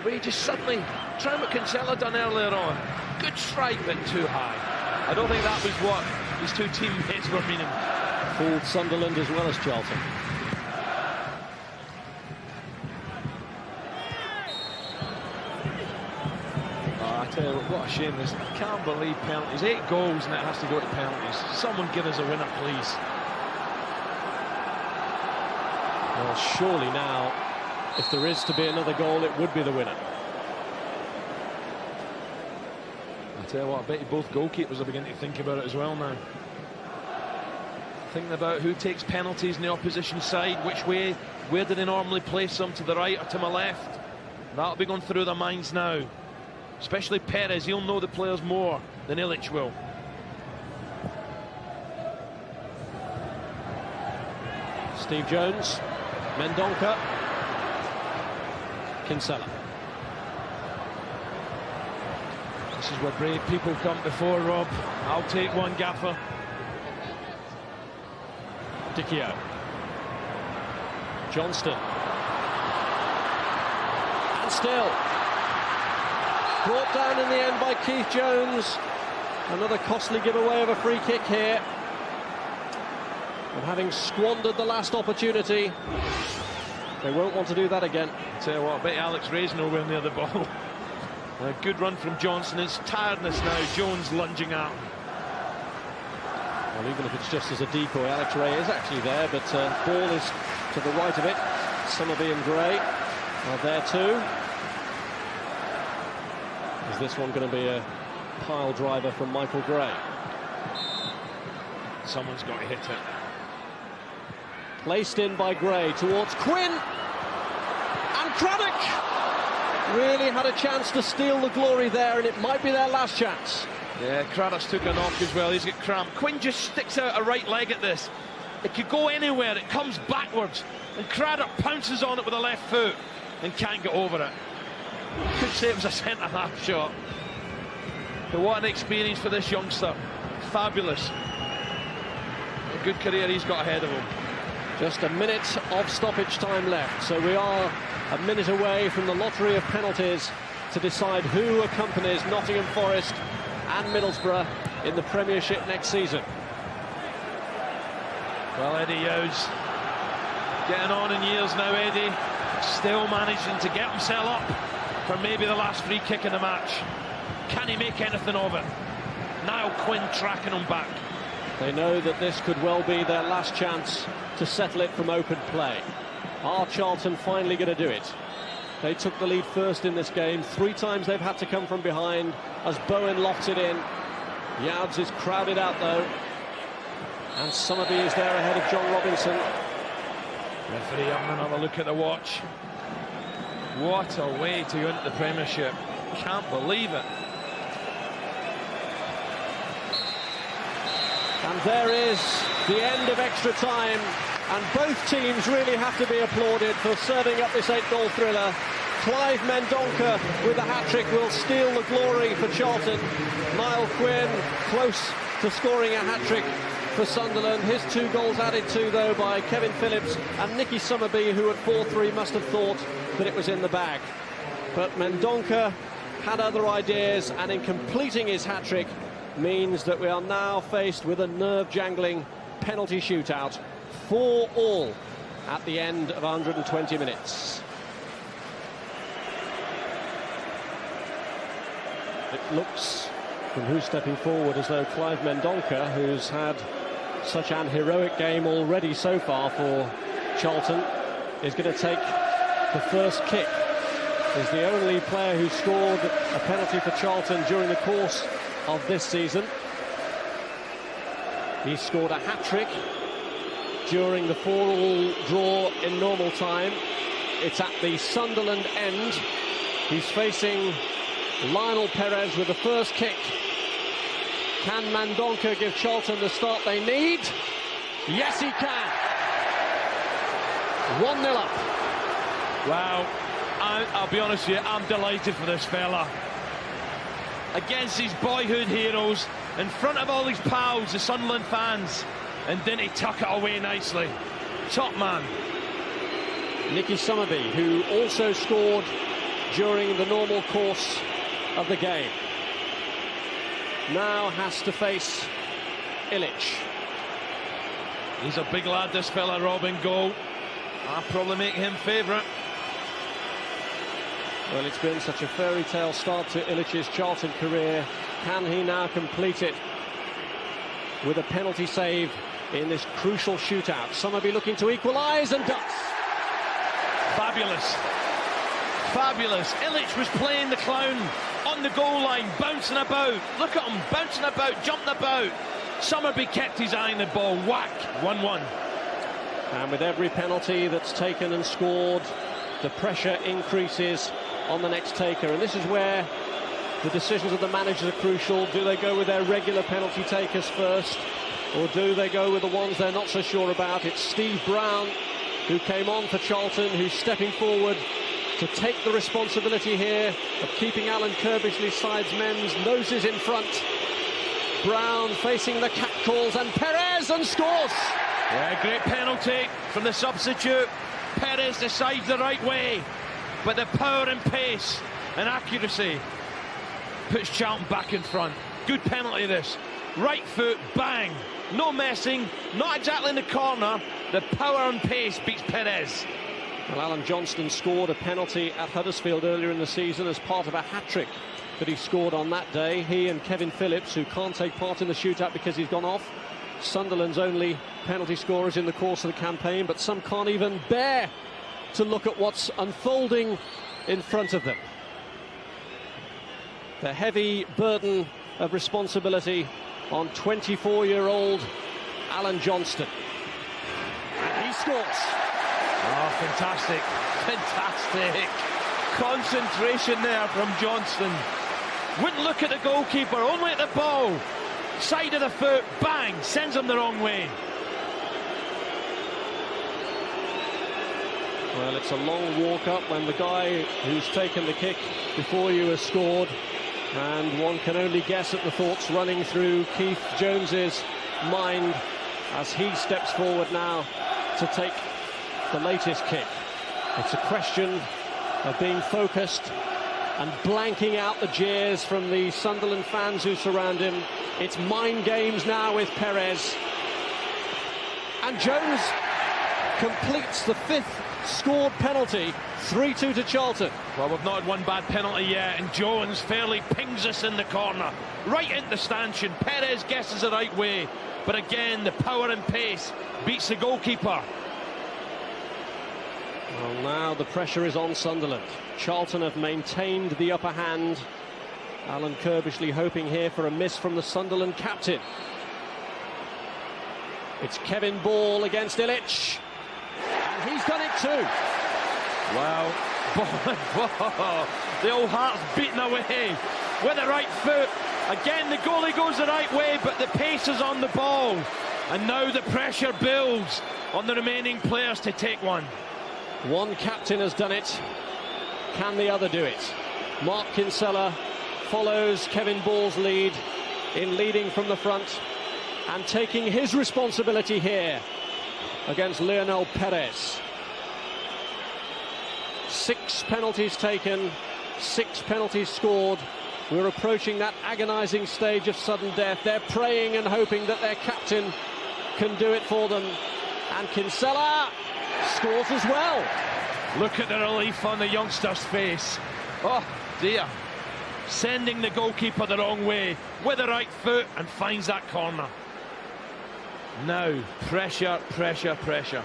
Speaker 3: Ray just suddenly trying what Kinsella done earlier on. Good strike, but too high. I don't think that was what his two teammates were meaning.
Speaker 1: Fooled Sunderland as well as Charlton.
Speaker 3: I tell you what a shame this. I can't believe penalties. 8 goals and it has to go to penalties. Someone give us a winner, please.
Speaker 1: Well, surely now, if there is to be another goal, it would be the winner.
Speaker 3: I tell you what, I bet you both goalkeepers are beginning to think about it as well now. Thinking about who takes penalties in the opposition side, which way, where do they normally place them, to the right or to my left? That'll be going through their minds now. Especially Perez, he'll know the players more than Ilic will.
Speaker 1: Steve Jones, Mendonca, Kinsella.
Speaker 3: This is where brave people come before, Rob. I'll take one, Gaffer.
Speaker 1: Dicchio. Johnston. And still. Brought down in the end by Keith Jones. Another costly giveaway of a free kick here. And having squandered the last opportunity, they won't want to do that again.
Speaker 3: I tell you what, I bet Alex Ray's nowhere near the ball. A good run from Johnson. His tiredness now. Jones lunging out.
Speaker 1: Well, even if it's just as a decoy, Alex Ray is actually there, but ball is to the right of it. Summerby and Gray are there too. Is this one going to be a pile driver from Michael Gray?
Speaker 3: Someone's got to hit it.
Speaker 1: Placed in by Gray towards Quinn. And Craddock really had a chance to steal the glory there, and it might be their last chance.
Speaker 3: Yeah, Craddock's took a knock as well. He's got cramp. Quinn just sticks out a right leg at this. It could go anywhere. It comes backwards. And Craddock pounces on it with a left foot and can't get over it. Could say it was a centre-half shot. But what an experience for this youngster. Fabulous. A good career he's got ahead of him.
Speaker 1: Just a minute of stoppage time left, so we are a minute away from the lottery of penalties to decide who accompanies Nottingham Forest and Middlesbrough in the Premiership next season.
Speaker 3: Well, Eddie Youds getting on in years now. Eddie still managing to get himself up for maybe the last free kick in the match. Can he make anything of it? Now Quinn tracking him back.
Speaker 1: They know that this could well be their last chance to settle it from open play. Are Charlton finally going to do it? They took the lead first in this game. 3 times they've had to come from behind as Bowen lofts it in. Youds is crowded out though. And Summerby is there ahead of John Robinson.
Speaker 3: Referee having another look at the watch. What a way to go into the Premiership. Can't believe it.
Speaker 1: And there is the end of extra time. And both teams really have to be applauded for serving up this 8-goal thriller. Clive Mendonca with a hat-trick will steal the glory for Charlton. Niall Quinn close to scoring a hat-trick for Sunderland. His 2 goals added to, though, by Kevin Phillips and Nicky Summerby, who at 4-3 must have thought that it was in the bag. But Mendonca had other ideas, and in completing his hat-trick means that we are now faced with a nerve-jangling penalty shootout. 4-4 at the end of 120 minutes. It looks, from who's stepping forward, as though Clive Mendonca, who's had such an heroic game already so far for Charlton, is going to take the first kick. He's the only player who scored a penalty for Charlton during the course of this season. He scored a hat-trick during the 4-4 draw in normal time. It's at the Sunderland end. He's facing Lionel Perez with the first kick. Can Mendonca give Charlton the start they need? Yes, he can. 1-0 up.
Speaker 3: Wow, I'll be honest with you, I'm delighted for this fella. Against his boyhood heroes, in front of all his pals, the Sunderland fans, and didn't he tuck it away nicely? Top man.
Speaker 1: Nicky Summerby, who also scored during the normal course of the game, now has to face Ilic.
Speaker 3: He's a big lad, this fella, Robin. Goal. I'll probably make him favourite.
Speaker 1: Well, it's been such a fairy tale start to Ilic's Charlton career. Can he now complete it with a penalty save in this crucial shootout? Summerby looking to equalise and does.
Speaker 3: Fabulous. Fabulous. Ilic was playing the clown on the goal line, bouncing about. Look at him, bouncing about, jumping about. Summerby kept his eye on the ball. Whack. 1-1.
Speaker 1: And with every penalty that's taken and scored, the pressure increases on the next taker. And this is where the decisions of the managers are crucial. Do they go with their regular penalty takers first, or do they go with the ones they're not so sure about? It's Steve Brown, who came on for Charlton, who's stepping forward to take the responsibility here of keeping Alan Kirbishley's side's men's noses in front. Brown facing the catcalls, and Perez, and scores!
Speaker 3: Yeah, great penalty from the substitute. Perez decides the right way, but the power and pace and accuracy puts Charlton back in front. Good penalty this. Right foot, bang. No messing, not exactly in the corner. The power and pace beats Perez.
Speaker 1: Well, Alan Johnston scored a penalty at Huddersfield earlier in the season as part of a hat-trick that he scored on that day. He and Kevin Phillips, who can't take part in the shootout because he's gone off, Sunderland's only penalty scorers in the course of the campaign, but some can't even bear to look at what's unfolding in front of them. The heavy burden of responsibility on 24-year-old Alan Johnston. And he scores.
Speaker 3: Oh, fantastic. Fantastic. Concentration there from Johnston. Wouldn't look at the goalkeeper, only at the ball. Side of the foot, bang, sends him the wrong way.
Speaker 1: Well, it's a long walk up when the guy who's taken the kick before you has scored, and one can only guess at the thoughts running through Keith Jones's mind as he steps forward now to take the latest kick. It's a question of being focused and blanking out the jeers from the Sunderland fans who surround him. It's mind games now with Perez. And Jones completes the fifth scored penalty, 3-2 to Charlton.
Speaker 3: Well, we've not had one bad penalty yet, and Jones fairly pings us in the corner, right into the stanchion. Perez guesses the right way, but again, the power and pace beats the goalkeeper.
Speaker 1: Well, now the pressure is on Sunderland. Charlton have maintained the upper hand. Alan Kirbishley hoping here for a miss from the Sunderland captain. It's Kevin Ball against Ilic. And he's done it too.
Speaker 3: Wow. The old heart's beating away with the right foot. Again, the goalie goes the right way, but the pace is on the ball. And now the pressure builds on the remaining players to take one.
Speaker 1: One captain has done it. Can the other do it? Mark Kinsella follows Kevin Ball's lead in leading from the front and taking his responsibility here against Lionel Perez. 6 penalties taken, 6 penalties scored. We're approaching that agonizing stage of sudden death. They're praying and hoping that their captain can do it for them. And Kinsella scores as well.
Speaker 3: Look at the relief on the youngster's face. Oh dear. sending the goalkeeper the wrong way with the right foot and finds that corner. Now, pressure, pressure, pressure.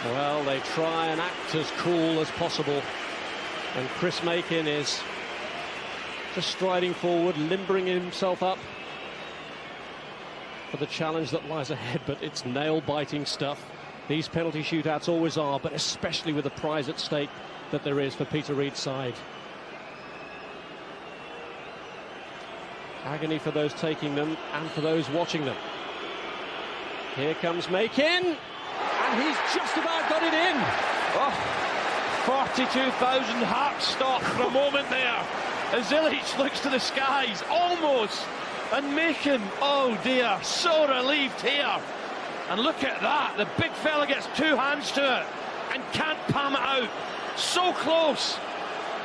Speaker 1: Well, they try and act as cool as possible, and Chris Makin is just striding forward, limbering himself up for the challenge that lies ahead, but it's nail-biting stuff. These penalty shootouts always are, but especially with the prize at stake that there is for Peter Reid's side. Agony for those taking them and for those watching them. Here comes Makin, and he's just about got it in.
Speaker 3: Oh, 42,000 hearts stop for a moment there as Ilic looks to the skies, almost, and Makin, oh dear, so relieved here. And look at that, the big fella gets two hands to it and can't palm it out. So close.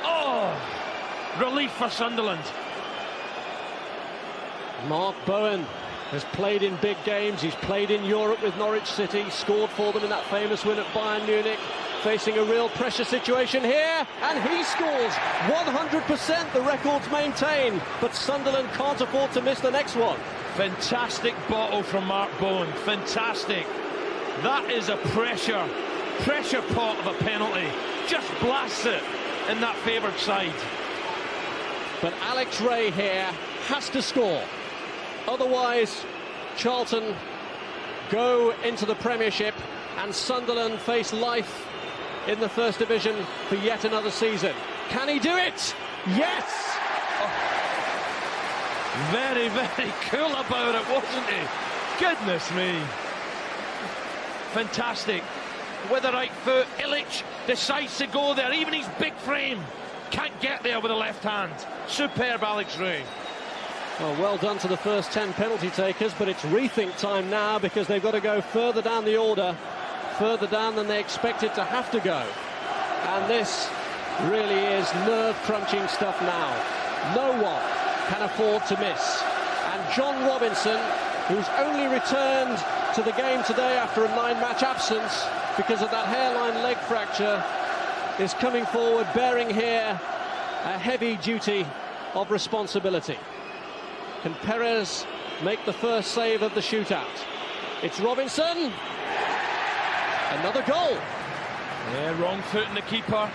Speaker 3: Oh, relief for Sunderland.
Speaker 1: Mark Bowen has played in big games. He's played in Europe with Norwich City, scored for them in that famous win at Bayern Munich, facing a real pressure situation here, and he scores 100%. The record's maintained, but Sunderland can't afford to miss the next one.
Speaker 3: Fantastic bottle from Mark Bowen, fantastic. That is a pressure pot of a penalty. Just blasts it in that favoured side.
Speaker 1: But Alex Rae here has to score. Otherwise, Charlton go into the Premiership and Sunderland face life in the First Division for yet another season. Can he do it? Yes!
Speaker 3: Oh. Very, very cool about it, wasn't he? Goodness me. Fantastic. With the right foot, Ilic decides to go there. Even his big frame can't get there with the left hand. Superb, Alex Rae.
Speaker 1: Well done to the first 10 penalty takers, but it's rethink time now because they've got to go further down the order, further down than they expected to have to go. And this really is nerve-crunching stuff now. No one can afford to miss. And John Robinson, who's only returned to the game today after a 9-match absence because of that hairline leg fracture, is coming forward bearing here a heavy duty of responsibility. Can Perez make the first save of the shootout? It's Robinson. Another goal.
Speaker 3: Yeah, wrong foot in the keeper.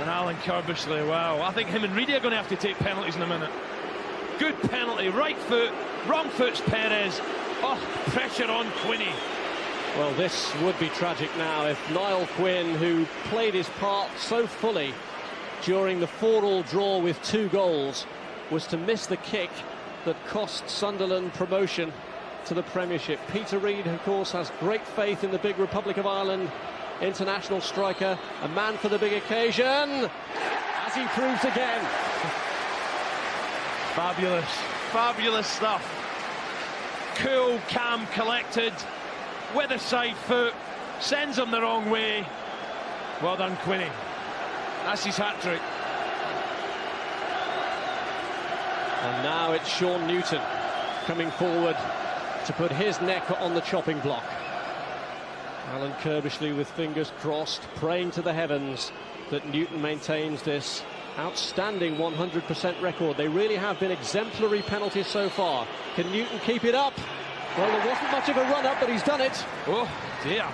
Speaker 3: And Alan Kirbishley, wow. I think him and Reedy are going to have to take penalties in a minute. Good penalty, right foot, wrong foot's Perez. Oh, pressure on Quinney.
Speaker 1: Well, this would be tragic now if Niall Quinn, who played his part so fully during the 4-4 draw with 2 goals, was to miss the kick that cost Sunderland promotion to the Premiership. Peter Reid, of course, has great faith in the big Republic of Ireland international striker, a man for the big occasion, as he proves again.
Speaker 3: Fabulous, fabulous stuff. Cool, calm, collected, with a side foot, sends him the wrong way. Well done, Quinney. That's his hat-trick.
Speaker 1: And now it's Sean Newton coming forward to put his neck on the chopping block. Alan Kirbishley with fingers crossed, praying to the heavens that Newton maintains this outstanding 100% record. They really have been exemplary penalties so far. Can Newton keep it up? Well, there wasn't much of a run-up, but he's done it.
Speaker 3: Oh, dear.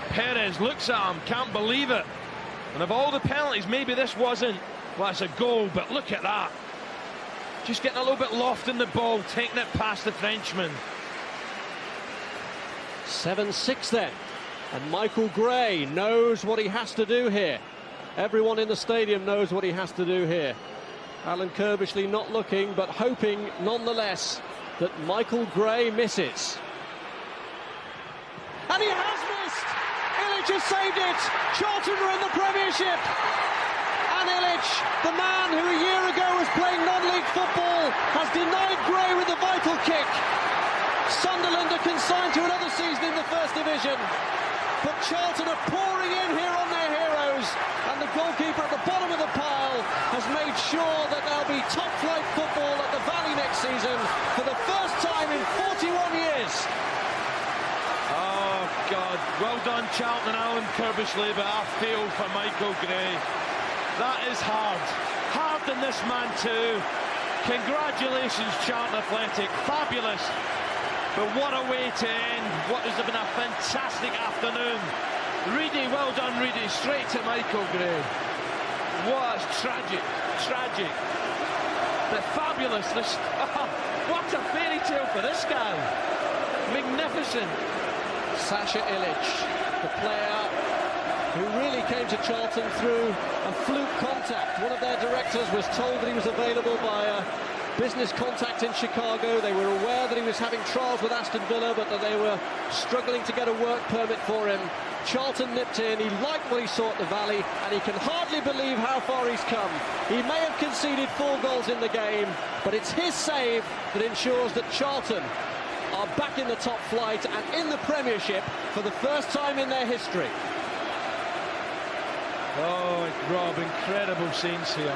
Speaker 3: Perez looks at him, can't believe it. And of all the penalties, maybe this wasn't, well, it's a goal, but look at that. Just getting a little bit loft in the ball, taking it past the Frenchman.
Speaker 1: 7-6 then. And Michael Gray knows what he has to do here. Everyone in the stadium knows what he has to do here. Alan Kirbishley not looking, but hoping nonetheless that Michael Gray misses. And he has missed! Ilic has saved it! Charlton are in the Premiership! And Ilic, the man who a year ago was playing non-league football, has denied Gray with a vital kick. Sunderland are consigned to another season in the First Division. But Charlton are pouring in here on their heroes, and the goalkeeper at the bottom of the pile has made sure that there'll be top-flight football at the Valley next season for the first time in 41 years.
Speaker 3: Oh, God. Well done, Charlton and Alan Kirbishley, but I feel for Michael Gray. That is hard. Hard in this man too. Congratulations, Charlton Athletic. Fabulous. But what a way to end what has been a fantastic afternoon. Reedy, well done, Reedy. Straight to Michael Gray. What tragic, tragic. But fabulous. This, what a fairy tale for this guy. Magnificent.
Speaker 1: Sasha Ilic, the player who really came to Charlton through a fluke contact. One of their directors was told that he was available by a business contact in Chicago. They were aware that he was having trials with Aston Villa, but that they were struggling to get a work permit for him. Charlton nipped in, he liked what he saw at the Valley, and he can hardly believe how far he's come. He may have conceded 4 goals in the game, but it's his save that ensures that Charlton are back in the top flight and in the Premiership for the first time in their history.
Speaker 3: Oh, Rob, incredible scenes here.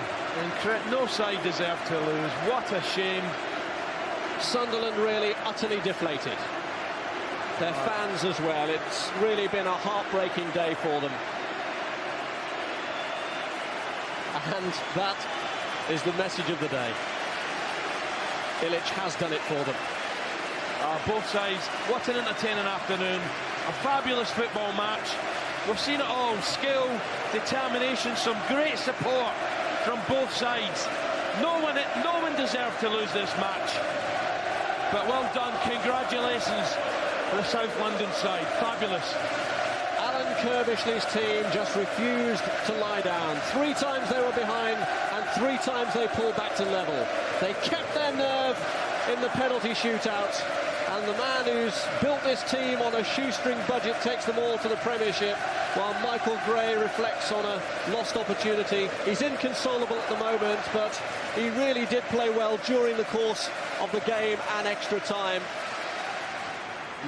Speaker 3: No side deserved to lose. What a shame.
Speaker 1: Sunderland really utterly deflated. Their fans as well. It's really been a heartbreaking day for them. And that is the message of the day. Ilic has done it for them.
Speaker 3: Both sides, what an entertaining afternoon. A fabulous football match. We've seen it all. Skill, determination, some great support from both sides. No one deserved to lose this match. But well done. Congratulations for the South London side. Fabulous.
Speaker 1: Alan Kirbishley's team just refused to lie down. 3 times they were behind and 3 times they pulled back to level. They kept their nerve in the penalty shootout. And the man who's built this team on a shoestring budget takes them all to the Premiership, while Michael Gray reflects on a lost opportunity. He's inconsolable at the moment, but he really did play well during the course of the game and extra time.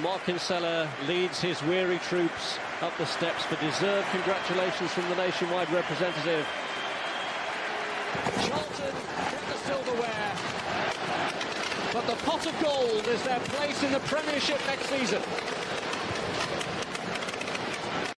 Speaker 1: Mark Kinsella leads his weary troops up the steps for deserved congratulations from the nationwide representative. Charlton get the silverware, but the pot of gold is their place in the Premiership next season.